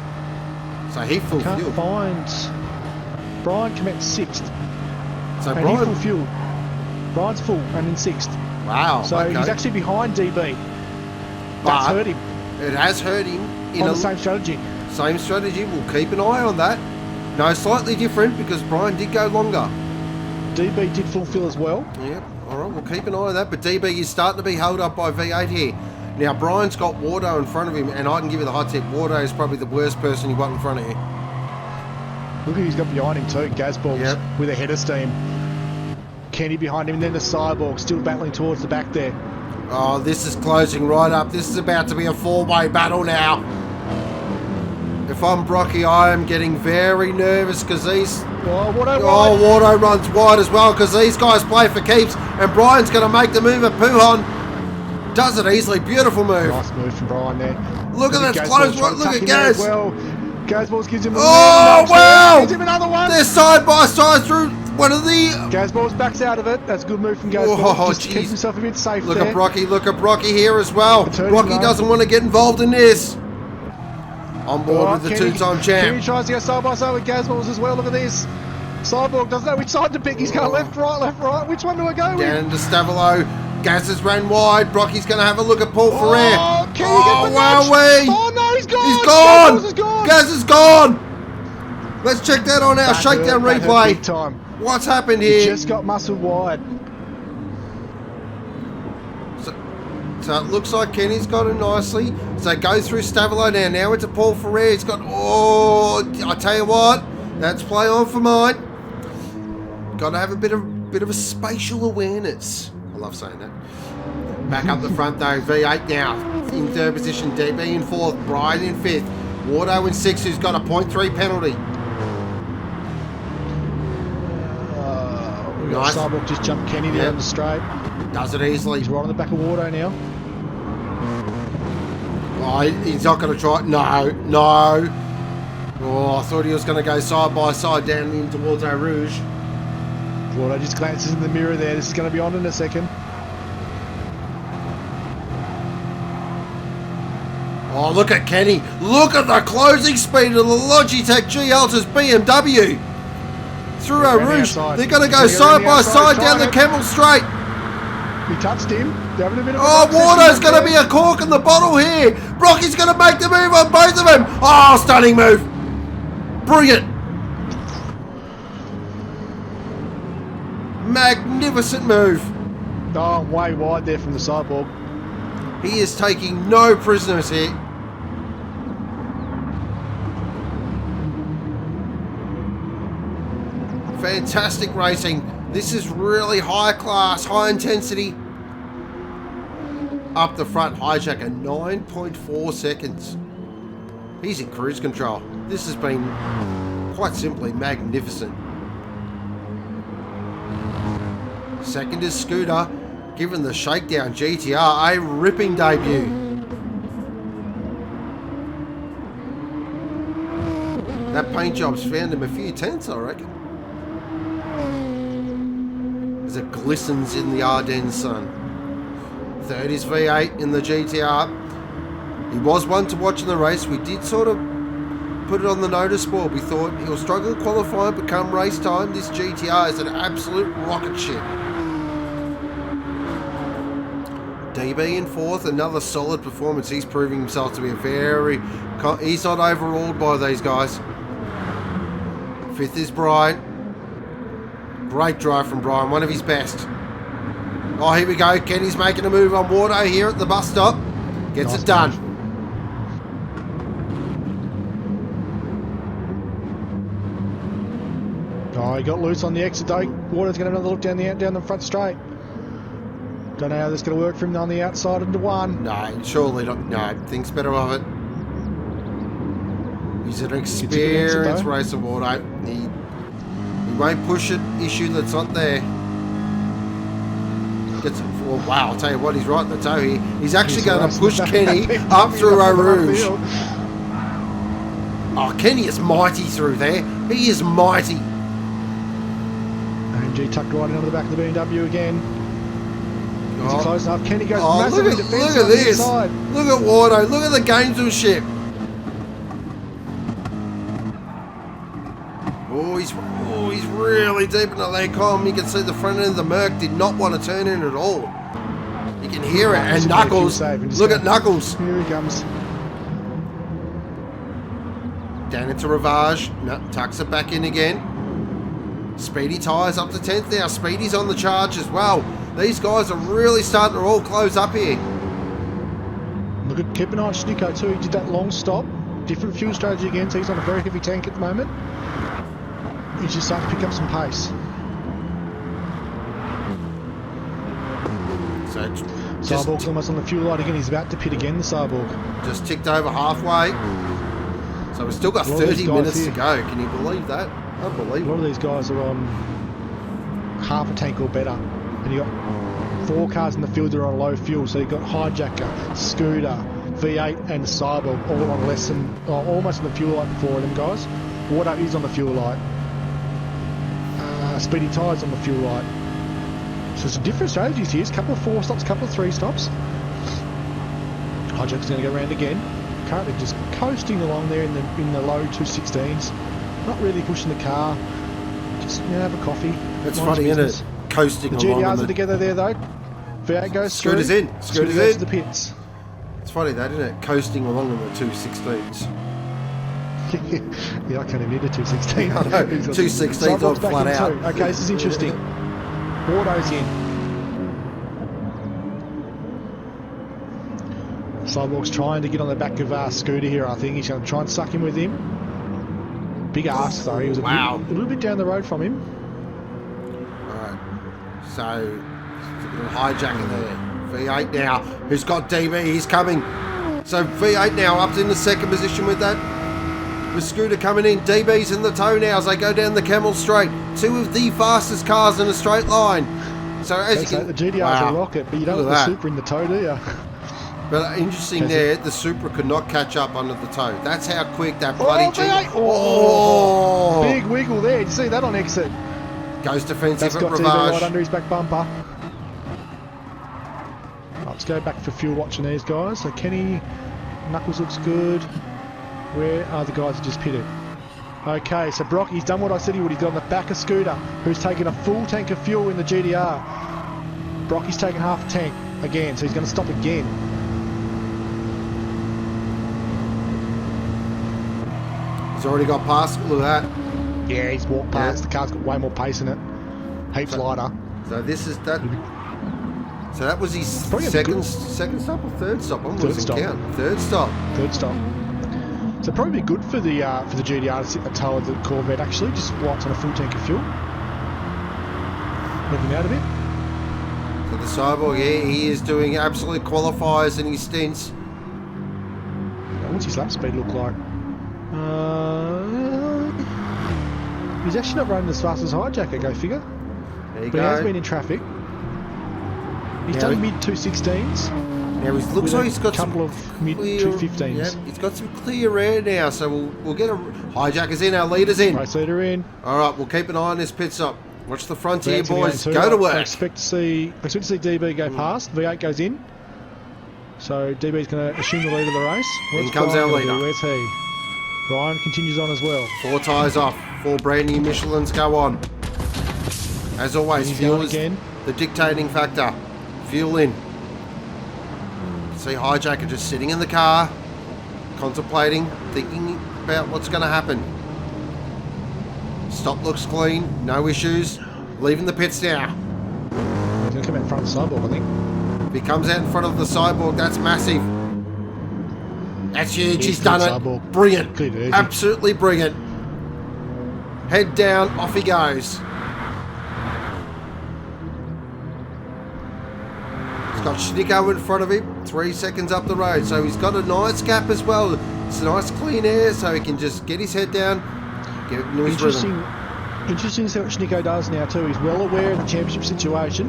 [SPEAKER 1] So he full fuel.
[SPEAKER 2] Can't find... Brian came out 6th.
[SPEAKER 1] So
[SPEAKER 2] and
[SPEAKER 1] Brian...
[SPEAKER 2] he full fuel. Brian's full and in 6th.
[SPEAKER 1] Wow.
[SPEAKER 2] So he's actually behind DB. That's hurt him.
[SPEAKER 1] It has hurt him.
[SPEAKER 2] On the same strategy.
[SPEAKER 1] Same strategy. We'll keep an eye on that. No, slightly different because Brian did go longer.
[SPEAKER 2] DB did fulfill as well.
[SPEAKER 1] Yep, alright, we'll keep an eye on that. But DB is starting to be held up by V8 here. Now, Brian's got Wardo in front of him, and I can give you the hot tip. Wardo is probably the worst person you got in front of you.
[SPEAKER 2] Look at who's got behind him too. Gazballs with a head of steam. Kenny behind him, and then the Cyborg still battling towards the back there.
[SPEAKER 1] Oh, this is closing right up. This is about to be a four-way battle now. If I'm Brocky, I am getting very nervous because these... Wardo runs wide as well because these guys play for keeps, and Brian's going to make the move at Puhon. Does it easily. Beautiful move.
[SPEAKER 2] Nice move from Brian there.
[SPEAKER 1] Look at that close one. Look at Gaz.
[SPEAKER 2] Well, Gazballs gives him
[SPEAKER 1] wow!
[SPEAKER 2] Gives him another one.
[SPEAKER 1] They're side by side through one of the...
[SPEAKER 2] Gazballs backs out of it. That's a good move from Gazballs. Just keeps himself a bit safe
[SPEAKER 1] Look
[SPEAKER 2] there.
[SPEAKER 1] at Brocky. Look at Brocky here as well. Brocky doesn't want to get involved in this. On board with the two-time champ.
[SPEAKER 2] Kenny tries to go side by side with Gazballs as well. Look at this. Cyborg doesn't know which side to pick. He's going left, right. Which one do I go with?
[SPEAKER 1] Down to Stavilo. Gaz has ran wide. Brocky's going to have a look at Paul Ferrer.
[SPEAKER 2] Wowee! Oh no, he's gone!
[SPEAKER 1] He's gone! Gaz is gone! Let's check that on our shakedown replay.
[SPEAKER 2] Big time.
[SPEAKER 1] What's happened here?
[SPEAKER 2] He just got muscled wide.
[SPEAKER 1] So it looks like Kenny's got it nicely. So go through Stavilo now. Now it's a Paul Ferrer. He's got... Oh, I tell you what. That's play on for mine. Got to have a bit of a spatial awareness. I love saying that. Back up the front though. V8 now in third position. DB in fourth. Brian in fifth. Wardo in sixth, who's got a 0.3 penalty.
[SPEAKER 2] Nice. Cyborg just jumped Kenny down the straight.
[SPEAKER 1] Does it easily.
[SPEAKER 2] He's right on the back of Wardo now.
[SPEAKER 1] Oh, he's not going to try it. No. Oh, I thought he was going to go side by side down in towards Eau Rouge.
[SPEAKER 2] Wardo just glances in the mirror there. This is going to be on in a second.
[SPEAKER 1] Oh, look at Kenny. Look at the closing speed of the Logitech G Altus BMW. Through Eau Rouge. They're going to go side by side down the Camel Straight.
[SPEAKER 2] He touched him. They're having a bit of
[SPEAKER 1] Wardo's going to be a cork in the bottle here. Brocky's going to make the move on both of them. Oh, stunning move. Brilliant. Magnificent move.
[SPEAKER 2] Oh, way wide there from the Cyborg.
[SPEAKER 1] He is taking no prisoners here. Fantastic racing. This is really high class, high intensity. Up the front, hijacker, 9.4 seconds. He's in cruise control. This has been quite simply magnificent. Second is Scooter, given the shakedown GTR a ripping debut. That paint job's found him a few tenths, I reckon. As it glistens in the Ardennes sun. Third is V8 in the GTR. He was one to watch in the race. We did sort of put it on the notice board. We thought he'll struggle to qualify, but come race time, this GTR is an absolute rocket ship. DB in fourth, another solid performance. He's proving himself to be a very... He's not overruled by these guys. Fifth is Brian. Great drive from Brian, one of his best. Oh, here we go. Kenny's making a move on Wardo here at the bus stop. Gets it done.
[SPEAKER 2] Oh, he got loose on the exit though. Wardo's going to have another look down the front straight. Don't know how this is going to work for him on the outside into one.
[SPEAKER 1] No, surely not. No, thinks better of it. He's an experienced racer, Wardo. He won't push an issue that's not there. Gets it. Well, wow, I'll tell you what, he's right in the toe here. He's actually going to push Kenny up through Eau Rouge. Oh, Kenny is mighty through there. He is mighty.
[SPEAKER 2] AMG tucked right into the back of the BMW again. Is he close enough? Kenny goes massively defensive.
[SPEAKER 1] Look at this. Look at Wardo. Look at the gamesmanship. Oh, he's really deep in the leg column. You can see the front end of the Merc did not want to turn in at all. You can hear it. And Knuckles. Look at Knuckles.
[SPEAKER 2] Here he comes.
[SPEAKER 1] Down into Ravage. No, tucks it back in again. Speedy Tyres up to 10th now. Speedy's on the charge as well. These guys are really starting to all close up here.
[SPEAKER 2] Look at, keep an eye on Schnicko too. He did that long stop. Different fuel strategy again, so he's on a very heavy tank at the moment. He's just starting to pick up some pace.
[SPEAKER 1] So
[SPEAKER 2] Cyborg's almost on the fuel light again. He's about to pit again, the Cyborg.
[SPEAKER 1] Just ticked over halfway. So we've still got 30 minutes to go. Can you believe that?
[SPEAKER 2] A
[SPEAKER 1] Unbelievable.
[SPEAKER 2] lot of these guys are on half a tank or better. And you've got 4 cars in the field that are on low fuel. So you've got Hijacker, Scooter, V8 and Cyborg all on less than, almost on the fuel light before them guys. Water is on the fuel light. Speedy Tyres on the fuel light. So some different strategies here. A couple of 4 stops, couple of 3 stops. Hijacker's going to go around again. Currently just coasting along there in the low 216s. Not really pushing the car. Just have a coffee.
[SPEAKER 1] It's funny, isn't it? Coasting
[SPEAKER 2] the
[SPEAKER 1] along.
[SPEAKER 2] GDRs are together there though. V8 goes
[SPEAKER 1] Scooter's
[SPEAKER 2] through.
[SPEAKER 1] in. Scooter's
[SPEAKER 2] goes
[SPEAKER 1] in.
[SPEAKER 2] to the pits.
[SPEAKER 1] It's funny that, isn't it? Coasting along in the 216s.
[SPEAKER 2] Yeah, I can't even need a 216.
[SPEAKER 1] I know. 216s on flat out.
[SPEAKER 2] Okay, this is interesting. Auto's in. Cyborg's trying to get on the back of Scooter here, I think. He's going to try and suck him with him. Big ass though. He was a little bit down the road from him.
[SPEAKER 1] Alright. So, a little hijacker there. V8 now. Who's got DB? He's coming. So V8 now up in the second position with that. With Scooter coming in. DB's in the tow now as they go down the Camel Straight. 2 of the fastest cars in a straight line. So as you can...
[SPEAKER 2] The GDR's a rocket, but you don't want the Supra in the tow, do you?
[SPEAKER 1] But interesting there, the Supra could not catch up under the tow. That's how quick that bloody
[SPEAKER 2] V8. Big wiggle there. Did you see that on exit?
[SPEAKER 1] Goes defensive at
[SPEAKER 2] DB
[SPEAKER 1] Ravage.
[SPEAKER 2] right under his back bumper. Let's go back for fuel watching these guys. So Kenny, Knuckles looks good. Where are the guys that just pitted? Okay, so Brock, he's done what I said he would. He's got on the back of Scooter, who's taken a full tank of fuel in the GDR. Brocky's taken half a tank again, so he's going to stop again.
[SPEAKER 1] He's already got past all of that.
[SPEAKER 2] Yeah, he's walked past. The car's got way more pace in it. Heaps lighter.
[SPEAKER 1] So this is that. So that was his second stop or third stop? I'm losing count. Third stop.
[SPEAKER 2] Third stop. So probably good for the GDR to sit the tail of the Corvette actually, just whilst on a full tank of fuel. Moving out a bit.
[SPEAKER 1] So the Cyborg, yeah, he is doing absolute qualifiers in his stints.
[SPEAKER 2] What's his lap speed look like? He's actually not running as fast as Hijacker, go figure.
[SPEAKER 1] There you
[SPEAKER 2] but
[SPEAKER 1] go.
[SPEAKER 2] he has been in traffic. He's done mid 216s.
[SPEAKER 1] Now he looks like he's got
[SPEAKER 2] a couple of mid 215s.
[SPEAKER 1] Yeah, he's got some clear air now, so we'll get a Hijacker's in, our leader's in.
[SPEAKER 2] Race leader in.
[SPEAKER 1] All right, we'll keep an eye on this pit stop. Watch the frontier, boys. Go to work.
[SPEAKER 2] I expect to see DB go past. V8 goes in. So DB's going to assume the lead of the race.
[SPEAKER 1] In comes our leader.
[SPEAKER 2] Where's he? Ryan continues on as well.
[SPEAKER 1] 4 tyres off. 4 brand new Michelins go on. As always, fuel is the dictating factor. Fuel in. See Hijacker just sitting in the car, contemplating, thinking about what's going to happen. Stop looks clean, no issues. Leaving the pits now.
[SPEAKER 2] He's going to come out in front of the Cyborg, I think.
[SPEAKER 1] If he comes out in front of the Cyborg, that's massive. That's huge. He's done it.
[SPEAKER 2] Cyborg.
[SPEAKER 1] Brilliant.
[SPEAKER 2] Good,
[SPEAKER 1] absolutely brilliant. Head down, off he goes. He's got Schnicko in front of him, 3 seconds up the road, so he's got a nice gap as well. It's a nice clean air, so he can just get his head down, get into his rhythm.
[SPEAKER 2] Interesting to see what Schnicko does now too. He's well aware of the championship situation.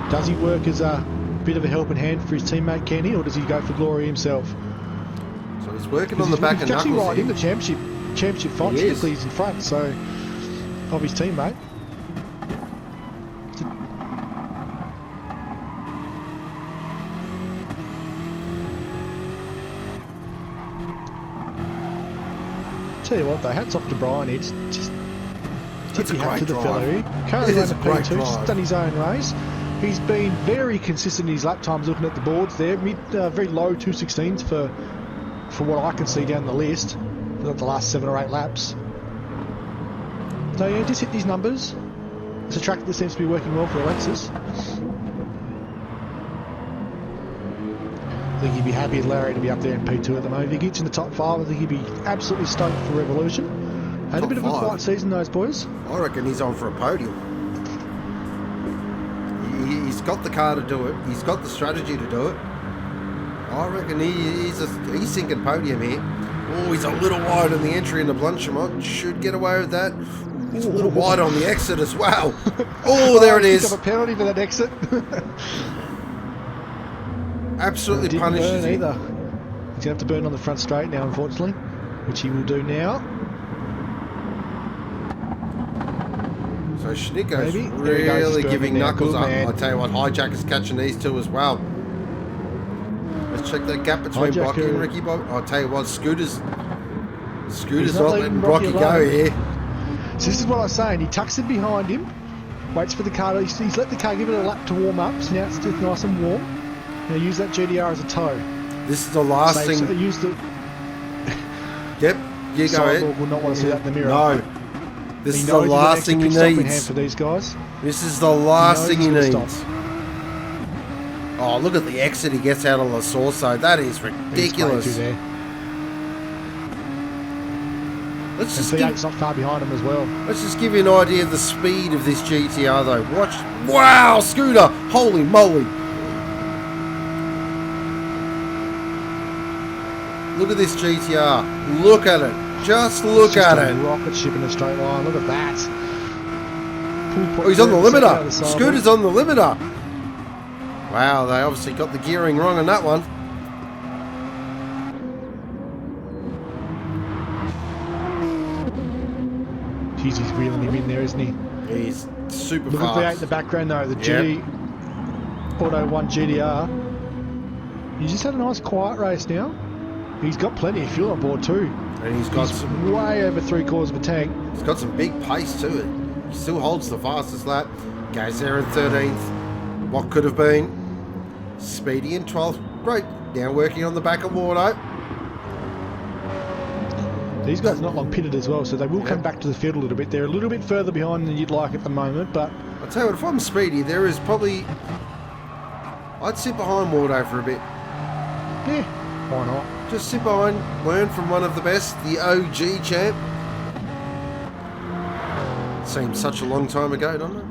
[SPEAKER 2] Does he work as a bit of a helping hand for his teammate Kenny, or does he go for glory himself?
[SPEAKER 1] So he's working on the back of Knuckles.
[SPEAKER 2] He's actually right in the championship fight. Typically he's in front, so of his teammate. Tell you what though, hats off to Brian. It's just tip your hat to the fella here. Currently running a P2, just done his own race. He's been very consistent in his lap times looking at the boards there. Very low 216s for from what I can see down the list, for the last 7 or 8 laps. So yeah, just hit these numbers. It's a track that seems to be working well for Alexis. I think he'd be happy with Larry to be up there in P2 at the moment. If he gets in the top 5, I think he'd be absolutely stoked for Revolution. Had a bit of a quiet season, those boys.
[SPEAKER 1] I reckon he's on for a podium. He's got the car to do it. He's got the strategy to do it. I reckon he's thinking podium here. Oh, he's a little wide on the entry into Blanchimont. Should get away with that. He's a little wide on the exit as well. Oh, there it is.
[SPEAKER 2] Got a penalty for that exit.
[SPEAKER 1] Absolutely punishes him.
[SPEAKER 2] Either. He's going to have to burn on the front straight now, unfortunately, which he will do now.
[SPEAKER 1] So Schnicko's really giving knuckles up. I tell you what, Hijacker's catching these two as well. Let's check that gap between Brocky and Ricky Bob. I tell you what, Scooter's not letting Brocky go here.
[SPEAKER 2] So this is what I was saying. He tucks it behind him, waits for the car. He's let the car give it a lap to warm up. So now it's just nice and warm. Now use that GDR as a tow.
[SPEAKER 1] This is the last thing.
[SPEAKER 2] So use the.
[SPEAKER 1] Yep, you go ahead.
[SPEAKER 2] Will not want to see that in the mirror.
[SPEAKER 1] No. This is the last thing he needs.
[SPEAKER 2] For these guys.
[SPEAKER 1] This is the last thing he needs. Oh, look at the exit he gets out of La Sorso. That is ridiculous.
[SPEAKER 2] Let's just V8's not far behind him as well.
[SPEAKER 1] Let's just give you an idea of the speed of this GTR though. Watch. Wow, Scooter. Holy moly. Look at this GTR. Look at it. Just look at it.
[SPEAKER 2] Rocket ship in a straight line. Look at that.
[SPEAKER 1] Oh, he's on the limiter. Scooter's on the limiter. Wow, they obviously got the gearing wrong on that one.
[SPEAKER 2] Jeez, he's reeling him in there, isn't he?
[SPEAKER 1] He's super
[SPEAKER 2] fast. Look at the V8 in the background though. The G Auto 1 GDR. He just had a nice quiet race now. He's got plenty of fuel on board too.
[SPEAKER 1] And he's got some
[SPEAKER 2] way over 3/4 of a tank.
[SPEAKER 1] He's got some big pace to it. He still holds the fastest lap. Goes there in 13th. What could have been? Speedy in 12th. Right, now working on the back of Wardo.
[SPEAKER 2] These guys are not long pitted as well, so they will come back to the field a little bit. They're a little bit further behind than you'd like at the moment, but...
[SPEAKER 1] I'll tell you what, if I'm Speedy, there is probably... I'd sit behind Wardo for a bit.
[SPEAKER 2] Yeah, why not?
[SPEAKER 1] Just sit behind, learn from one of the best, the OG champ. Seems such a long time ago, doesn't it?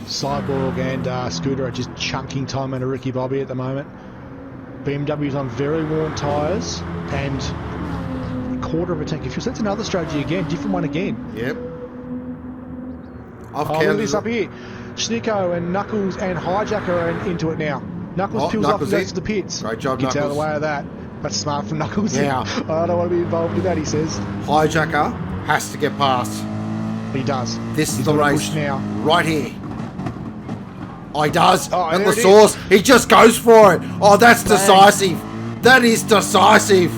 [SPEAKER 2] Cyborg and Scooter are just chunking time out of Ricky Bobby at the moment. BMW's on very worn tyres and a quarter of a tank of fuel. So that's another strategy again, different one again.
[SPEAKER 1] Yep.
[SPEAKER 2] Look at this up here. Schnicko and Knuckles and Hijacker are into it now. Knuckles peels off and goes to the pits.
[SPEAKER 1] Great job,
[SPEAKER 2] Gets
[SPEAKER 1] Knuckles.
[SPEAKER 2] out of the way of that. That's smart from Knuckles.
[SPEAKER 1] Yeah.
[SPEAKER 2] I don't want to be involved in that, he says.
[SPEAKER 1] Hijacker has to get past.
[SPEAKER 2] He does.
[SPEAKER 1] This is the race
[SPEAKER 2] now.
[SPEAKER 1] Right here. Oh, he does.
[SPEAKER 2] Oh,
[SPEAKER 1] and the source. He just goes for it. Oh, that's decisive. That is decisive.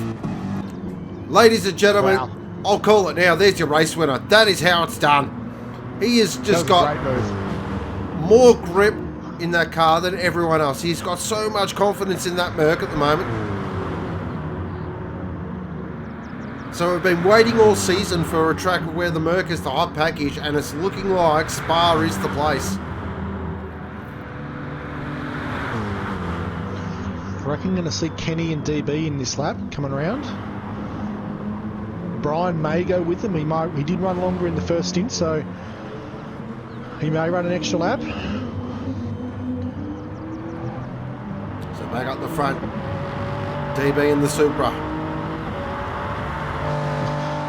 [SPEAKER 1] Ladies and gentlemen, I'll call it now. There's your race winner. That is how it's done. He has just got more grip in that car than everyone else. He's got so much confidence in that Merc at the moment. So we've been waiting all season for a track where the Merc is the hot package, and it's looking like Spa is the place.
[SPEAKER 2] I reckon going to see Kenny and DB in this lap coming around. Brian may go with them. He did run longer in the first stint, so he may run an extra lap.
[SPEAKER 1] So back up the front, DB in the Supra.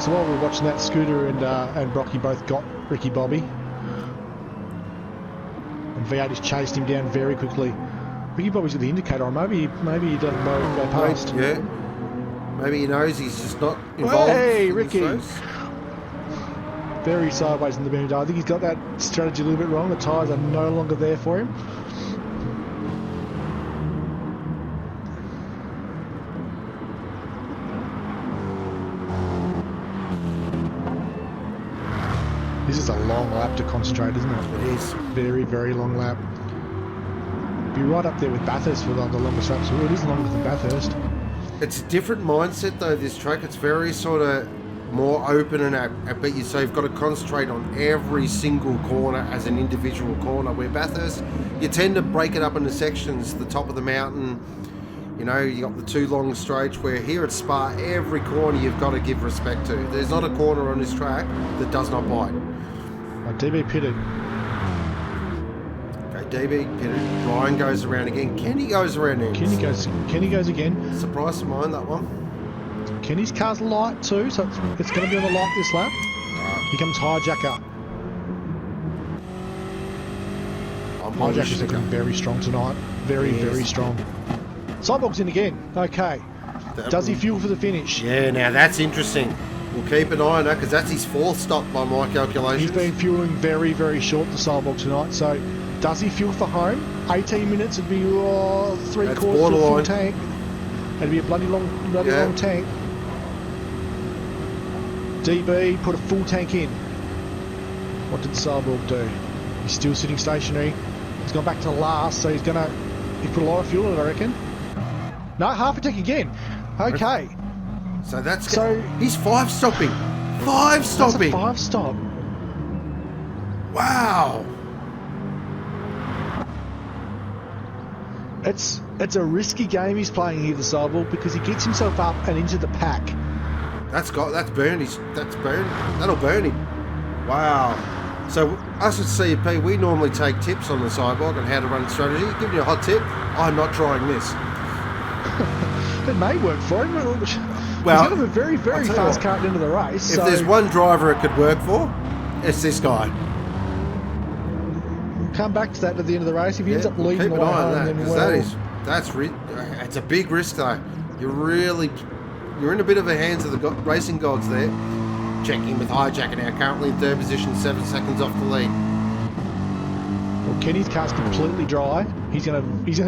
[SPEAKER 2] So while we're watching that, Scooter and Brocky both got Ricky Bobby. And V8 has chased him down very quickly. Ricky Bobby's got the indicator on. Maybe he doesn't go past.
[SPEAKER 1] Yeah. Maybe he knows he's just not involved.
[SPEAKER 2] Hey, Ricky! Very sideways in the BMW. I think he's got that strategy a little bit wrong. The tyres are no longer there for him. This is a long lap to concentrate, isn't it?
[SPEAKER 1] It is.
[SPEAKER 2] Very, very long lap. Be right up there with Bathurst for the longest lap. So it is longer than Bathurst.
[SPEAKER 1] It's a different mindset though, this track. It's very sort of more open, and but you say you've got to concentrate on every single corner as an individual corner. Where Bathurst, you tend to break it up into sections. The top of the mountain, you know, you got the two long straights. Where here at Spa, every corner you've got to give respect to. There's not a corner on this track that does not bite.
[SPEAKER 2] DB pitted.
[SPEAKER 1] Okay, DB pitted. Brian goes around again. Kenny goes around next.
[SPEAKER 2] Kenny goes again.
[SPEAKER 1] Surprise of mine, that one.
[SPEAKER 2] Kenny's car's light too, so it's going to be on the light this lap. Here comes Hijacker. Hijacker's looking very strong tonight. Very strong. Cyborg's in again. Okay. Does he fuel for the finish?
[SPEAKER 1] Yeah, now that's interesting. We'll keep an eye on that because that's his fourth stop by my calculations.
[SPEAKER 2] He's been fueling very short, the Cyborg, tonight. So does he fuel for home? 18 minutes would be 3/4 to a full tank. It'd be a bloody long tank. DB put a full tank in. What did Cyborg do? He's still sitting stationary. He's gone back to last, so he put a lot of fuel in it, I reckon. No, half a tank again. Okay.
[SPEAKER 1] So he's 5 stopping. 5 stopping.
[SPEAKER 2] That's a 5 stop.
[SPEAKER 1] Wow.
[SPEAKER 2] It's a risky game he's playing here, the Cyborg, because he gets himself up and into the pack.
[SPEAKER 1] That's burn. That'll burn him. Wow. So us at CP, we normally take tips on the Cyborg on how to run strategy. Give you a hot tip. I'm not trying this.
[SPEAKER 2] It may work for him.
[SPEAKER 1] Well,
[SPEAKER 2] he's got a very fast car at the end of the race.
[SPEAKER 1] If there's one driver it could work for, it's this guy.
[SPEAKER 2] We'll come back to that at the end of the race. If he ends up leading the way home, then
[SPEAKER 1] it's a big risk though. You're in a bit of the hands of the racing gods there. Checking with Hijacker now, currently in third position, 7 seconds off the lead.
[SPEAKER 2] Well, Kenny's car's completely dry. He's gonna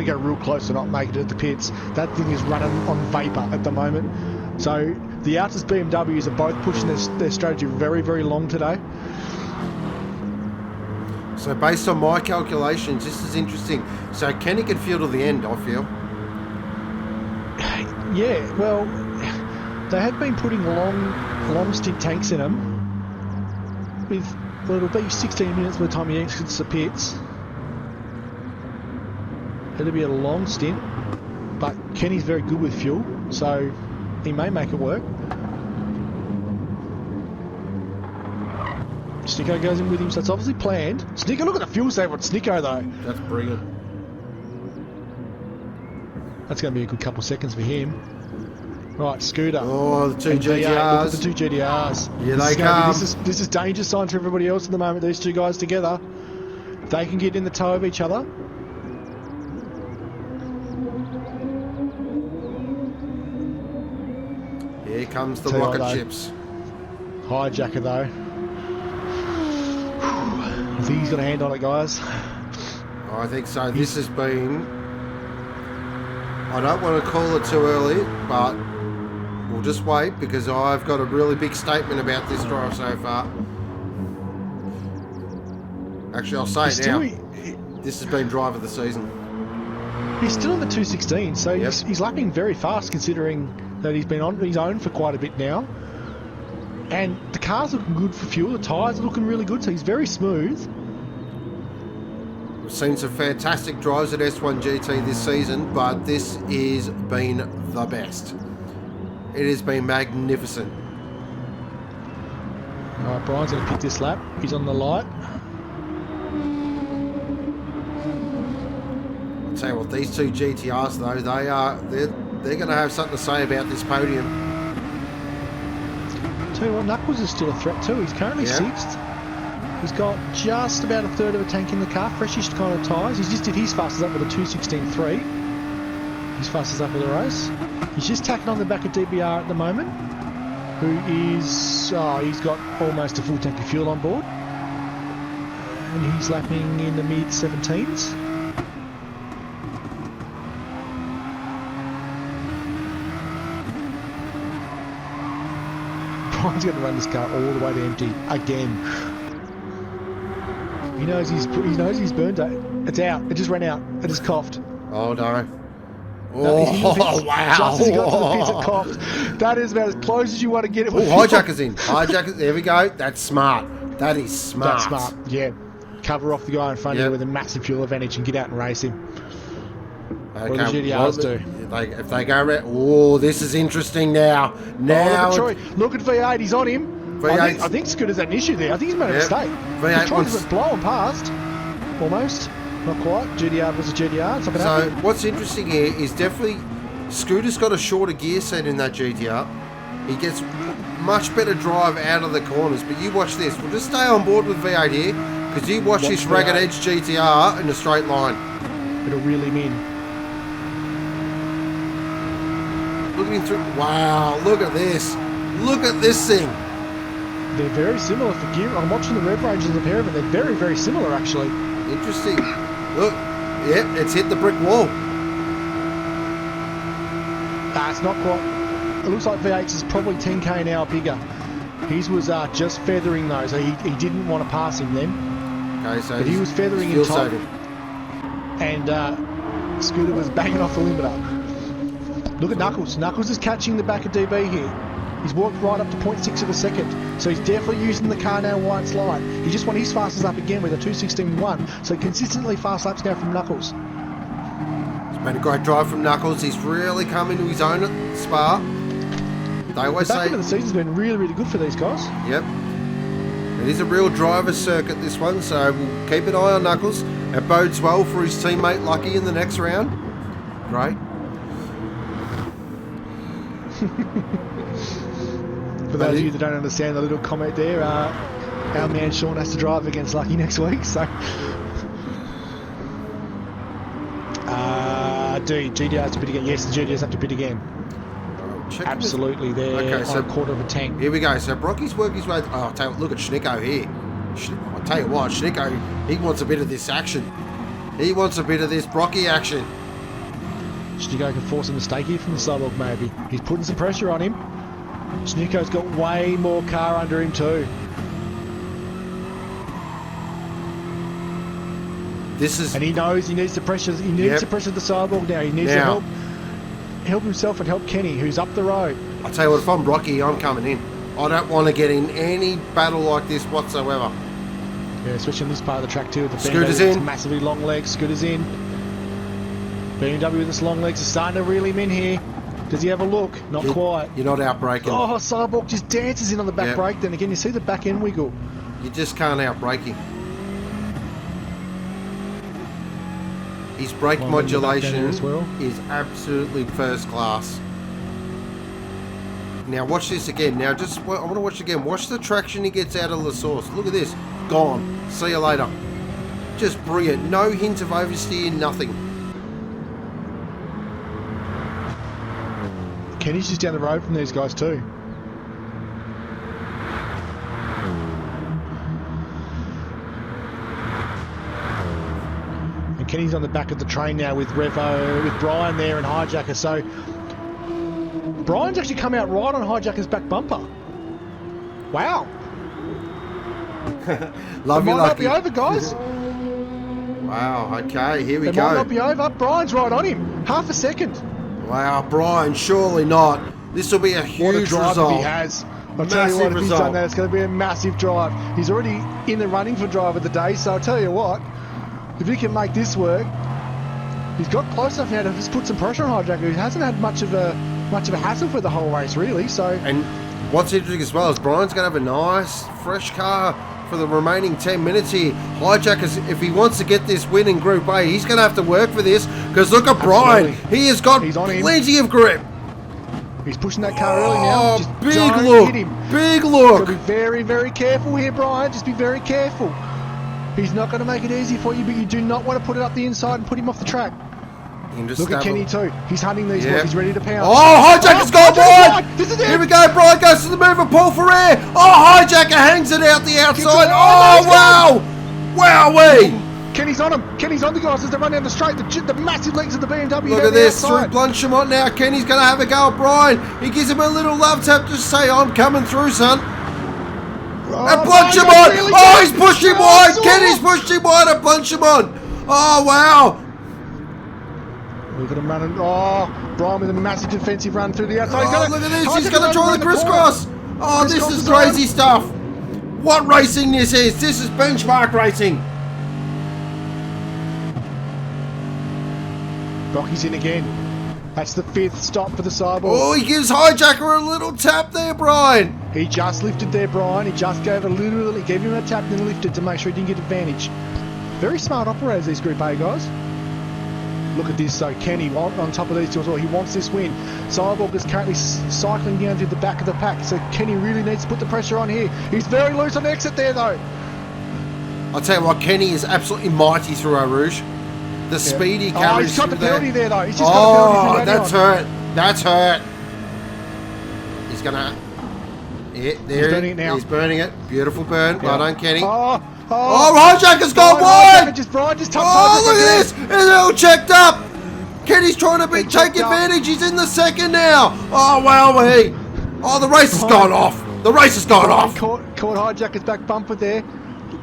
[SPEAKER 2] go real close to not make it at the pits. That thing is running on vapour at the moment. So the Altus BMWs are both pushing their strategy very long today.
[SPEAKER 1] So based on my calculations, this is interesting. So Kenny can feel to the end, I feel.
[SPEAKER 2] Yeah, well, they have been putting long stint tanks in them. It'll be 16 minutes by the time he exits the pits. It'll be a long stint, but Kenny's very good with fuel, so he may make it work. Schnicko goes in with him, so it's obviously planned. Schnicko, look at the fuel save on Schnicko though.
[SPEAKER 1] That's brilliant.
[SPEAKER 2] That's going to be a good couple of seconds for him. Right, Scooter.
[SPEAKER 1] Oh, the two GTRs.
[SPEAKER 2] Look at the two GTRs.
[SPEAKER 1] Here they come.
[SPEAKER 2] This is danger sign to everybody else at the moment. These two guys together, they can get in the toe of each other.
[SPEAKER 1] Here comes the rocket ships.
[SPEAKER 2] Hijacker though. I think he's got a hand on it, guys.
[SPEAKER 1] I think so. This has been... I don't want to call it too early, but we'll just wait because I've got a really big statement about this drive so far. Actually, I'll say it now. This has been drive of the season.
[SPEAKER 2] He's still in the 216, so he's lapping very fast considering that he's been on his own for quite a bit now. And the car's looking good for fuel, the tyres are looking really good, so he's very smooth.
[SPEAKER 1] We've seen some fantastic drives at S1 GT this season, but this has been the best. It has been magnificent.
[SPEAKER 2] Alright, Brian's going to pick this lap. He's on the light.
[SPEAKER 1] I'll tell you what, these two GTRs though, they're going to have something to say about this podium.
[SPEAKER 2] Tell you what, Knuckles is still a threat too. He's currently 6th. He's got just about a third of a tank in the car, freshish kind of tyres. He's just did his fastest up with a 2:16.3. His fastest up of the race. He's just tacking on the back of DBR at the moment, who is, he's got almost a full tank of fuel on board. And he's lapping in the mid-17s. Brian's going to run this car all the way to empty again. He knows he's burned it. It's out. It just ran out. It just coughed.
[SPEAKER 1] Oh no. Oh, wow.
[SPEAKER 2] Just as he got to the pits, it coughed. That is about as close as you want to get it.
[SPEAKER 1] Oh, hijacker's in. Hijacker, there we go. That's smart. That is smart.
[SPEAKER 2] That's smart, yeah. Cover off the guy in front of you with a massive fuel advantage and get out and race him.
[SPEAKER 1] Okay,
[SPEAKER 2] what do the GTRs do?
[SPEAKER 1] If they go around... Oh, this is interesting now. Now...
[SPEAKER 2] Look at V8, he's on him. I think Scooter's had an issue there. I think he's made a mistake.
[SPEAKER 1] V8
[SPEAKER 2] he tried to blow him past. Almost. Not quite. GTR versus GTR. It's not gonna happen.
[SPEAKER 1] What's interesting here is definitely Scooter's got a shorter gear set in that GTR. He gets much better drive out of the corners. But you watch this. We'll just stay on board with V8 here because you watch this ragged edge GTR in a straight line.
[SPEAKER 2] It'll reel him in.
[SPEAKER 1] Looking through. Wow! Look at this. Look at this thing.
[SPEAKER 2] They're very similar for gear. I'm watching the rev ranges of the pair of them. They're very, very similar actually.
[SPEAKER 1] Interesting. Look, yep, it's hit the brick wall.
[SPEAKER 2] It's not quite. It looks like V8's is probably 10k an hour bigger. His was just feathering though, so he didn't want to pass him then.
[SPEAKER 1] Okay, so
[SPEAKER 2] but he was feathering in top.
[SPEAKER 1] Saving.
[SPEAKER 2] And Scooter was banging off the limiter. Look at Knuckles. Knuckles is catching the back of DB here. He's walked right up to 0.6 of a second. So he's definitely using the car now while it's light. He just won his fastest lap again with a 2:16.1. So consistently fast laps now from Knuckles.
[SPEAKER 1] It's been a great drive from Knuckles. He's really come into his own at Spa. They always
[SPEAKER 2] the
[SPEAKER 1] say...
[SPEAKER 2] back end of the season's been really, really good for these guys.
[SPEAKER 1] Yep. It is a real driver's circuit, this one. So we'll keep an eye on Knuckles. It bodes well for his teammate Lucky in the next round. Great.
[SPEAKER 2] For those of you that don't understand the little comment there, our man Sean has to drive against Lucky next week, so... GTR has to bid again. Yes, the GTRs have to bid again. Absolutely, they're on a quarter of a tank.
[SPEAKER 1] Here we go. So Brocky's working his way... Oh, I'll tell you, look at Schnicko here. I'll tell you what, Schnicko, he wants a bit of this action. He wants a bit of this Brocky action.
[SPEAKER 2] Schnicko can force a mistake here from the sidewalk, maybe. He's putting some pressure on him. Schnicko's got way more car under him too.
[SPEAKER 1] This is...
[SPEAKER 2] And he knows he needs to pressure. He needs to pressure the sidewalk now. He needs to help himself and help Kenny, who's up the road.
[SPEAKER 1] I'll tell you what, if I'm Brocky, I'm coming in. I don't want to get in any battle like this whatsoever.
[SPEAKER 2] Yeah, especially on this part of the track too. The
[SPEAKER 1] Scooter's
[SPEAKER 2] BMW
[SPEAKER 1] in.
[SPEAKER 2] Massively long legs. Scooter's in. BMW with its long legs is starting to reel him in here. Does he have a look? Not quite.
[SPEAKER 1] You're not out braking.
[SPEAKER 2] Oh, sidewalk just dances in on the back brake. Then again, you see the back end wiggle.
[SPEAKER 1] You just can't out brake him. His brake modulation is absolutely first class. Now watch this again. Now I want to watch it again. Watch the traction he gets out of the source. Look at this. Gone. See you later. Just brilliant. No hint of oversteer, nothing.
[SPEAKER 2] Kenny's just down the road from these guys too. And Kenny's on the back of the train now with Revo, with Brian there and Hijacker. So Brian's actually come out right on Hijacker's back bumper. Wow.
[SPEAKER 1] Love you, Lucky.
[SPEAKER 2] Might not be over, guys.
[SPEAKER 1] Wow, okay, here we go.
[SPEAKER 2] It might not be over. Brian's right on him. Half a second.
[SPEAKER 1] Wow, Brian, surely not. This will be a huge result.
[SPEAKER 2] He has. I'll tell you what, if he's done that, it's going to be a massive drive. He's already in the running for drive of the day, so I'll tell you what, if he can make this work, he's got close enough now to just put some pressure on Hijacker, who hasn't had much of a hassle for the whole race, really. So. And
[SPEAKER 1] what's interesting as well is Brian's going to have a nice, fresh car for the remaining 10 minutes here. Hijacker, if he wants to get this win in Group A, he's going to have to work for this, because look at Brian. He has got plenty of grip.
[SPEAKER 2] He's pushing that car early now. Just
[SPEAKER 1] big look. Big look.
[SPEAKER 2] Be very, very careful here, Brian. Just be very careful. He's not going to make it easy for you, but you do not want to put it up the inside and put him off the track. Look at Kenny too. He's hunting these boys. He's ready to pound.
[SPEAKER 1] Oh, Hijacker's gone wide. This is it. Here we go. Brian goes to the move and pull for air. Oh, Hijacker hangs it out the outside. Oh, wow. Wowee.
[SPEAKER 2] Kenny's on him. Kenny's on the guys as they run down the straight. The massive legs of the BMW.
[SPEAKER 1] Look at this. Through Blanchemont now. Kenny's going to have a go at Brian. He gives him a little love tap to say, I'm coming through, son. And Blanchemont. Really he's pushed him wide. Kenny's pushed him wide at Blanchemont. Oh, wow.
[SPEAKER 2] Look at him running. Oh, Brian with a massive defensive run through the outside.
[SPEAKER 1] Oh, look at this. He's going to try the crisscross. Oh, this is crazy stuff. What racing this is. This is benchmark racing.
[SPEAKER 2] Rocky's in again. That's the 5th stop for the Cyborg.
[SPEAKER 1] Oh, he gives Hijacker a little tap there, Brian.
[SPEAKER 2] He just lifted there, Brian. He just gave he gave him a tap and then lifted to make sure he didn't get advantage. Very smart operators, these Group A guys. Look at this, so Kenny on top of these two as well. He wants this win. Cyborg is currently cycling down to the back of the pack, so Kenny really needs to put the pressure on here. He's very loose on exit there, though.
[SPEAKER 1] I'll tell you what, Kenny is absolutely mighty through Eau Rouge. The speed he carries.
[SPEAKER 2] He's got the penalty there, though. He's just got the penalty.
[SPEAKER 1] That's hurt. That's hurt. He's gonna. Yeah, there. He's burning it now. He's burning it. Beautiful burn. Well done, Kenny. Hijacker's gone wide!
[SPEAKER 2] Brian just touched
[SPEAKER 1] look at this! It's all checked up! Kenny's trying to take advantage. He's in the second now. Oh, wow, the race has gone off. The race has gone off.
[SPEAKER 2] Caught Hijacker's back bumper there.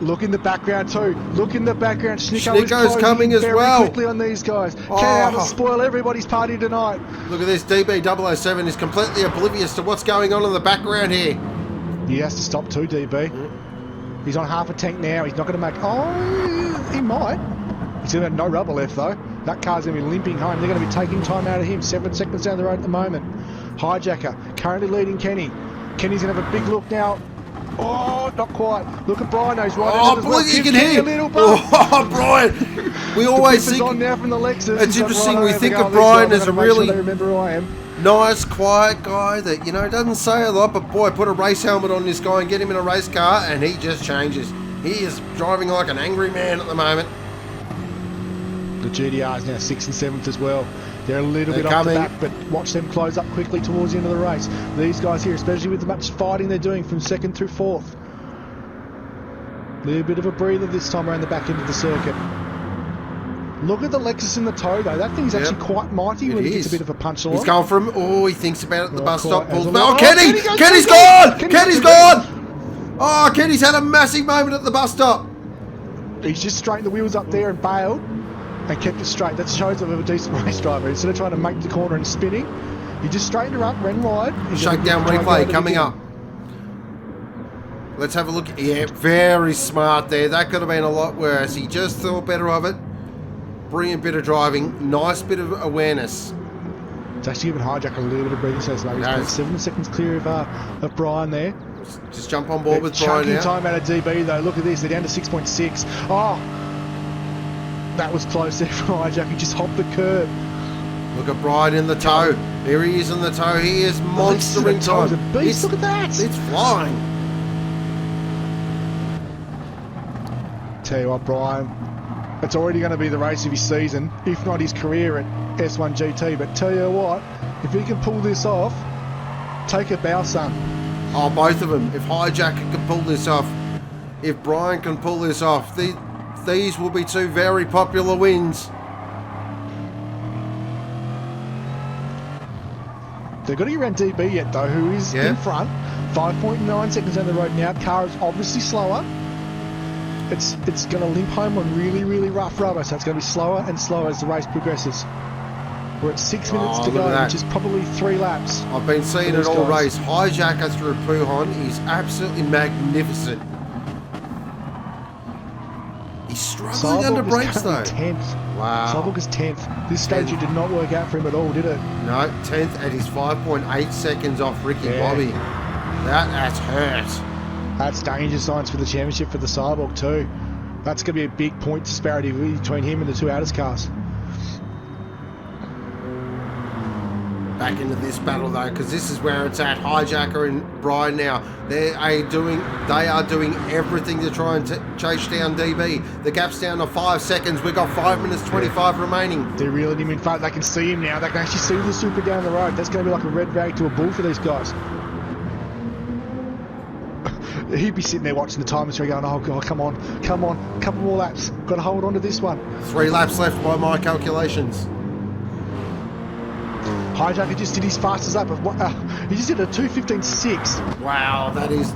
[SPEAKER 2] Look in the background too. Look in the background.
[SPEAKER 1] Schnicko's coming as well.
[SPEAKER 2] Quickly on these guys. Can't spoil everybody's party tonight.
[SPEAKER 1] Look at this. DB007 is completely oblivious to what's going on in the background here.
[SPEAKER 2] He has to stop too, DB. He's on half a tank now. He's not going to make... Oh, he might. He's going to have no rubber left, though. That car's going to be limping home. They're going to be taking time out of him. 7 seconds down the road at the moment. Hijacker currently leading Kenny. Kenny's going to have a big look now. Oh, not quite. Look at Brian. He's right into
[SPEAKER 1] boy, you can hear. Brian. We always think...
[SPEAKER 2] on now from the Lexus.
[SPEAKER 1] It's interesting. We think of Brian as a really...
[SPEAKER 2] Sure they remember who I am.
[SPEAKER 1] Nice, quiet guy that, doesn't say a lot, but boy, put a race helmet on this guy and get him in a race car and he just changes. He is driving like an angry man at the moment.
[SPEAKER 2] The GDR is now 6th and 7th as well. They're a little bit off the back, but watch them close up quickly towards the end of the race. These guys here, especially with the much fighting they're doing from 2nd through 4th. A little bit of a breather this time around the back end of the circuit. Look at the Lexus in the tow, though. That thing's actually quite mighty when it gets a bit of a punch along.
[SPEAKER 1] He's going for him. Oh, he thinks about it at the bus stop. Kenny! Kenny's gone! Kenny's gone! Oh, Kenny's had a massive moment at the bus stop.
[SPEAKER 2] He's just straightened the wheels up there and bailed and kept it straight. That shows him a decent race driver. Instead of trying to make the corner and spinning, he just straightened her up, ran wide.
[SPEAKER 1] Shakedown replay coming up. Let's have a look. Yeah, very smart there. That could have been a lot worse. He just thought better of it. Brilliant bit of driving, nice bit of awareness.
[SPEAKER 2] It's actually given Hijacker a little bit of breathing space. He's 7 seconds clear of Brian there.
[SPEAKER 1] Just jump on board with Brian now.
[SPEAKER 2] Time out of DB though. Look at this. They're down to 6.6. Oh, that was close there for Hijacker. He just hopped the curb.
[SPEAKER 1] Look at Brian in the tow. There he is in the tow. He is monstering time.
[SPEAKER 2] Look at that.
[SPEAKER 1] It's flying.
[SPEAKER 2] Tell you what, Brian. It's already going to be the race of his season, if not his career at S1 GT. But tell you what, if he can pull this off, take a bow, son.
[SPEAKER 1] Oh, both of them. If Hijacker can pull this off, if Brian can pull this off, these will be 2 very popular wins.
[SPEAKER 2] They've got to get around DB yet, though, who is in front. 5.9 seconds down the road now. Car is obviously slower. It's going to limp home on really, really rough rubber, so it's going to be slower and slower as the race progresses. We're at 6 minutes to go, which is probably 3 laps.
[SPEAKER 1] I've been seeing it all race. Hijacker through Pujon is absolutely magnificent. He's struggling under brakes though.
[SPEAKER 2] 10th.
[SPEAKER 1] Wow.
[SPEAKER 2] Cyborg is 10th. This strategy did not work out for him at all, did it?
[SPEAKER 1] No, 10th, and he's 5.8 seconds off Ricky Bobby. That's hurt.
[SPEAKER 2] That's danger signs for the championship for the Cyborg too. That's going to be a big point disparity between him and the 2 Altus cars.
[SPEAKER 1] Back into this battle though, because this is where it's at. Hijacker and Brian now. They are doing everything to try and chase down DB. The gap's down to 5 seconds. We've got 5 minutes 25 remaining.
[SPEAKER 2] They're reeling him in front. They can see him now. They can actually see the Supra down the road. That's going to be like a red rag to a bull for these guys. He'd be sitting there watching the time going, oh God, come on, couple more laps. Got to hold on to this one.
[SPEAKER 1] 3 laps left by my calculations.
[SPEAKER 2] Hijacker just did his fastest lap of he just did a 2:15.6.
[SPEAKER 1] Wow, that is.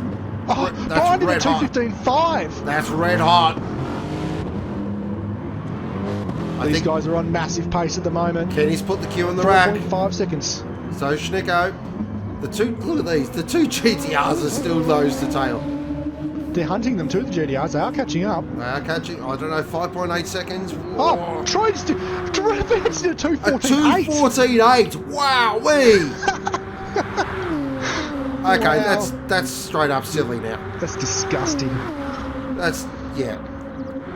[SPEAKER 2] Brian did a 2:15.5.
[SPEAKER 1] That's red hot.
[SPEAKER 2] These guys are on massive pace at the moment.
[SPEAKER 1] Kenny's put the cue on the rack.
[SPEAKER 2] 5 seconds.
[SPEAKER 1] So schnicko. Look at these. The two GTRs are still nose to tail.
[SPEAKER 2] They're hunting them too, the GTRs. They are catching up.
[SPEAKER 1] They are catching, I don't know, 5.8 seconds.
[SPEAKER 2] Oh, Troy's to a 2:14.8.
[SPEAKER 1] A 2:14.8. Wow-wee. Okay,
[SPEAKER 2] wow.
[SPEAKER 1] that's straight up silly now.
[SPEAKER 2] That's disgusting.
[SPEAKER 1] That's, yeah.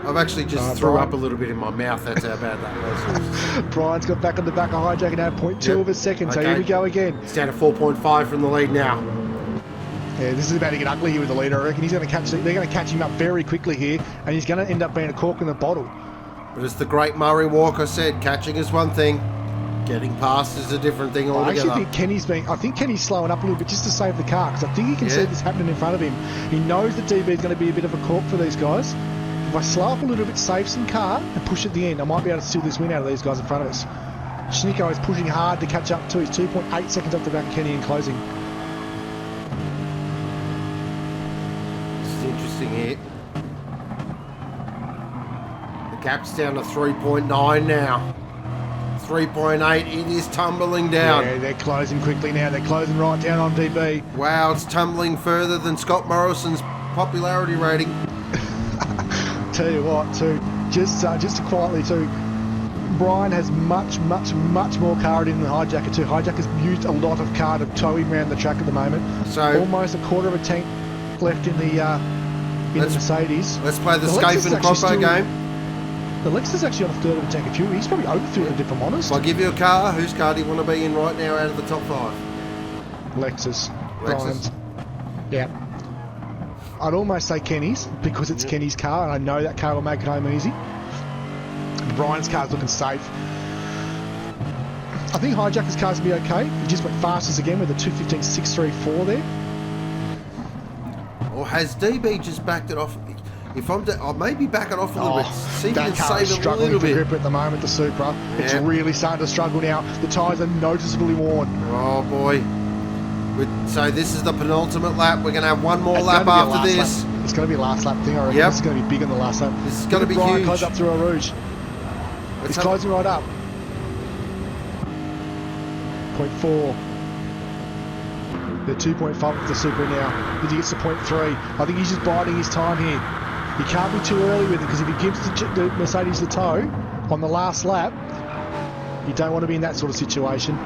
[SPEAKER 1] I've actually just threw up a little bit in my mouth. That's how bad that was.
[SPEAKER 2] Brian's got back on the back of hijack and now 0.2 of a second. So here we go again.
[SPEAKER 1] It's down to 4.5 from the lead now.
[SPEAKER 2] Yeah, this is about to get ugly here with the leader. I reckon he's going to catch. They're going to catch him up very quickly here, and he's going to end up being a cork in the bottle.
[SPEAKER 1] But as the great Murray Walker said, catching is one thing, getting past is a different thing altogether.
[SPEAKER 2] I think Kenny's slowing up a little bit just to save the car, because I think he can see this happening in front of him. He knows that DB is going to be a bit of a cork for these guys. If I slow up a little bit, save some car, and push at the end, I might be able to steal this win out of these guys in front of us. Schnicko is pushing hard to catch up to. He's 2.8 seconds off the back of Kenny in closing.
[SPEAKER 1] This is interesting here. The gap's down to 3.9 now. 3.8, it is tumbling down.
[SPEAKER 2] Yeah, they're closing quickly now. They're closing right down on DB.
[SPEAKER 1] Wow, it's tumbling further than Scott Morrison's popularity rating.
[SPEAKER 2] Tell you what, just to quietly Brian has much more car in the hijacker too. Hijacker's used a lot of car to tow him around the track at the moment.
[SPEAKER 1] So
[SPEAKER 2] almost a quarter of a tank left in the Mercedes.
[SPEAKER 1] Let's play the Scape and Compo game.
[SPEAKER 2] The Lexus is actually on a third of a tank of fuel. He's probably over through it, if I'm honest.
[SPEAKER 1] If I give you a car, whose car do you want to be in right now out of the top 5?
[SPEAKER 2] Lexus. Brian's. Yeah. I'd almost say Kenny's, because it's Kenny's car, and I know that car will make it home easy. Brian's car's looking safe. I think Hijacker's car's will be okay. He just went fastest again with a 2:15.634 there.
[SPEAKER 1] Or has DB just backed it off? If I'll maybe back it off a little bit. See if you can save it a little bit.
[SPEAKER 2] Grip at the moment, the Supra. Yeah. It's really starting to struggle now. The tyres are noticeably worn.
[SPEAKER 1] Oh boy. So this is the penultimate lap. We're going to have one more lap after this.
[SPEAKER 2] Lap. It's going to be a last lap thing, I reckon. This is going to be big in the last lap.
[SPEAKER 1] This is going to be
[SPEAKER 2] Brian
[SPEAKER 1] huge.
[SPEAKER 2] Close up through a Rouge. He's closing right up. 0.4. They're 2.5 with the Supra now. He gets to 0.3. I think he's just biding his time here. He can't be too early with it, because if he gives the Mercedes the tow on the last lap, you don't want to be in that sort of situation.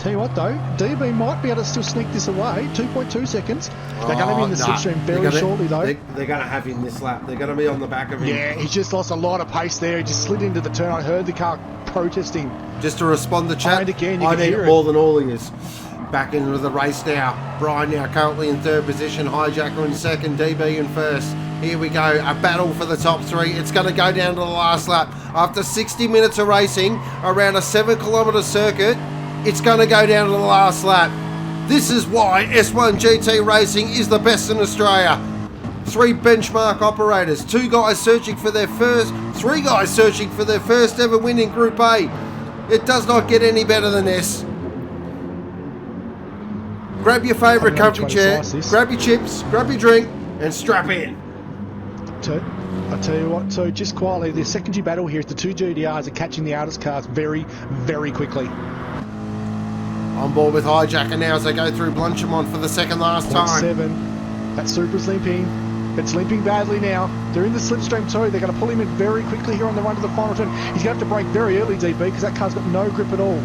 [SPEAKER 2] Tell you what though, DB might be able to still sneak this away. 2.2 seconds. They're going to be in the slipstream very shortly though.
[SPEAKER 1] They're going to have him this lap. They're going to be on the back of him.
[SPEAKER 2] Yeah, he's just lost a lot of pace there. He just slid into the turn. I heard the car protesting.
[SPEAKER 1] Just to respond to chat,
[SPEAKER 2] again,
[SPEAKER 1] I need more than all ears. Back into the race now. Brian now currently in third position. Hijacker in second. DB in first. Here we go. A battle for the top 3. It's going to go down to the last lap. After 60 minutes of racing around a 7-kilometre circuit, it's going to go down to the last lap. This is why S1 GT Racing is the best in Australia. 3 benchmark operators, 3 guys searching for their first ever win in Group A. It does not get any better than this. Grab your favourite comfy chair, grab your chips, grab your drink, and strap in.
[SPEAKER 2] I'll tell you what, so just quietly, the secondary battle here is the 2 GDRs are catching the Altus cars very, very quickly.
[SPEAKER 1] On board with Hijacker now as they go through Blanchimont for the second last time.
[SPEAKER 2] 7. That Supra's limping. It's limping badly now. They're in the slipstream too. They're going to pull him in very quickly here on the run to the final turn. He's going to have to brake very early, DB, because that car's got no grip at all.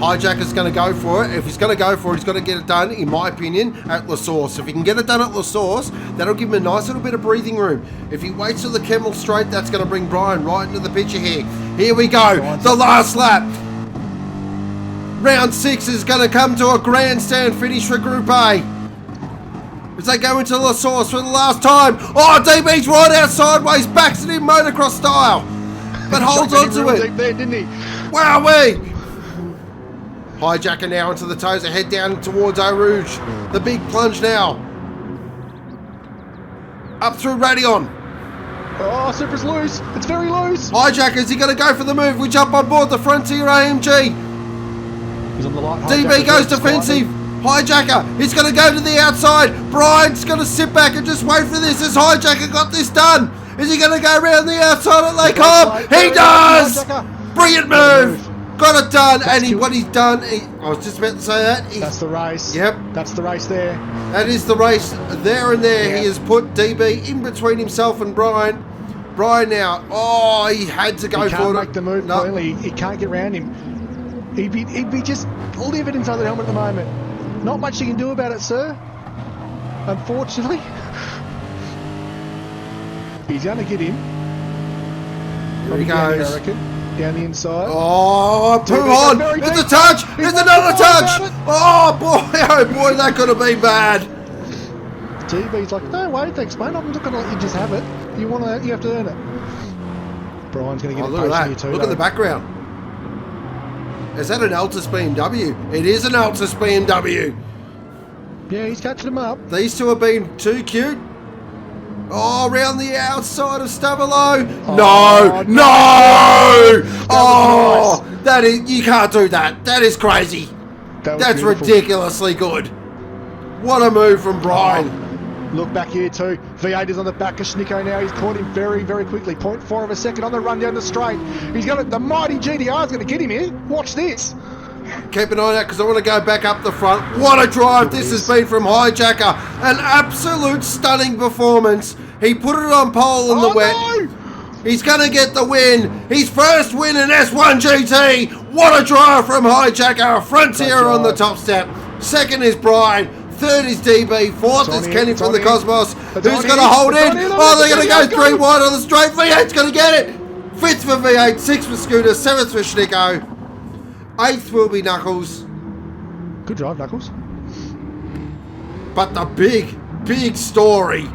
[SPEAKER 1] Hijacker's going to go for it. If he's going to go for it, he's got to get it done, in my opinion, at La Source. If he can get it done at La Source, that'll give him a nice little bit of breathing room. If he waits till the Kemmel straight, that's going to bring Brian right into the picture here. Here we go. The last lap. Round 6 is going to come to a grandstand finish for Group A. As they go into La Source for the last time. Oh, DB's right out sideways, backs it in motocross style. But holds on to it.
[SPEAKER 2] Deep there, didn't he?
[SPEAKER 1] Wowee! Hijacker now into the toes, head down towards Eau Rouge. The big plunge now. Up through Radion.
[SPEAKER 2] Oh, Supra's loose. It's very loose.
[SPEAKER 1] Hijacker, is he going to go for the move? We jump on board the Frontier AMG.
[SPEAKER 2] He's on the light.
[SPEAKER 1] DB goes defensive. Hijacker, he's going to go to the outside. Brian's going to sit back and just wait for this. Has Hijacker got this done? Is he going to go around the outside at Lake Hob? He does! Brilliant move! Got it done, and what he's done, I was just about to say that.
[SPEAKER 2] That's the race.
[SPEAKER 1] Yep.
[SPEAKER 2] That's the race there.
[SPEAKER 1] That is the race there and there.
[SPEAKER 2] Yep.
[SPEAKER 1] He has put DB in between himself and Brian. Brian now, oh, he had to go for it.
[SPEAKER 2] He can't make the move cleanly. He can't get around him. He'd be just livid inside the helmet at the moment. Not much you can do about it, sir. Unfortunately. He's going to get him.
[SPEAKER 1] Here he goes.
[SPEAKER 2] I reckon. Down the inside.
[SPEAKER 1] Oh, too on! It's a touch! It's another touch! Oh boy, that could have been bad.
[SPEAKER 2] TB's like, no way, thanks mate, I'm not going to let you just have it. You have to earn it. Brian's going to get a post here too.
[SPEAKER 1] Look at the background. Is that an Altus BMW? It is an Altus BMW.
[SPEAKER 2] Yeah, he's catching them up.
[SPEAKER 1] These two have been too cute. Oh, around the outside of Stavelo. No! Oh, nice. That is, you can't do that. That is crazy. That's beautiful. Ridiculously good. What a move from Brian.
[SPEAKER 2] Look back here too. V8 is on the back of Schnicko now. He's caught him very, very quickly. 0.4 of a second on the run down the straight. He's got it. The mighty GDR is going to get him here. Watch this.
[SPEAKER 1] Keep an eye out because I want to go back up the front. What a drive this has been from Hijacker. An absolute stunning performance. He put it on pole in the wet. No. He's going to get the win. His first win in S1 GT. What a drive from Hijacker. Frontier on the top step. Second is Brian. Third is DB. Fourth is Kenny from the Cosmos. Who's going to hold in? Oh, they're going to go 3 wide on the straight. V8's going to get it. Fifth for V8. Sixth for Scooter. Seventh for Schnicko. Eighth will be Knuckles.
[SPEAKER 2] Good drive, Knuckles.
[SPEAKER 1] But the big story,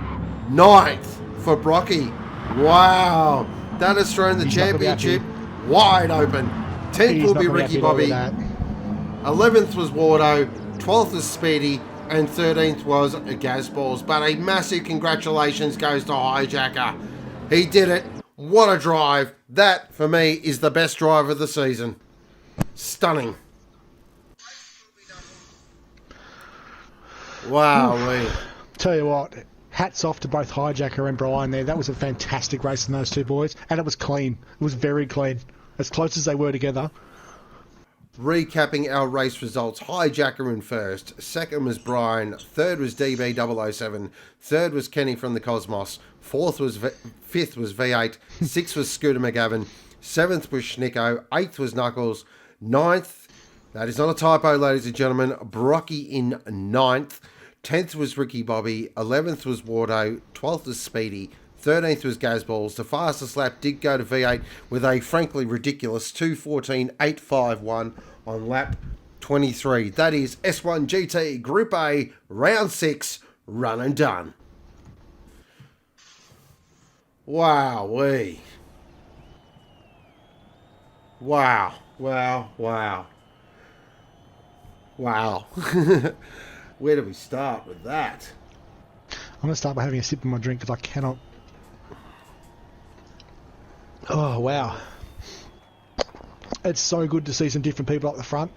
[SPEAKER 1] ninth for Brocky. Wow. That has thrown the championship wide open. 10th will be Ricky Bobby. 11th was Wardo. 12th was Speedy. And 13th was Gazballs. But a massive congratulations goes to Hijacker. He did it. What a drive. That, for me, is the best drive of the season. Stunning. Wow.
[SPEAKER 2] Tell you what, hats off to both Hijacker and Brian there. That was a fantastic race in those two boys. And it was clean. It was very clean. As close as they were together.
[SPEAKER 1] Recapping our race results, Hijacker in first, second was Brian, third was DB007, third was Kenny from the Cosmos, fifth was V8, sixth was Scooter McGavin, seventh was Schnicko, eighth was Knuckles, ninth, that is not a typo ladies and gentlemen, Brocky in ninth, 10th was Ricky Bobby, 11th was Wardo, 12th was Speedy, 13th was Gazballs. The fastest lap did go to V8 with a frankly ridiculous 2:14.851 on lap 23. That is S1 GT Group A, round 6, run and done. Wow-wee. Wow. Where do we start with that?
[SPEAKER 2] I'm going to start by having a sip of my drink because I cannot... Oh, wow. It's so good to see some different people up the front.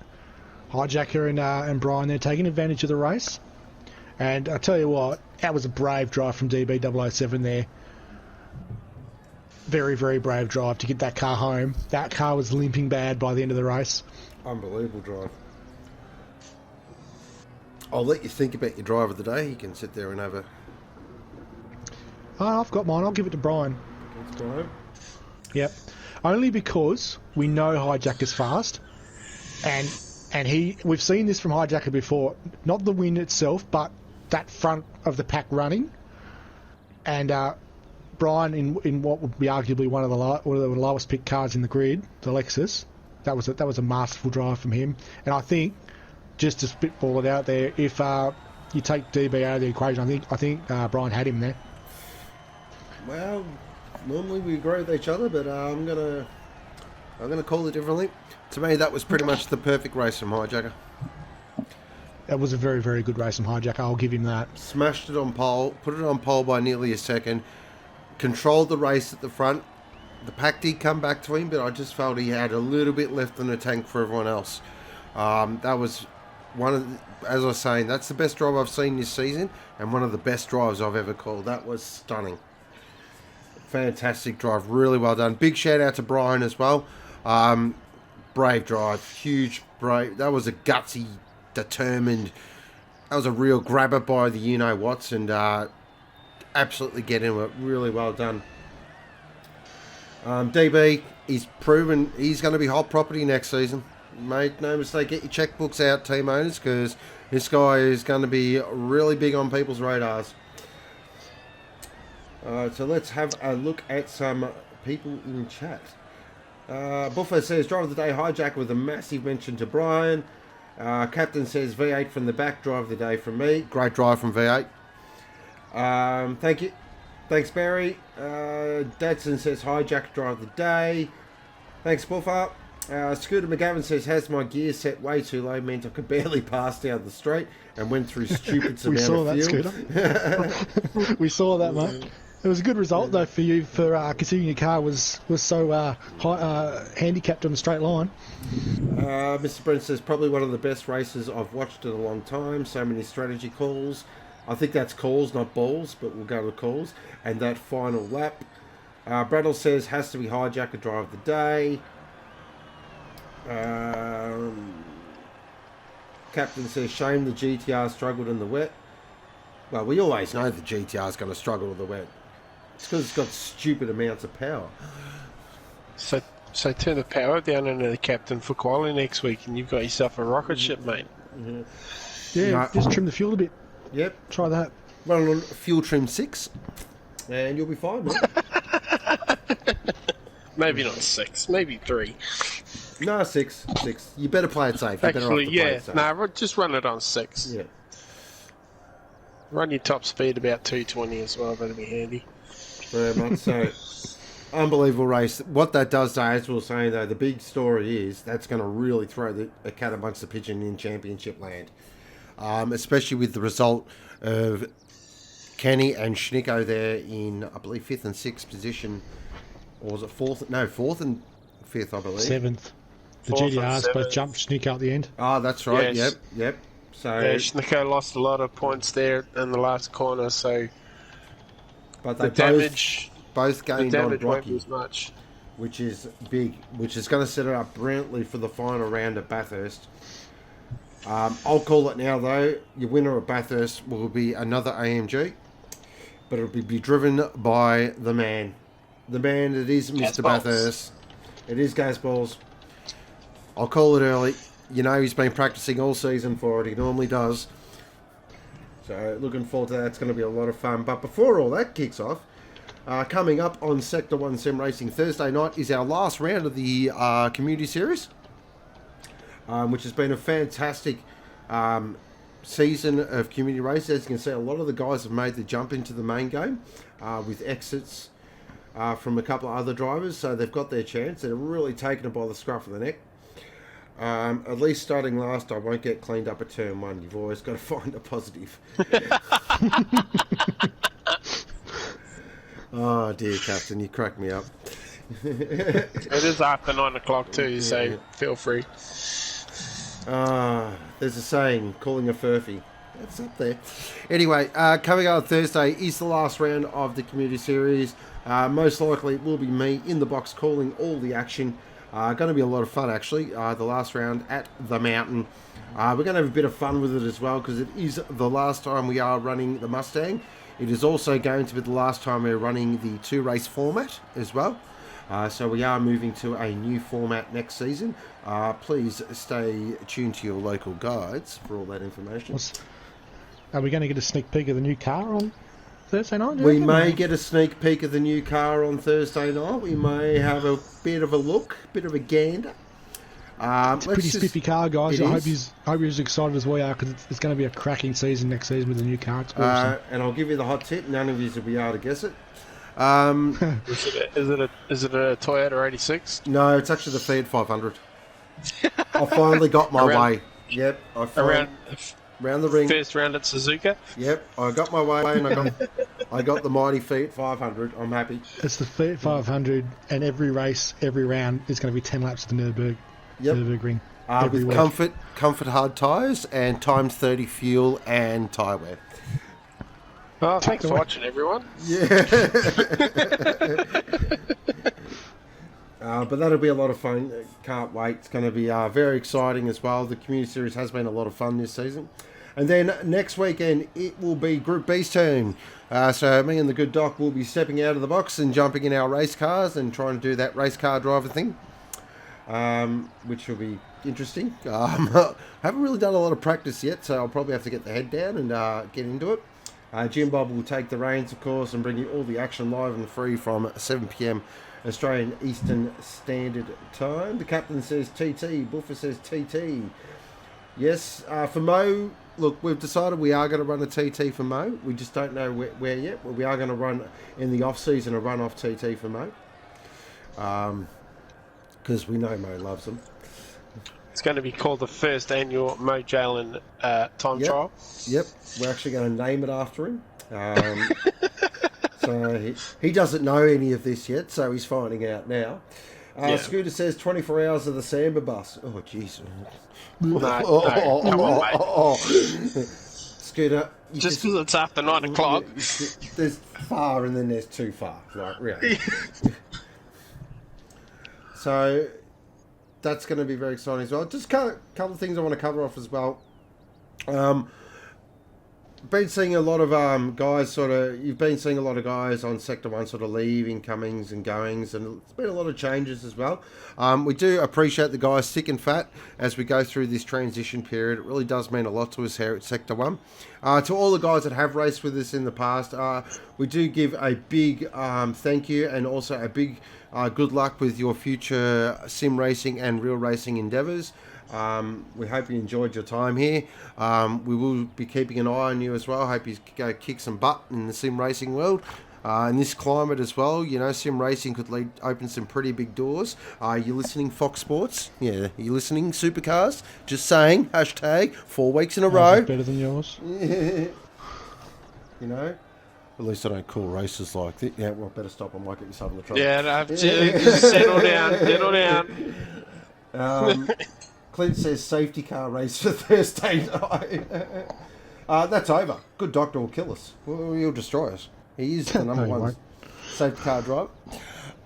[SPEAKER 2] Hijacker and Brian, they're taking advantage of the race. And I tell you what, that was a brave drive from DB007 there. Very, very brave drive to get that car home. That car was limping bad by the end of the race.
[SPEAKER 1] Unbelievable drive. I'll let you think about your drive of the day. You can sit there and have a...
[SPEAKER 2] Oh, I've got mine. I'll give it to Brian.
[SPEAKER 1] Thanks, Brian.
[SPEAKER 2] Yep. Only because we know Hijacker's fast, and we've seen this from Hijacker before. Not the win itself, but that front of the pack running. And Brian in what would be arguably one of the lowest picked cars in the grid, the Lexus. That was a masterful drive from him. And I think, just to spitball it out there, if you take DB out of the equation, I think Brian had him there.
[SPEAKER 1] Well, normally we agree with each other, but I'm gonna call it differently. To me, that was pretty much the perfect race from Hijacker.
[SPEAKER 2] That was a very, very good race from Hijacker. I'll give him that.
[SPEAKER 1] Smashed it on pole, put it on pole by nearly a second. Controlled the race at the front. The pack did come back to him, but I just felt he had a little bit left in the tank for everyone else. That was one of the, as I was saying, that's the best drive I've seen this season, and one of the best drives I've ever called. That was stunning. Fantastic drive. Really well done. Big shout out to Brian as well. Brave drive. Huge brave. That was a gutsy, determined... That was a real grabber by the you-know-whats, and absolutely get into it. Really well done. DB, he's proven he's going to be hot property next season. Mate, no mistake. Get your checkbooks out, team owners, because this guy is going to be really big on people's radars. So let's have a look at some people in chat. Buffer says, drive of the day, hijack with a massive mention to Brian. Captain says, V8 from the back, drive of the day from me. Great drive from V8. Thank you. Thanks, Barry. Dadson says, hijack, drive of the day. Thanks, Buffer. Scooter McGavin says, has my gear set way too low, meant I could barely pass down the straight and went through stupid amount of fuel.
[SPEAKER 2] Scooter. We saw that, mate. It was a good result, though, for you, for considering your car was so handicapped on the straight line.
[SPEAKER 1] Mr. Brent says, probably one of the best races I've watched in a long time. So many strategy calls. I think that's calls, not balls, but we'll go with calls. And that final lap. Bradle says, has to be hijacker drive of the day. Captain says, shame the GTR struggled in the wet. Well, we always know the GTR is going to struggle in the wet. It's because it's got stupid amounts of power.
[SPEAKER 3] So turn the power down into the Captain for quali next week, and you've got yourself a rocket ship, mate.
[SPEAKER 1] Mm-hmm.
[SPEAKER 2] Yeah, just trim the fuel a bit.
[SPEAKER 1] Yep.
[SPEAKER 2] Try that.
[SPEAKER 1] Run on fuel trim 6, and you'll be fine, mate.
[SPEAKER 3] Maybe not 6, maybe 3.
[SPEAKER 1] No, 6. You better play it safe.
[SPEAKER 3] Actually, yeah. Just run it on 6.
[SPEAKER 1] Yeah.
[SPEAKER 3] Run your top speed about 220 as well. That'll be handy.
[SPEAKER 1] Very much so. Unbelievable race. What that does, though, as we were saying, though, the big story is that's going to really throw a cat amongst the pigeon in championship land. Especially with the result of Kenny and Schnicko there in, I believe, 5th and 6th position. Or was it 4th? No, 4th and 5th, I believe.
[SPEAKER 2] 7th. The GDRs both jumped Schnicko at the end.
[SPEAKER 1] Oh, that's right.
[SPEAKER 3] Yes.
[SPEAKER 1] Yep. So
[SPEAKER 3] yeah, Schnicko lost a lot of points there in the last corner, so
[SPEAKER 1] but they both gained on Rocky,
[SPEAKER 3] as much.
[SPEAKER 1] which is big, which is going to set it up brilliantly for the final round at Bathurst. I'll call it now, though. Your winner at Bathurst will be another AMG, but it'll be driven by the man. The man, it is Mr. Bathurst. It is Gazballs. I'll call it early. You know he's been practicing all season for it. He normally does. So looking forward to that. It's going to be a lot of fun. But before all that kicks off, coming up on Sector 1 Sim Racing Thursday night is our last round of the Community Series, which has been a fantastic season of community races. As you can see, a lot of the guys have made the jump into the main game with exits from a couple of other drivers. So they've got their chance. They're really taking it by the scruff of the neck. At least starting last, I won't get cleaned up at turn 1. You've always got to find a positive. Oh dear, Captain, you crack me up.
[SPEAKER 3] It is after 9 o'clock too, so feel free.
[SPEAKER 1] There's a saying, calling a furphy. That's up there. Anyway, coming up on Thursday is the last round of the Community Series. Most likely it will be me in the box calling all the action. Going to be a lot of fun, actually. The last round at the mountain. We're going to have a bit of fun with it as well, because it is the last time we are running the Mustang. It is also going to be the last time we're running the 2-race format as well. So we are moving to a new format next season. Please stay tuned to your local guides for all that information.
[SPEAKER 2] Are we going to get a sneak peek of the new car on Thursday night?
[SPEAKER 1] We may get a sneak peek of the new car on Thursday night. We may have a bit of a look, bit of a gander.
[SPEAKER 2] It's a pretty spiffy car, guys. I hope you're as excited as we are, because it's going to be a cracking season next season with the new car. It's awesome.
[SPEAKER 1] And I'll give you the hot tip. None of you will be able to guess it.
[SPEAKER 3] Is it a Toyota 86?
[SPEAKER 1] No, it's actually the Fiat 500. I finally got my way. Yep. Around the ring.
[SPEAKER 3] First round at Suzuka.
[SPEAKER 1] Yep, I got my way, and I got the mighty Fiat 500. I'm happy.
[SPEAKER 2] It's the Fiat 500, and every race, every round is going to be 10 laps of the Nürburgring.
[SPEAKER 1] With week. comfort hard tyres and times 30 fuel and tyre wear.
[SPEAKER 3] Oh, thanks for watching, everyone.
[SPEAKER 1] Yeah. But that'll be a lot of fun. Can't wait. It's going to be very exciting as well. The community series has been a lot of fun this season. And then next weekend, it will be Group B's turn. So me and the good doc will be stepping out of the box and jumping in our race cars and trying to do that race car driver thing, which will be interesting. Haven't really done a lot of practice yet, so I'll probably have to get the head down and get into it. Jim Bob will take the reins, of course, and bring you all the action live and free from 7 p.m. Australian Eastern Standard Time. The captain says TT. Buffer says TT. Yes, for Mo, look, we've decided we are going to run a TT for Mo. We just don't know where yet. But we are going to run in the off-season a run-off TT for Mo. Because we know Mo loves them.
[SPEAKER 3] It's going to be called the first annual Mo Jalen time trial.
[SPEAKER 1] Yep, we're actually going to name it after him. So he doesn't know any of this yet, so he's finding out now. Scooter says 24 hours of the Samba bus. Oh, jeez.
[SPEAKER 3] No, come on, mate.
[SPEAKER 1] Scooter.
[SPEAKER 3] Just because it's after 9 o'clock.
[SPEAKER 1] There's far and then there's too far. Like, really. So that's going to be very exciting as well. Just a couple of things I want to cover off as well. Been seeing a lot of guys you've been seeing a lot of guys on Sector 1 sort of leaving, comings and goings, and it's been a lot of changes as well. We do appreciate the guys thick and fat as we go through this transition period. It really does mean a lot to us here at Sector 1. To all the guys that have raced with us in the past, we do give a big thank you and also a big good luck with your future sim racing and real racing endeavours. We hope you enjoyed your time here. We will be keeping an eye on you as well. Hope you go kick some butt in the sim racing world. In this climate as well, you know, sim racing could open some pretty big doors. You listening, Fox Sports? Yeah, you listening, Supercars? Just saying, hashtag 4 weeks in a row.
[SPEAKER 2] Better than yours.
[SPEAKER 1] You know? At least I don't call races like this. Yeah, well, better stop. I might get myself in the trouble.
[SPEAKER 3] Yeah, no, settle down.
[SPEAKER 1] Clint says safety car race for Thursday night. That's over. Good doctor will kill us. He'll destroy us. He is the number one safety car driver.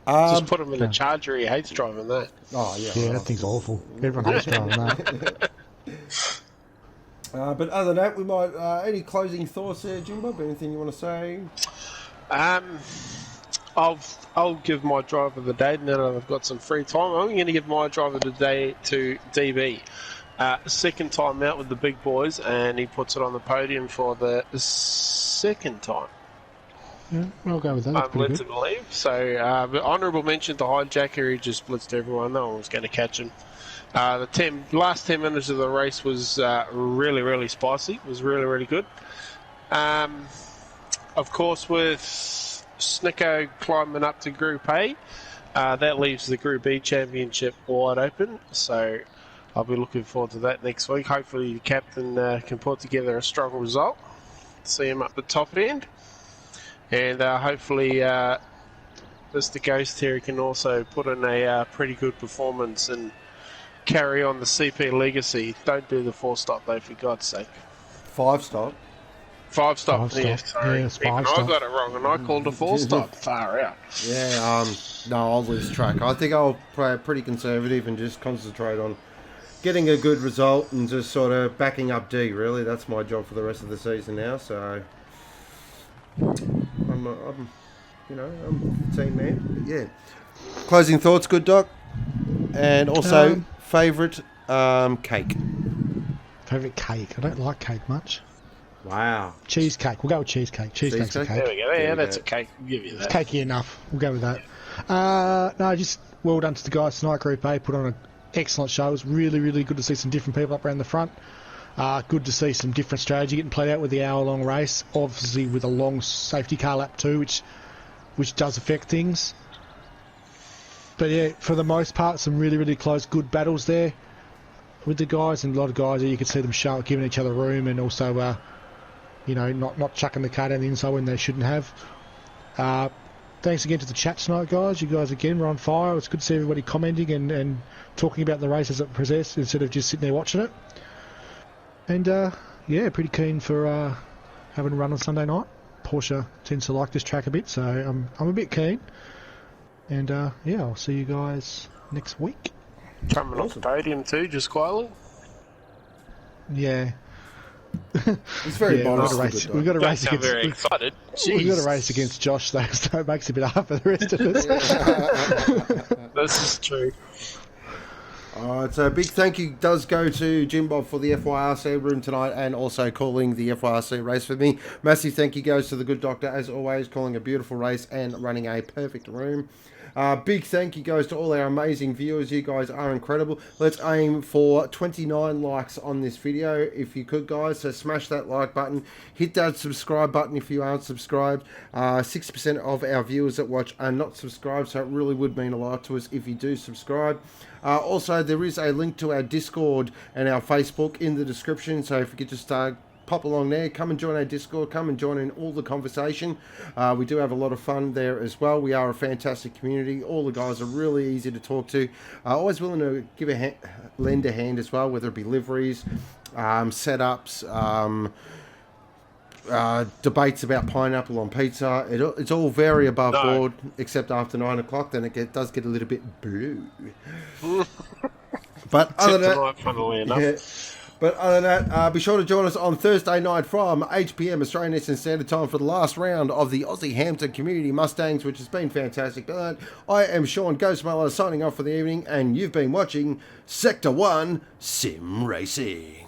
[SPEAKER 3] Just put him in a Charger. He hates driving that.
[SPEAKER 1] Oh, yeah.
[SPEAKER 2] Yeah, that thing's awful. Everyone hates driving that.
[SPEAKER 1] But other than that, we might... any closing thoughts there, Jim Bob? Anything you want to say?
[SPEAKER 3] I'll give my driver of the day now that I've got some free time. I'm going to give my driver of the day to DB. Second time out with the big boys, and he puts it on the podium for the second time.
[SPEAKER 2] Yeah, I'll go with that.
[SPEAKER 3] I'm led to believe. So, but honourable mention to Hijacker. He just blitzed everyone. No one was going to catch him. The last 10 minutes of the race was really, really spicy. It was really, really good. Of course, with schnicko climbing up to Group A, that leaves the Group B championship wide open. So I'll be looking forward to that next week. Hopefully the captain can put together a strong result. See him up the top end. And hopefully Mr. Ghost here can also put in a pretty good performance and carry on the CP legacy. Don't do the 4-stop though, for God's sake.
[SPEAKER 1] 5-stop?
[SPEAKER 3] 5-stop, yeah, sorry.
[SPEAKER 2] Yeah, it's 5-stop.
[SPEAKER 3] I got it wrong and I called a 4-stop. Far out.
[SPEAKER 1] Yeah, no, I'll lose track. I think I'll play pretty conservative and just concentrate on getting a good result and just sort of backing up D, really. That's my job for the rest of the season now, so... I'm a team man. But yeah. Closing thoughts, good doc? And also, favourite cake?
[SPEAKER 2] Favourite cake? I don't like cake much.
[SPEAKER 1] Wow.
[SPEAKER 2] Cheesecake. We'll go with cheesecake. Cheesecake's a cake.
[SPEAKER 3] There we go. Yeah, that's a cake. We'll give you that.
[SPEAKER 2] It's cakey enough. We'll go with that. No, just well done to the guys tonight. Group A put on an excellent show. It was really, really good to see some different people up around the front. Good to see some different strategy getting played out with the hour-long race. Obviously with a long safety car lap too, which does affect things. But yeah, for the most part, some really, really close, good battles there with the guys, and a lot of guys you could see them giving each other room, and also, not chucking the car down the inside when they shouldn't have. Thanks again to the chat tonight, guys. You guys again were on fire. It's good to see everybody commenting and talking about the race as it presents instead of just sitting there watching it. And pretty keen for having a run on Sunday night. Porsche tends to like this track a bit, so I'm a bit keen. And yeah, I'll see you guys next week.
[SPEAKER 3] Coming off the podium too, just quietly.
[SPEAKER 2] Yeah.
[SPEAKER 1] It's very modest.
[SPEAKER 2] We've got to race
[SPEAKER 3] Don't sound
[SPEAKER 2] against.
[SPEAKER 3] very excited.
[SPEAKER 2] We've got to race against Josh though, so it makes it a bit hard for the rest of us.
[SPEAKER 3] This is true.
[SPEAKER 1] Alright, so a big thank you does go to Jim Bob for the FYRC room tonight and also calling the FYRC race with me. Massive thank you goes to the good doctor, as always, calling a beautiful race and running a perfect room. Big thank you goes to all our amazing viewers. You guys are incredible. Let's aim for 29 likes on this video if you could, guys. So smash that like button. Hit that subscribe button if you aren't subscribed. 6% of our viewers that watch are not subscribed, so it really would mean a lot to us if you do subscribe. Also, there is a link to our Discord and our Facebook in the description, so if you could just pop along there, come and join our Discord, come and join in all the conversation. We do have a lot of fun there as well. We are a fantastic community. All the guys are really easy to talk to. Always willing to give lend a hand as well, whether it be liveries, setups, debates about pineapple on pizza. It's all very above board, except after 9 o'clock, then it does get a little bit blue. But other than that,
[SPEAKER 3] funnily enough.
[SPEAKER 1] Yeah. But other than that, be sure to join us on Thursday night from 8 p.m. Australian Eastern Standard Time for the last round of the Aussie Hampton Community Mustangs, which has been fantastic. But I am Sean Ghostmailer signing off for the evening, and you've been watching Sector 1 Sim Racing.